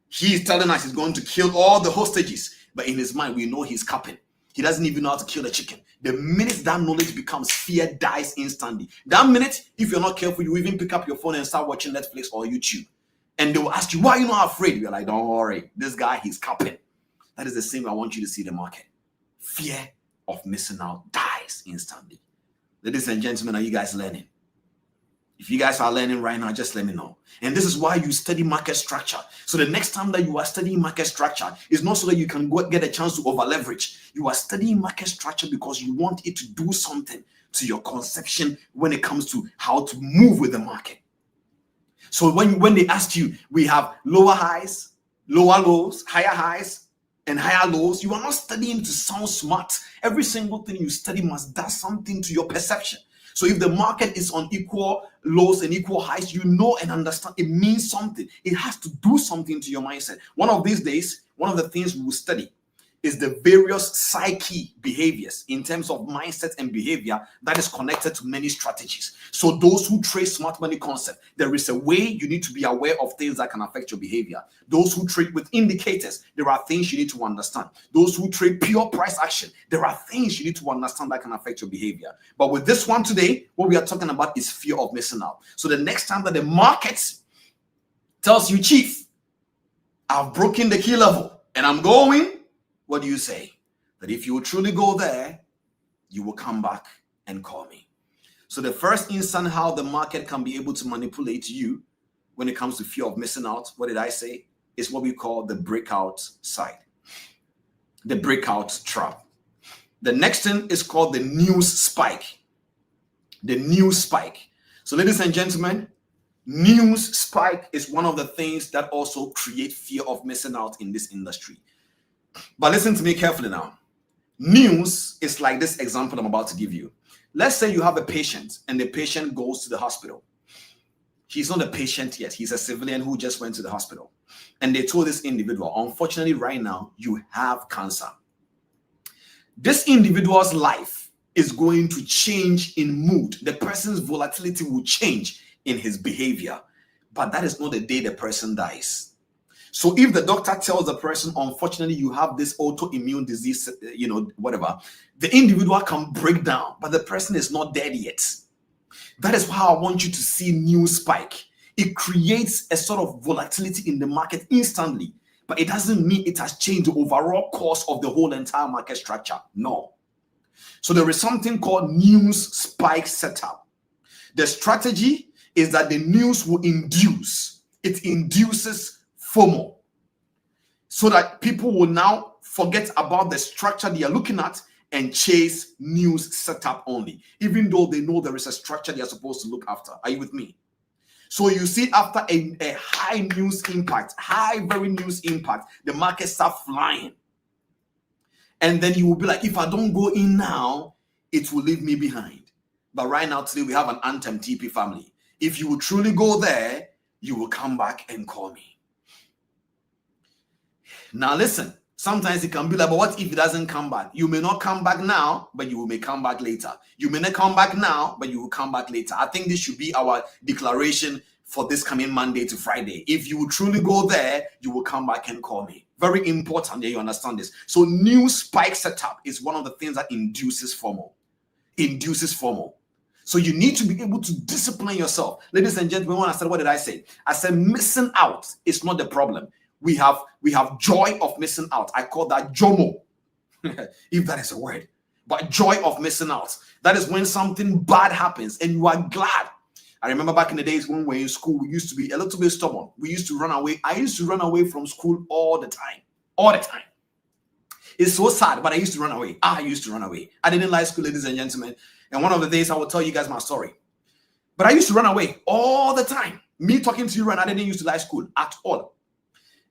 He's telling us he's going to kill all the hostages, but in his mind, we know he's capping. He doesn't even know how to kill a chicken. The minute that knowledge becomes, fear dies instantly. That minute, if you're not careful, you even pick up your phone and start watching Netflix or YouTube. And they will ask you, why are you not afraid? You're like, don't worry. This guy, he's capping. That is the same way I want you to see the market. Fear of missing out dies instantly. Ladies and gentlemen, are you guys learning? If you guys are learning right now, just let me know. And this is why you study market structure. So the next time that you are studying market structure, is not so that you can go get a chance to over leverage. You are studying market structure because you want it to do something to your conception when it comes to how to move with the market. So when they ask you, we have lower highs, lower lows, higher highs, and higher lows, you are not studying to sound smart. Every single thing you study must do something to your perception. So if the market is on equal lows and equal highs, you know and understand it means something. It has to do something to your mindset. One of these days, one of the things we will study is the various psyche behaviors in terms of mindset and behavior that is connected to many strategies. So those who trade smart money concept, there is a way you need to be aware of things that can affect your behavior. Those who trade with indicators, there are things you need to understand. Those who trade pure price action, there are things you need to understand that can affect your behavior. But with this one today, what we are talking about is fear of missing out. So the next time that the market tells you, chief, I've broken the key level and I'm going, what do you say? That if you will truly go there, you will come back and call me. So the first instant how the market can be able to manipulate you when it comes to fear of missing out, what did I say? Is what we call the breakout side, the breakout trap. The next thing is called the news spike. The news spike. So ladies and gentlemen, news spike is one of the things that also create fear of missing out in this industry. But listen to me carefully now. News is like this example I'm about to give you. Let's say you have a patient and the patient goes to the hospital. He's not a patient yet. He's a civilian who just went to the hospital. And they told this individual, unfortunately, right now, you have cancer. This individual's life is going to change in mood. The person's volatility will change in his behavior. But that is not the day the person dies. So if the doctor tells the person, unfortunately, you have this autoimmune disease, whatever, the individual can break down, but the person is not dead yet. That is how I want you to see news spike. It creates a sort of volatility in the market instantly, but it doesn't mean it has changed the overall course of the whole entire market structure. No. So there is something called news spike setup. The strategy is that the news will induces Fomo, so that people will now forget about the structure they are looking at and chase news setup only, even though they know there is a structure they are supposed to look after. Are you with me? So you see, after a high news impact, very news impact, the market start flying. And then you will be like, if I don't go in now, it will leave me behind. But right now, today, we have an anthem TP family. If you will truly go there, you will come back and call me. Now listen, sometimes it can be like, but what if it doesn't come back? You may not come back now, but you may come back later. You may not come back now, but you will come back later. I think this should be our declaration for this coming Monday to Friday. If you will truly go there, you will come back and call me. Very important that you understand this. So new spike setup is one of the things that induces FOMO. So you need to be able to discipline yourself. Ladies and gentlemen, when I said, what did I say? I said missing out is not the problem. We have joy of missing out. I call that JOMO, if that is a word. But joy of missing out. That is when something bad happens and you are glad. I remember back in the days when we were in school, we used to be a little bit stubborn. We used to run away. I used to run away from school all the time. It's so sad, but I used to run away. I used to run away. I didn't like school, ladies and gentlemen. And one of the days I will tell you guys my story. But I used to run away all the time. Me talking to you right now, I didn't used to like school at all.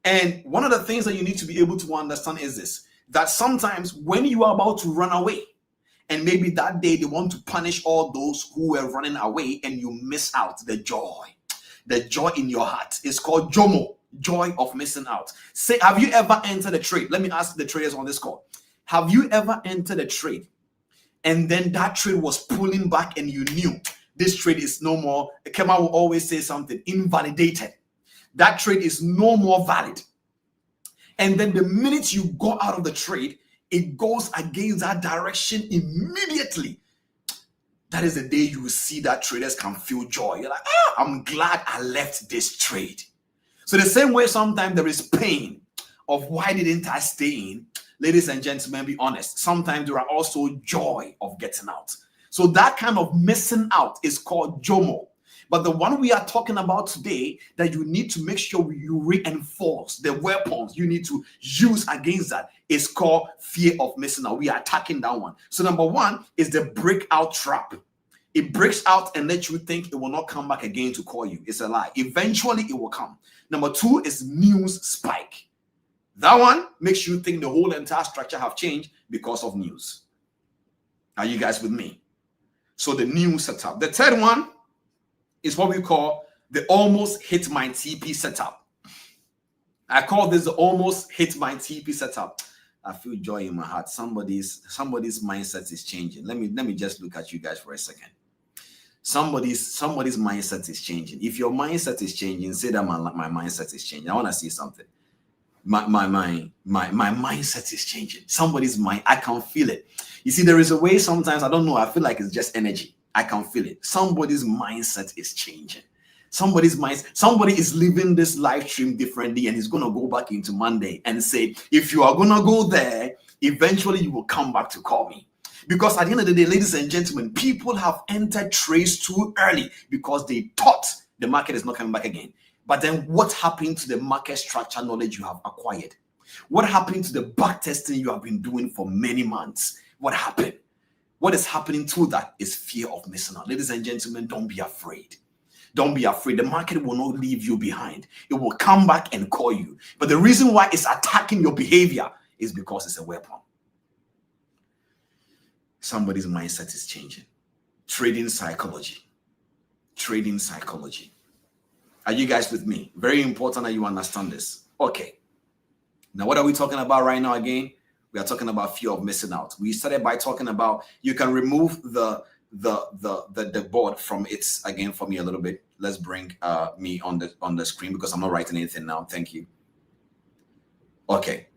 And one of the things that you need to be able to understand is this, that sometimes when you are about to run away, and maybe that day they want to punish all those who were running away and you miss out the joy in your heart. It's called JOMO, joy of missing out. Say, have you ever entered a trade? Let me ask the traders on this call. Have you ever entered a trade and then that trade was pulling back and you knew this trade is no more? Kema will always say something, invalidated. That trade is no more valid. And then the minute you go out of the trade, it goes against that direction immediately. That is the day you will see that traders can feel joy. You're like, I'm glad I left this trade. So the same way sometimes there is pain of why didn't I stay in? Ladies and gentlemen, be honest. Sometimes there are also joy of getting out. So that kind of missing out is called JOMO. But the one we are talking about today, that you need to make sure you reinforce the weapons you need to use against that, is called fear of missing out. We are attacking that one. So number one is the breakout trap. It breaks out and lets you think it will not come back again to call you. It's a lie. Eventually it will come. Number two is news spike. That one makes you think the whole entire structure have changed because of news. Are you guys with me? So the news setup. The third one is what we call the almost hit my TP setup. I call this the almost hit my TP setup. I feel joy in my heart. Somebody's mindset is changing. Let me just look at you guys for a second. Somebody's mindset is changing. If your mindset is changing, say that my mindset is changing. I want to see something. My mindset is changing. Somebody's mind, I can feel it. You see, there is a way sometimes, I don't know, I feel like it's just energy. I can feel it. Somebody's mindset is changing. Somebody is living this live stream differently and he's going to go back into Monday and say, if you are going to go there, eventually you will come back to call me. Because at the end of the day, ladies and gentlemen, people have entered trades too early because they thought the market is not coming back again. But then what happened to the market structure knowledge you have acquired? What happened to the back testing you have been doing for many months? What happened? What is happening to that is fear of missing out. Ladies and gentlemen, don't be afraid. Don't be afraid. The market will not leave you behind. It will come back and call you. But the reason why it's attacking your behavior is because it's a weapon. Somebody's mindset is changing. Trading psychology. Trading psychology. Are you guys with me? Very important that you understand this. Okay. Now, what are we talking about right now again? We are talking about fear of missing out. We started by talking about you can remove the board from it again for me a little bit. Let's bring me on the screen because I'm not writing anything now. Thank you. Okay.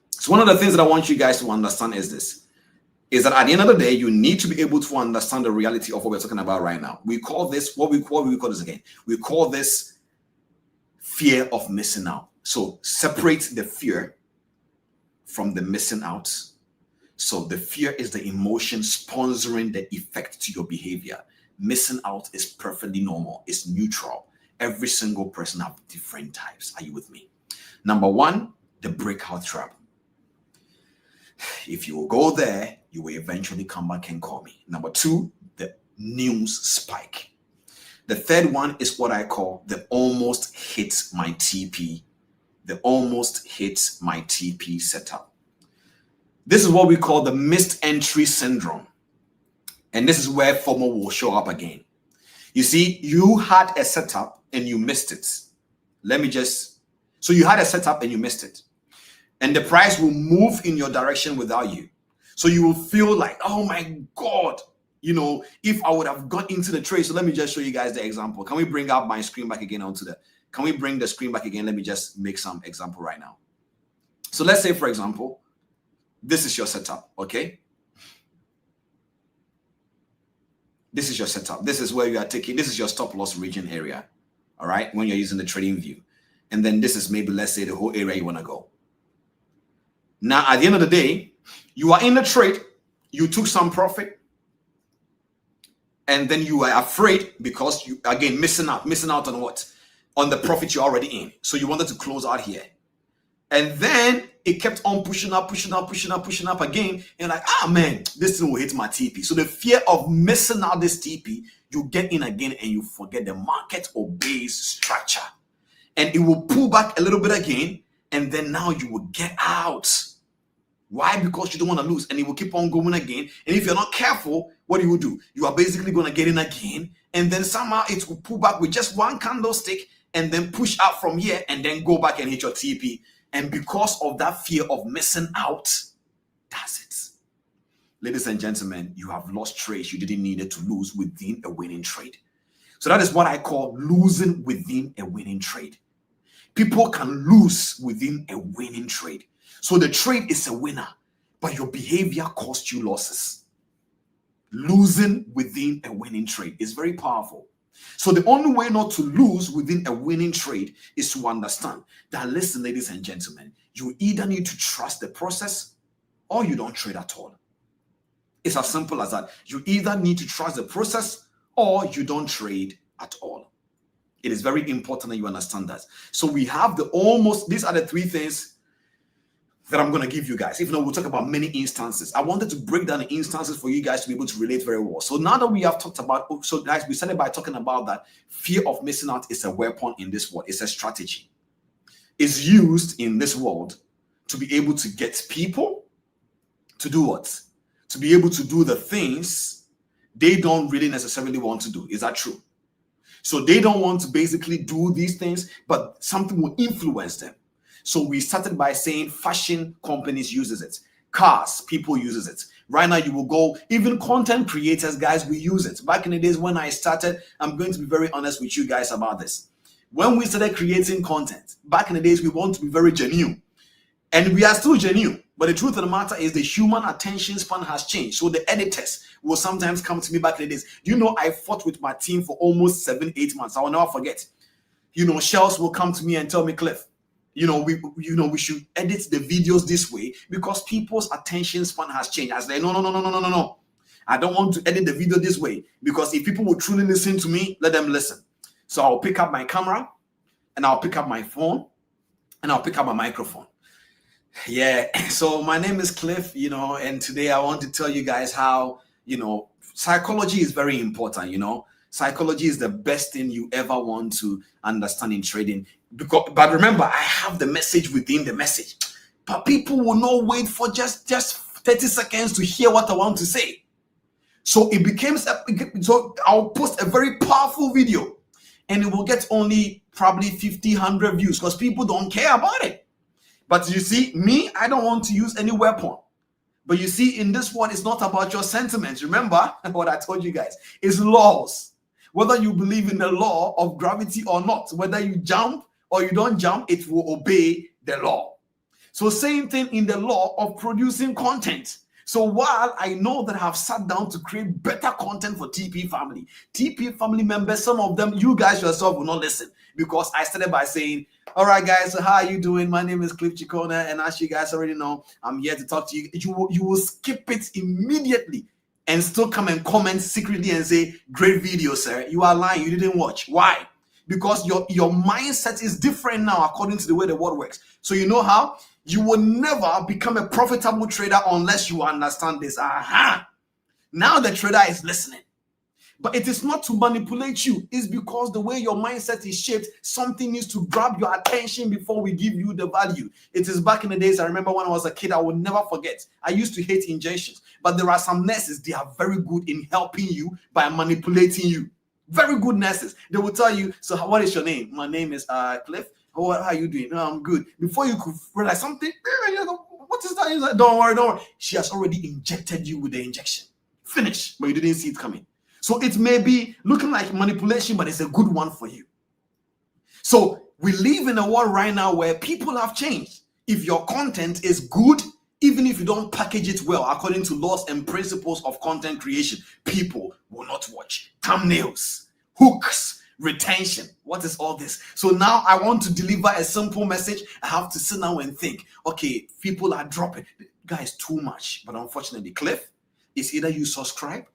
So one of the things that I want you guys to understand is this, is that at the end of the day, you need to be able to understand the reality of what we're talking about right now. We call this, what we call this again? We call this fear of missing out. So separate the fear from the missing out. So the fear is the emotion sponsoring the effect to your behavior. Missing out is perfectly normal. It's neutral. Every single person have different types. Are you with me? Number one, the breakout trap. If you will go there, you will eventually come back and call me. Number two, the news spike. The third one is what I call the almost hit my TP. The almost hit my TP setup. This is what we call the missed entry syndrome. And this is where FOMO will show up again. You see, you had a setup and you missed it. So you had a setup and you missed it. And the price will move in your direction without you. So you will feel like, oh my God, if I would have got into the trade. So let me just show you guys the example. Can we bring up my screen back again can we bring the screen back again? Let me just make some example right now. So let's say, for example, this is your setup, okay? This is your setup. This is where you are taking, this is your stop loss region area, all right? When you're using the trading view. And then this is maybe, let's say, the whole area you want to go. Now, at the end of the day, you are in the trade, you took some profit, and then you are afraid because you, again, missing out on what? On the profit you're already in. So you wanted to close out here. And then it kept on pushing up again. And like, man, this thing will hit my TP. So the fear of missing out this TP, you get in again and you forget the market obeys structure. And it will pull back a little bit again. And then now you will get out. Why? Because you don't want to lose. And it will keep on going again. And if you're not careful, what do? You are basically going to get in again. And then somehow it will pull back with just one candlestick and then push out from here and then go back and hit your TP. And because of that fear of missing out, that's it. Ladies and gentlemen, you have lost trades you didn't need to lose within a winning trade. So that is what I call losing within a winning trade. People can lose within a winning trade. So the trade is a winner, but your behavior cost you losses. Losing within a winning trade is very powerful. So the only way not to lose within a winning trade is to understand that, listen, ladies and gentlemen, you either need to trust the process or you don't trade at all. It's as simple as that. You either need to trust the process or you don't trade at all. It is very important that you understand that. So we have these are the three things that I'm going to give you guys. If not, we'll talk about many instances. I wanted to break down the instances for you guys to be able to relate very well. So now that we have talked about, so guys, we started by talking about that fear of missing out is a weapon in this world. It's a strategy. It's used in this world to be able to get people to do what? To be able to do the things they don't really necessarily want to do. Is that true? So they don't want to basically do these things, but something will influence them. So we started by saying fashion companies uses it. Cars, people uses it. Right now you will go, even content creators, guys, we use it. Back in the days when I started, I'm going to be very honest with you guys about this. When we started creating content, back in the days, we want to be very genuine. And we are still genuine. But the truth of the matter is the human attention span has changed. So the editors will sometimes come to me back in the days. I fought with my team for almost 7-8 months. I will never forget. Shells will come to me and tell me, Cliff, we should edit the videos this way because people's attention span has changed. I was like, no. I don't want to edit the video this way because if people will truly listen to me, let them listen. So I'll pick up my camera and I'll pick up my phone and I'll pick up my microphone. Yeah. So my name is Cliff, and today I want to tell you guys how, psychology is very important, Psychology is the best thing you ever want to understand in trading. But remember, I have the message within the message. But people will not wait for just 30 seconds to hear what I want to say. So so I'll post a very powerful video and it will get only probably 50, 100 views because people don't care about it. But you see, me, I don't want to use any weapon. But you see, in this one, it's not about your sentiments. Remember what I told you guys. It's laws. Whether you believe in the law of gravity or not, whether you jump or you don't jump, it will obey the law. So same thing in the law of producing content. So while I know that I have sat down to create better content for TP family members, some of them, you guys yourself will not listen because I started by saying, all right, guys, so how are you doing? My name is Cliff Cheqona, and as you guys already know, I'm here to talk to you. You will skip it immediately and still come and comment secretly and say, great video, sir. You are lying. You didn't watch. Why? Because your mindset is different now according to the way the world works. So you know how? You will never become a profitable trader unless you understand this. Now the trader is listening. But it is not to manipulate you. It's because the way your mindset is shaped, something needs to grab your attention before we give you the value. It is back in the days, I remember when I was a kid, I will never forget. I used to hate injections. But there are some nurses, they are very good in helping you by manipulating you. Very good nurses. They will tell you, so what is your name? My name is Cliff. How are you doing? No, I'm good. Before you could realize something, what is that? He's like, don't worry. She has already injected you with the injection. Finish, but you didn't see it coming. So it may be looking like manipulation, but it's a good one for you. So we live in a world right now where people have changed. If your content is good, even if you don't package it well, according to laws and principles of content creation, people will not watch. Thumbnails, hooks, retention. What is all this? So now I want to deliver a simple message. I have to sit down and think, okay, people are dropping. Guys, too much. But unfortunately, Cliff, it's either you subscribe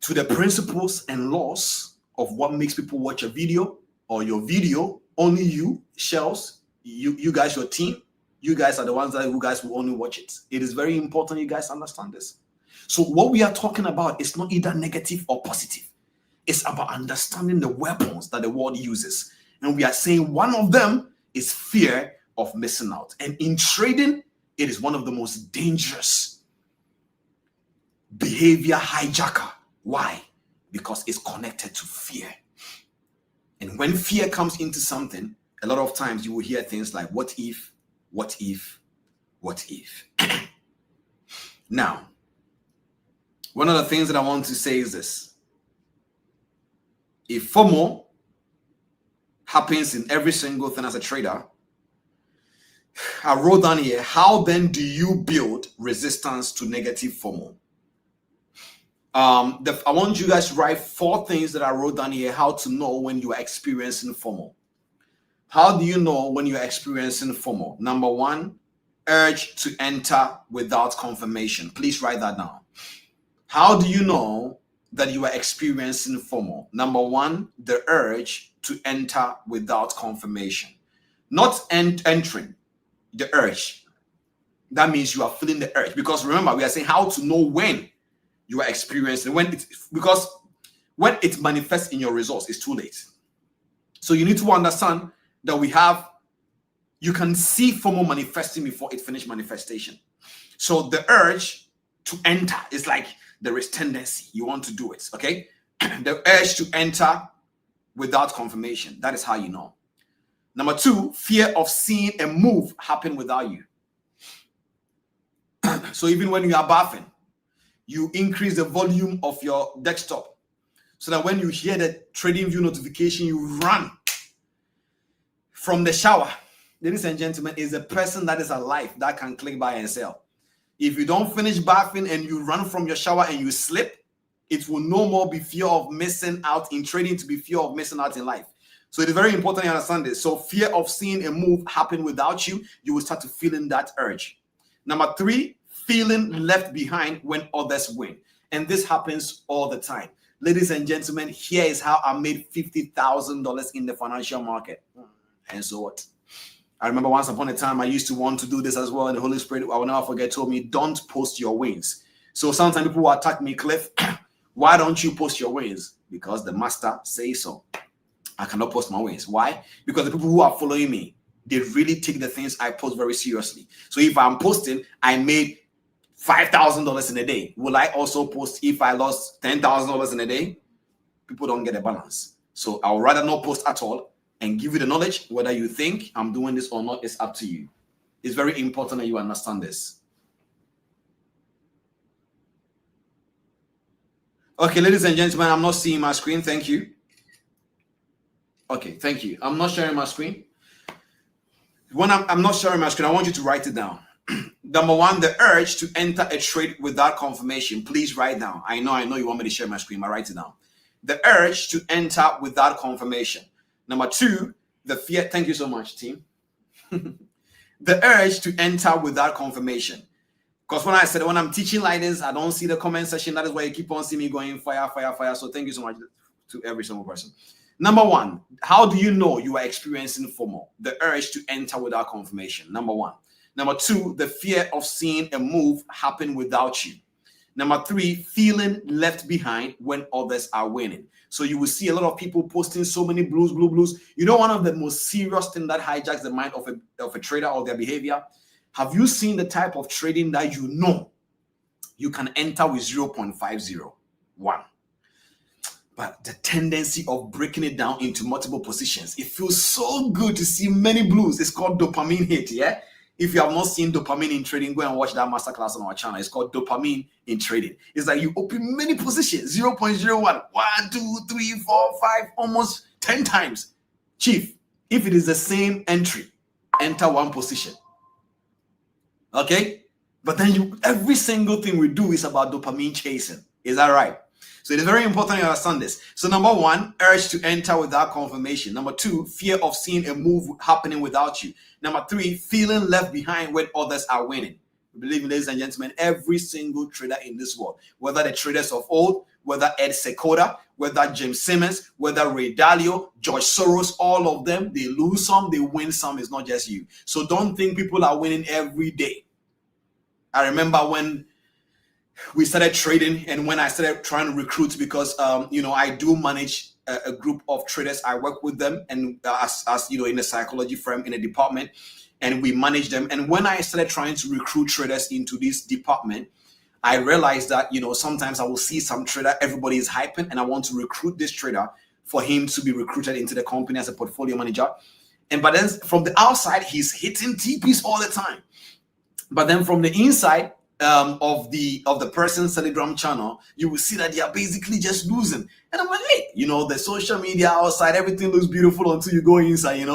to the principles and laws of what makes people watch a video, or your video, only you, Shells, you guys, your team, you guys are the ones that you guys will only watch it. It is very important you guys understand this. So what we are talking about is not either negative or positive. It's about understanding the weapons that the world uses. And we are saying one of them is fear of missing out. And in trading, it is one of the most dangerous behavior hijacker. Why? Because it's connected to fear. And when fear comes into something, a lot of times you will hear things like, what if, what if, what if? Now, one of the things that I want to say is this. If FOMO happens in every single thing as a trader, I wrote down here, how then do you build resistance to negative FOMO? I want you guys to write 4 things that I wrote down here, how to know when you are experiencing FOMO. How do you know when you're experiencing FOMO? Number 1, urge to enter without confirmation. Please write that down. How do you know that you are experiencing FOMO? Number 1, the urge to enter without confirmation. Not entering, the urge. That means you are feeling the urge. Because remember, we are saying how to know when you are experiencing, because when it manifests in your results, it's too late. So you need to understand that you can see FOMO manifesting before it finished manifestation. So the urge to enter is like there is tendency. You want to do it, okay? The urge to enter without confirmation. That is how you know. Number 2, fear of seeing a move happen without you. So even when you are bathing, you increase the volume of your desktop so that when you hear the trading view notification, you run from the shower. Ladies and gentlemen, is a person that is alive that can click buy and sell. If you don't finish bathing and you run from your shower and you slip, it will no more be fear of missing out in trading to be fear of missing out in life. So it is very important you understand this. So fear of seeing a move happen without you, you will start to feeling that urge. Number 3, feeling left behind when others win. And this happens all the time. Ladies and gentlemen, here is how I made $50,000 in the financial market. And so what? I remember once upon a time, I used to want to do this as well. And the Holy Spirit, I will never forget, told me, don't post your wins. So sometimes people will attack me, Cliff, why don't you post your wins? Because the master says so. I cannot post my wins. Why? Because the people who are following me, they really take the things I post very seriously. So if I'm posting, I made $5,000 in a day. Will I also post if I lost $10,000 in a day? People don't get a balance. So I would rather not post at all and give you the knowledge. Whether you think I'm doing this or not is up to you. It's very important that you understand this. Okay, ladies and gentlemen, I'm not seeing my screen. Thank you. Okay, thank you. I'm not sharing my screen. When I'm not sharing my screen, I want you to write it down. Number 1, the urge to enter a trade without confirmation. Please write down. I know you want me to share my screen, but write it down. The urge to enter without confirmation. Number 2, the fear. Thank you so much, team. The urge to enter without confirmation. Because when I'm teaching like this, I don't see the comment section. That is why you keep on seeing me going fire, fire, fire. So thank you so much to every single person. Number 1, how do you know you are experiencing FOMO? The urge to enter without confirmation. Number 1. Number 2, the fear of seeing a move happen without you. Number 3, feeling left behind when others are winning. So you will see a lot of people posting so many blues. You know, one of the most serious things that hijacks the mind of a trader or their behavior. Have you seen the type of trading that you know you can enter with 0.501? But the tendency of breaking it down into multiple positions, it feels so good to see many blues. It's called dopamine hit, yeah? If you have not seen dopamine in trading, go and watch that masterclass on our channel. It's called dopamine in trading. It's like you open many positions, 0.01, 1, 2, 3, 4, 5, almost 10 times. Chief, if it is the same entry, enter one position. Okay? But then every single thing we do is about dopamine chasing. Is that right? So it is very important you understand this. So number 1, urge to enter without confirmation. Number 2, fear of seeing a move happening without you. Number 3, feeling left behind when others are winning. Believe me, ladies and gentlemen, every single trader in this world, whether the traders of old, whether Ed Cheqona, whether James Simmons, whether Ray Dalio, George Soros, all of them, they lose some, they win some. It's not just you. So don't think people are winning every day. I remember when we started trading and when I started trying to recruit, because I do manage a group of traders. I work with them, and as you know, in a psychology firm, in a department, and we manage them. And when I started trying to recruit traders into this department, I realized that sometimes I will see some trader, everybody is hyping, and I want to recruit this trader for him to be recruited into the company as a portfolio manager. But then from the outside, he's hitting TPs all the time. But then from the inside of the person's Telegram channel, you will see that they are basically just losing. And I'm like, hey, the social media outside, everything looks beautiful until you go inside,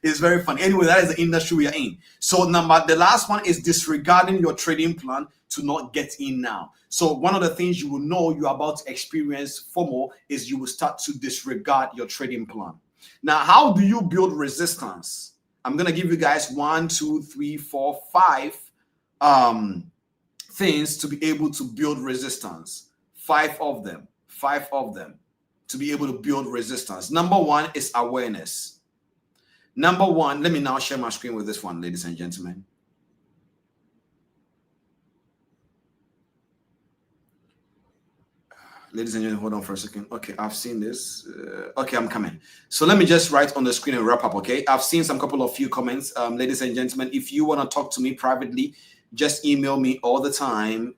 it's very fun. Anyway, that is the industry we are in. So the last one is disregarding your trading plan to not get in now. So one of the things you will know you're about to experience FOMO is you will start to disregard your trading plan. Now, how do you build resistance? I'm going to give you guys 1, 2, 3, 4, 5 things to be able to build resistance. 5 of them to be able to build resistance. Number 1 is awareness. Number 1, let me now share my screen with this one, ladies and gentlemen. Ladies and gentlemen, hold on for a second. Okay, I've seen this. Okay, I'm coming. So let me just write on the screen and wrap up, okay? I've seen some couple of few comments. Ladies and gentlemen, if you want to talk to me privately, just email me all the time.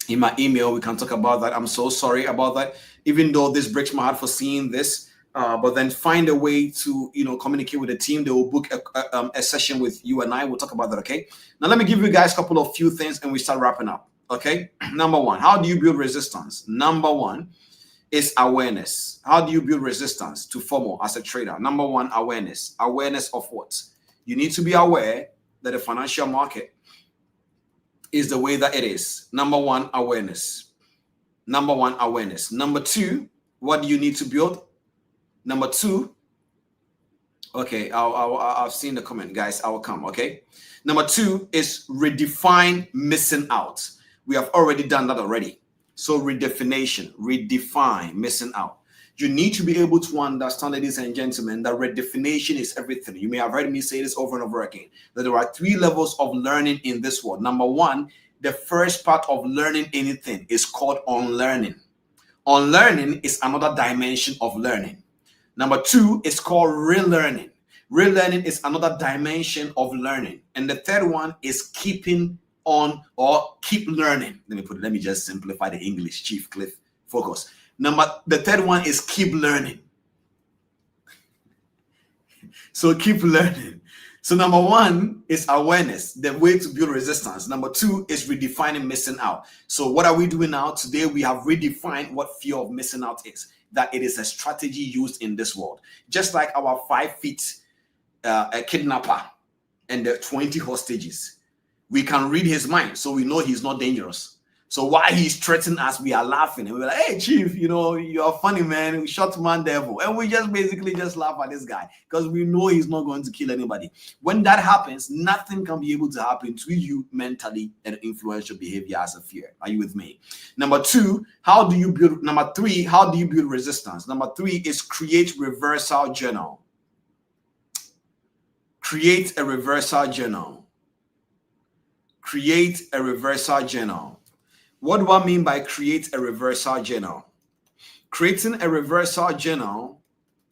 In my email, we can talk about that. I'm so sorry about that, even though this breaks my heart for seeing this. But then find a way to communicate with the team. They will book a session with you and I. We'll talk about that, okay? Now let me give you guys a couple of few things and we start wrapping up, okay? Number 1, how do you build resistance? Number 1 is awareness. How do you build resistance to FOMO as a trader? Number 1, awareness. Awareness of what? You need to be aware that the financial market is the way that it is. Number 1, awareness. Number 1, awareness. Number 2, what do you need to build? Number 2, okay, I've seen the comment, guys. I will come, okay? Number 2 is redefine missing out. We have already done that already. So redefine missing out. You need to be able to understand, ladies and gentlemen, that redefinition is everything. You may have heard me say this over and over again, that there are 3 levels of learning in this world. Number 1, the first part of learning anything is called unlearning. Unlearning is another dimension of learning. Number 2 is called relearning. Relearning is another dimension of learning. And the third one is keeping on or keep learning. Let me just simplify the English, Chief Cliff. Focus. The third one is keep learning. So keep learning. So number 1 is awareness, the way to build resistance. Number 2 is redefining missing out. So what are we doing now? Today we have redefined what fear of missing out is. That it is a strategy used in this world. Just like our 5 feet a kidnapper and the 20 hostages. We can read his mind, so we know he's not dangerous. So while he's threatening us, we are laughing. And we're like, hey, Chief, you're funny, man. We shot man devil. And we just basically just laugh at this guy because we know he's not going to kill anybody. When that happens, nothing can be able to happen to you mentally and influence your behavior as a fear. Are you with me? Number 3, how do you build resistance? Number 3 is create reversal journal. Create a reversal journal. Create a reversal journal. What do I mean by create a reversal journal? Creating a reversal journal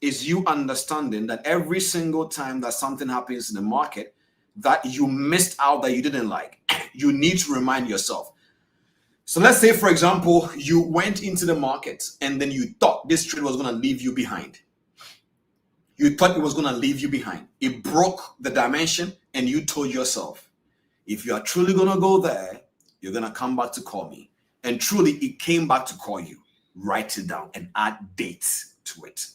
is you understanding that every single time that something happens in the market that you missed out, that you didn't like, you need to remind yourself. So let's say, for example, you went into the market and then you thought this trade was going to leave you behind. You thought it was going to leave you behind. It broke the dimension and you told yourself, if you are truly going to go there, you're going to come back to call me. And truly, it came back to call you. Write it down and add dates to it.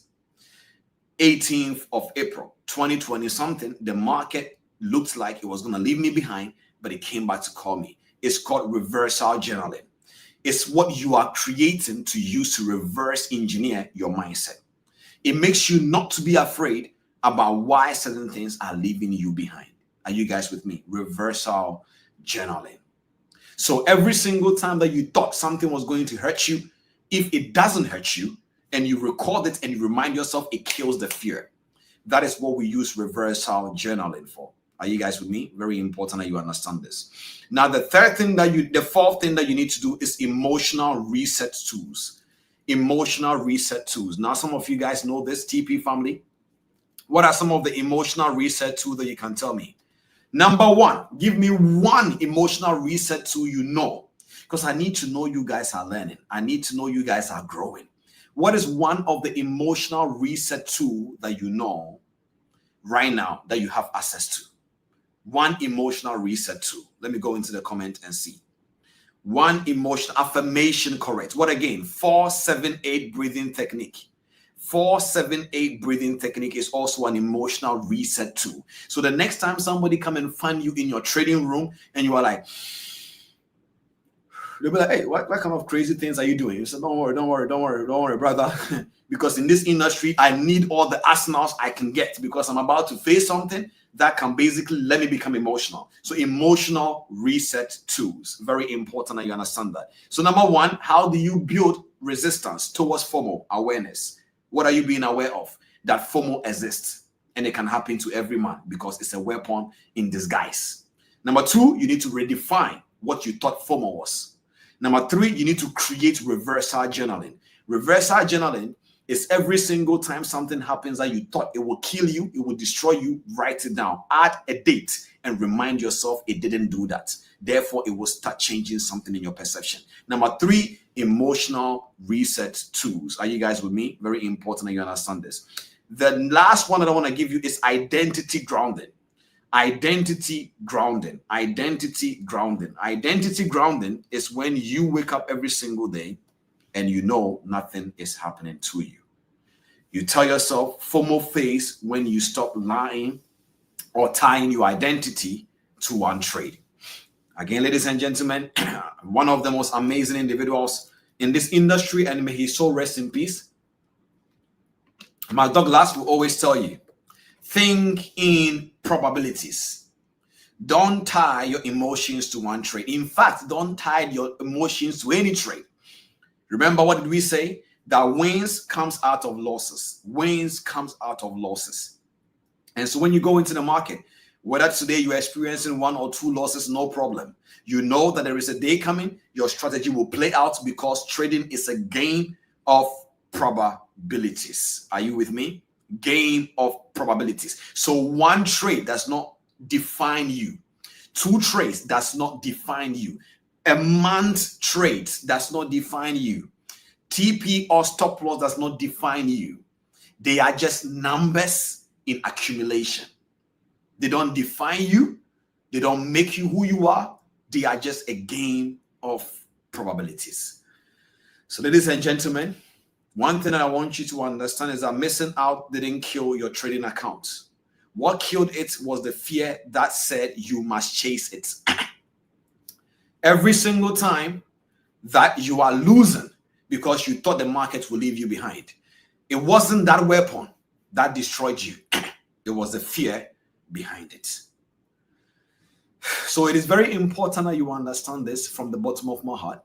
18th of April, 2020 something, the market looked like it was going to leave me behind, but it came back to call me. It's called reversal journaling. It's what you are creating to use to reverse engineer your mindset. It makes you not to be afraid about why certain things are leaving you behind. Are you guys with me? Reversal journaling. So every single time that you thought something was going to hurt you, if it doesn't hurt you and you record it and you remind yourself, it kills the fear. That is what we use reversal journaling for. Are you guys with me? Very important that you understand this. Now, the fourth thing that you need to do is emotional reset tools. Emotional reset tools. Now, some of you guys know this, TP family. What are some of the emotional reset tools that you can tell me? Number one, give me one emotional reset tool you know, because I need to know you guys are learning. I need to know you guys are growing. What is one of the emotional reset tool that you know right now that you have access to? One emotional reset tool. Let me go into the comment and see. One emotional affirmation, correct. What again? 4-7-8 breathing technique. 4-7-8 breathing technique is also an emotional reset tool. So the next time somebody come and find you in your trading room and you are like, they'll be like, hey, what kind of crazy things are you doing? You say, don't worry, brother. Because in this industry, I need all the arsenals I can get because I'm about to face something that can basically let me become emotional. So emotional reset tools, very important that you understand that. So number one, how do you build resistance towards Fomo? Awareness. What are you being aware of? That Fomo exists and it can happen to every man because it's a weapon in disguise. Number two, you need to redefine what you thought Fomo was. Number three, you need to create reversal journaling. Reversal journaling is every single time something happens that you thought it will kill you, it will destroy you, write it down, add a date and remind yourself it didn't do that. Therefore, it will start changing something in your perception. Number three, emotional reset tools. Are you guys with me? Very important that you understand this. The last one that I want to give you is identity grounding. Identity grounding. Identity grounding. Identity grounding is when you wake up every single day and you know nothing is happening to you. You tell yourself FOMO phase when you stop lying or tying your identity to one trade. Again, ladies and gentlemen, one of the most amazing individuals in this industry, and may his soul rest in peace, Mark Douglas will always tell you, think in probabilities. Don't tie your emotions to one trade. In fact, don't tie your emotions to any trade. Remember, what did we say? That wins comes out of losses. Wins comes out of losses. And so when you go into the market, whether today you're experiencing 1 or 2 losses, no problem. You know that there is a day coming, your strategy will play out because trading is a game of probabilities. Are you with me? Game of probabilities. So one trade does not define you. 2 trades does not define you. A month trade does not define you. TP or stop loss does not define you. They are just numbers in accumulation. They don't define you. They don't make you who you are. They are just a game of probabilities. So ladies and gentlemen, one thing that I want you to understand is that missing out didn't kill your trading account. What killed it was the fear that said you must chase it. Every single time that you are losing because you thought the market will leave you behind, it wasn't that weapon that destroyed you. It was the fear behind it. So it is very important that you understand this from the bottom of my heart,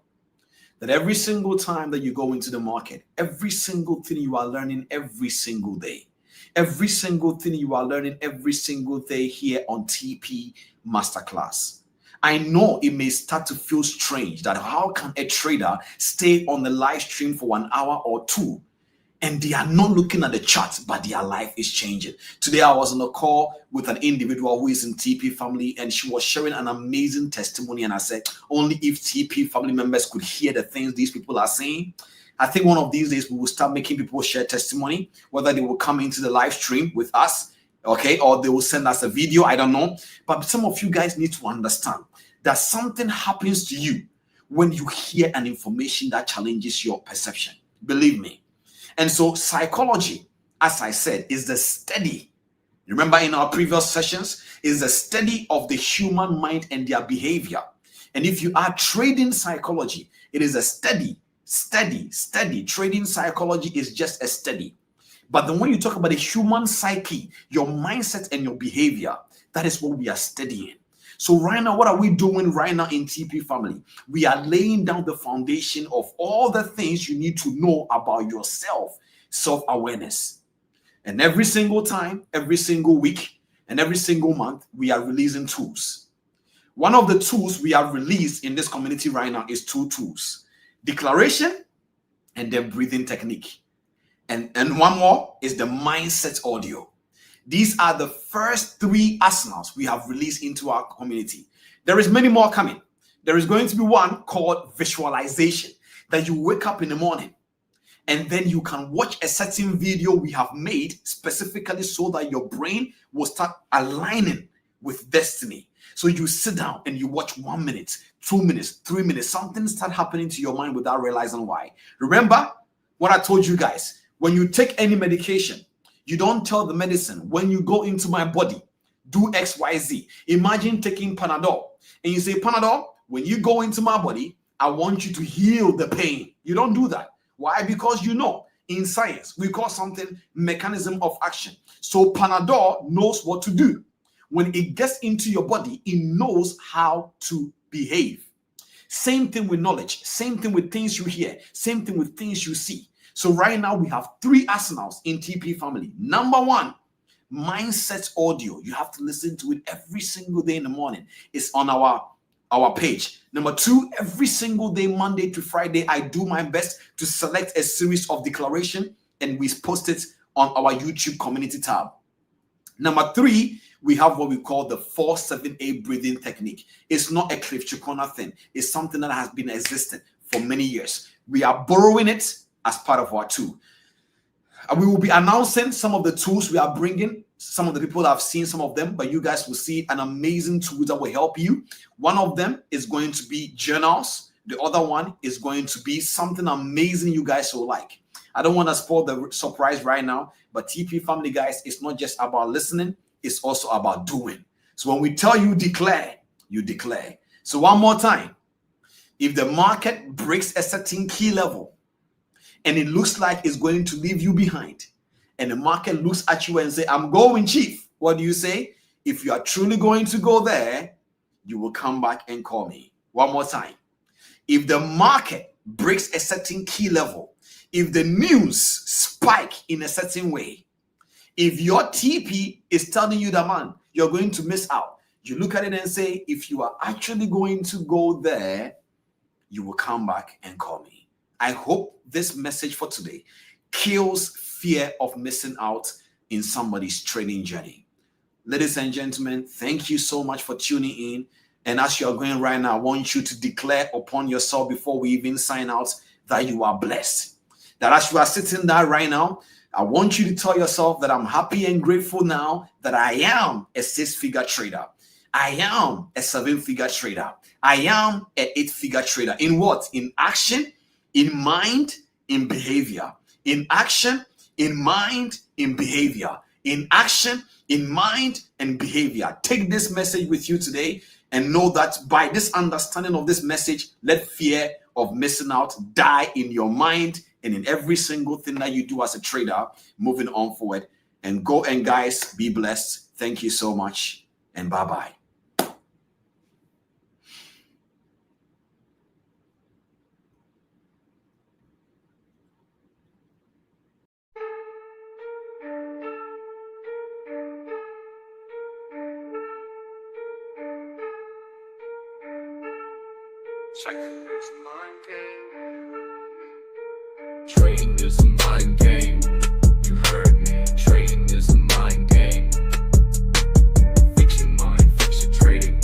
that every single time that you go into the market, every single thing you are learning every single day, every single thing you are learning every single day here on TP Masterclass. I know it may start to feel strange that how can a trader stay on the live stream for 1 hour or two and they are not looking at the charts, but their life is changing. Today, I was on a call with an individual who is in TP family, and she was sharing an amazing testimony. And I said, only if TP family members could hear the things these people are saying. I think one of these days we will start making people share testimony, whether they will come into the live stream with us, okay, or they will send us a video. I don't know. But some of you guys need to understand that something happens to you when you hear an information that challenges your perception. Believe me. And so psychology, as I said, is the study. Remember in our previous sessions, is the study of the human mind and their behavior. And if you are trading psychology, it is a study. Trading psychology is just a study. But then when you talk about the human psyche, your mindset and your behavior, that is what we are studying. So right now, what are we doing right now in TP family? We are laying down the foundation of all the things you need to know about yourself, self-awareness. And every single time, every single week, and every single month, we are releasing tools. One of the tools we have released in this community right now is 2 tools: declaration and then breathing technique. And one more is the mindset audio. These are the first 3 arsenals we have released into our community. There is many more coming. There is going to be one called visualization, that you wake up in the morning and then you can watch a certain video we have made specifically so that your brain will start aligning with destiny. So you sit down and you watch 1 minute, 2 minutes, 3 minutes, something start happening to your mind without realizing why. Remember what I told you guys, when you take any medication, you don't tell the medicine, when you go into my body, do X, Y, Z. Imagine taking Panadol and you say, Panadol, when you go into my body, I want you to heal the pain. You don't do that. Why? Because you know, in science, we call something mechanism of action. So Panadol knows what to do. When it gets into your body, it knows how to behave. Same thing with knowledge, same thing with things you hear, same thing with things you see. So right now we have 3 arsenals in TP family. Number 1, mindset audio. You have to listen to it every single day in the morning. It's on our page. Number 2, every single day, Monday to Friday, I do my best to select a series of declaration and we post it on our YouTube community tab. Number 3, we have what we call the 4-7-8 breathing technique. It's not a Cliff Cheqona thing. It's something that has been existing for many years. We are borrowing it as part of our tool. And we will be announcing some of the tools we are bringing. Some of the people have seen some of them, but you guys will see an amazing tool that will help you. One of them is going to be journals. The other one is going to be something amazing you guys will like. I don't want to spoil the surprise right now, but TP family, guys, it's not just about listening, it's also about doing. So when we tell you declare, you declare. So one more time, if the market breaks a certain key level and it looks like it's going to leave you behind, and the market looks at you and say, I'm going, chief, what do you say? If you are truly going to go there, you will come back and call me. One more time. If the market breaks a certain key level, if the news spike in a certain way, if your TP is telling you that, man, you're going to miss out, you look at it and say, if you are actually going to go there, you will come back and call me. I hope this message for today kills fear of missing out in somebody's training journey. Ladies and gentlemen, thank you so much for tuning in. And as you are going right now, I want you to declare upon yourself before we even sign out that you are blessed. That as you are sitting there right now, I want you to tell yourself that I'm happy and grateful now that I am a 6-figure trader. I am a 7-figure trader. I am an 8-figure trader. In what? In action, in mind, in behavior. In action, in mind, in behavior. In action, in mind, and behavior. Take this message with you today and know that by this understanding of this message, let fear of missing out die in your mind and in every single thing that you do as a trader, moving on forward. And go and guys, be blessed. Thank you so much and bye-bye. Trading is a mind game. Trading is a mind game. You heard me. Trading is a mind game. Fix your mind, fix your trading.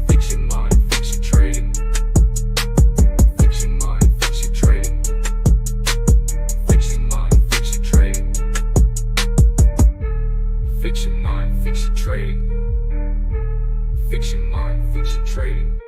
Fix your mind, fix your trading. Fix your mind, fix your trading. Fix your mind, fix your trading. Fix your mind, fix your trading. Fix your mind, fix your trading.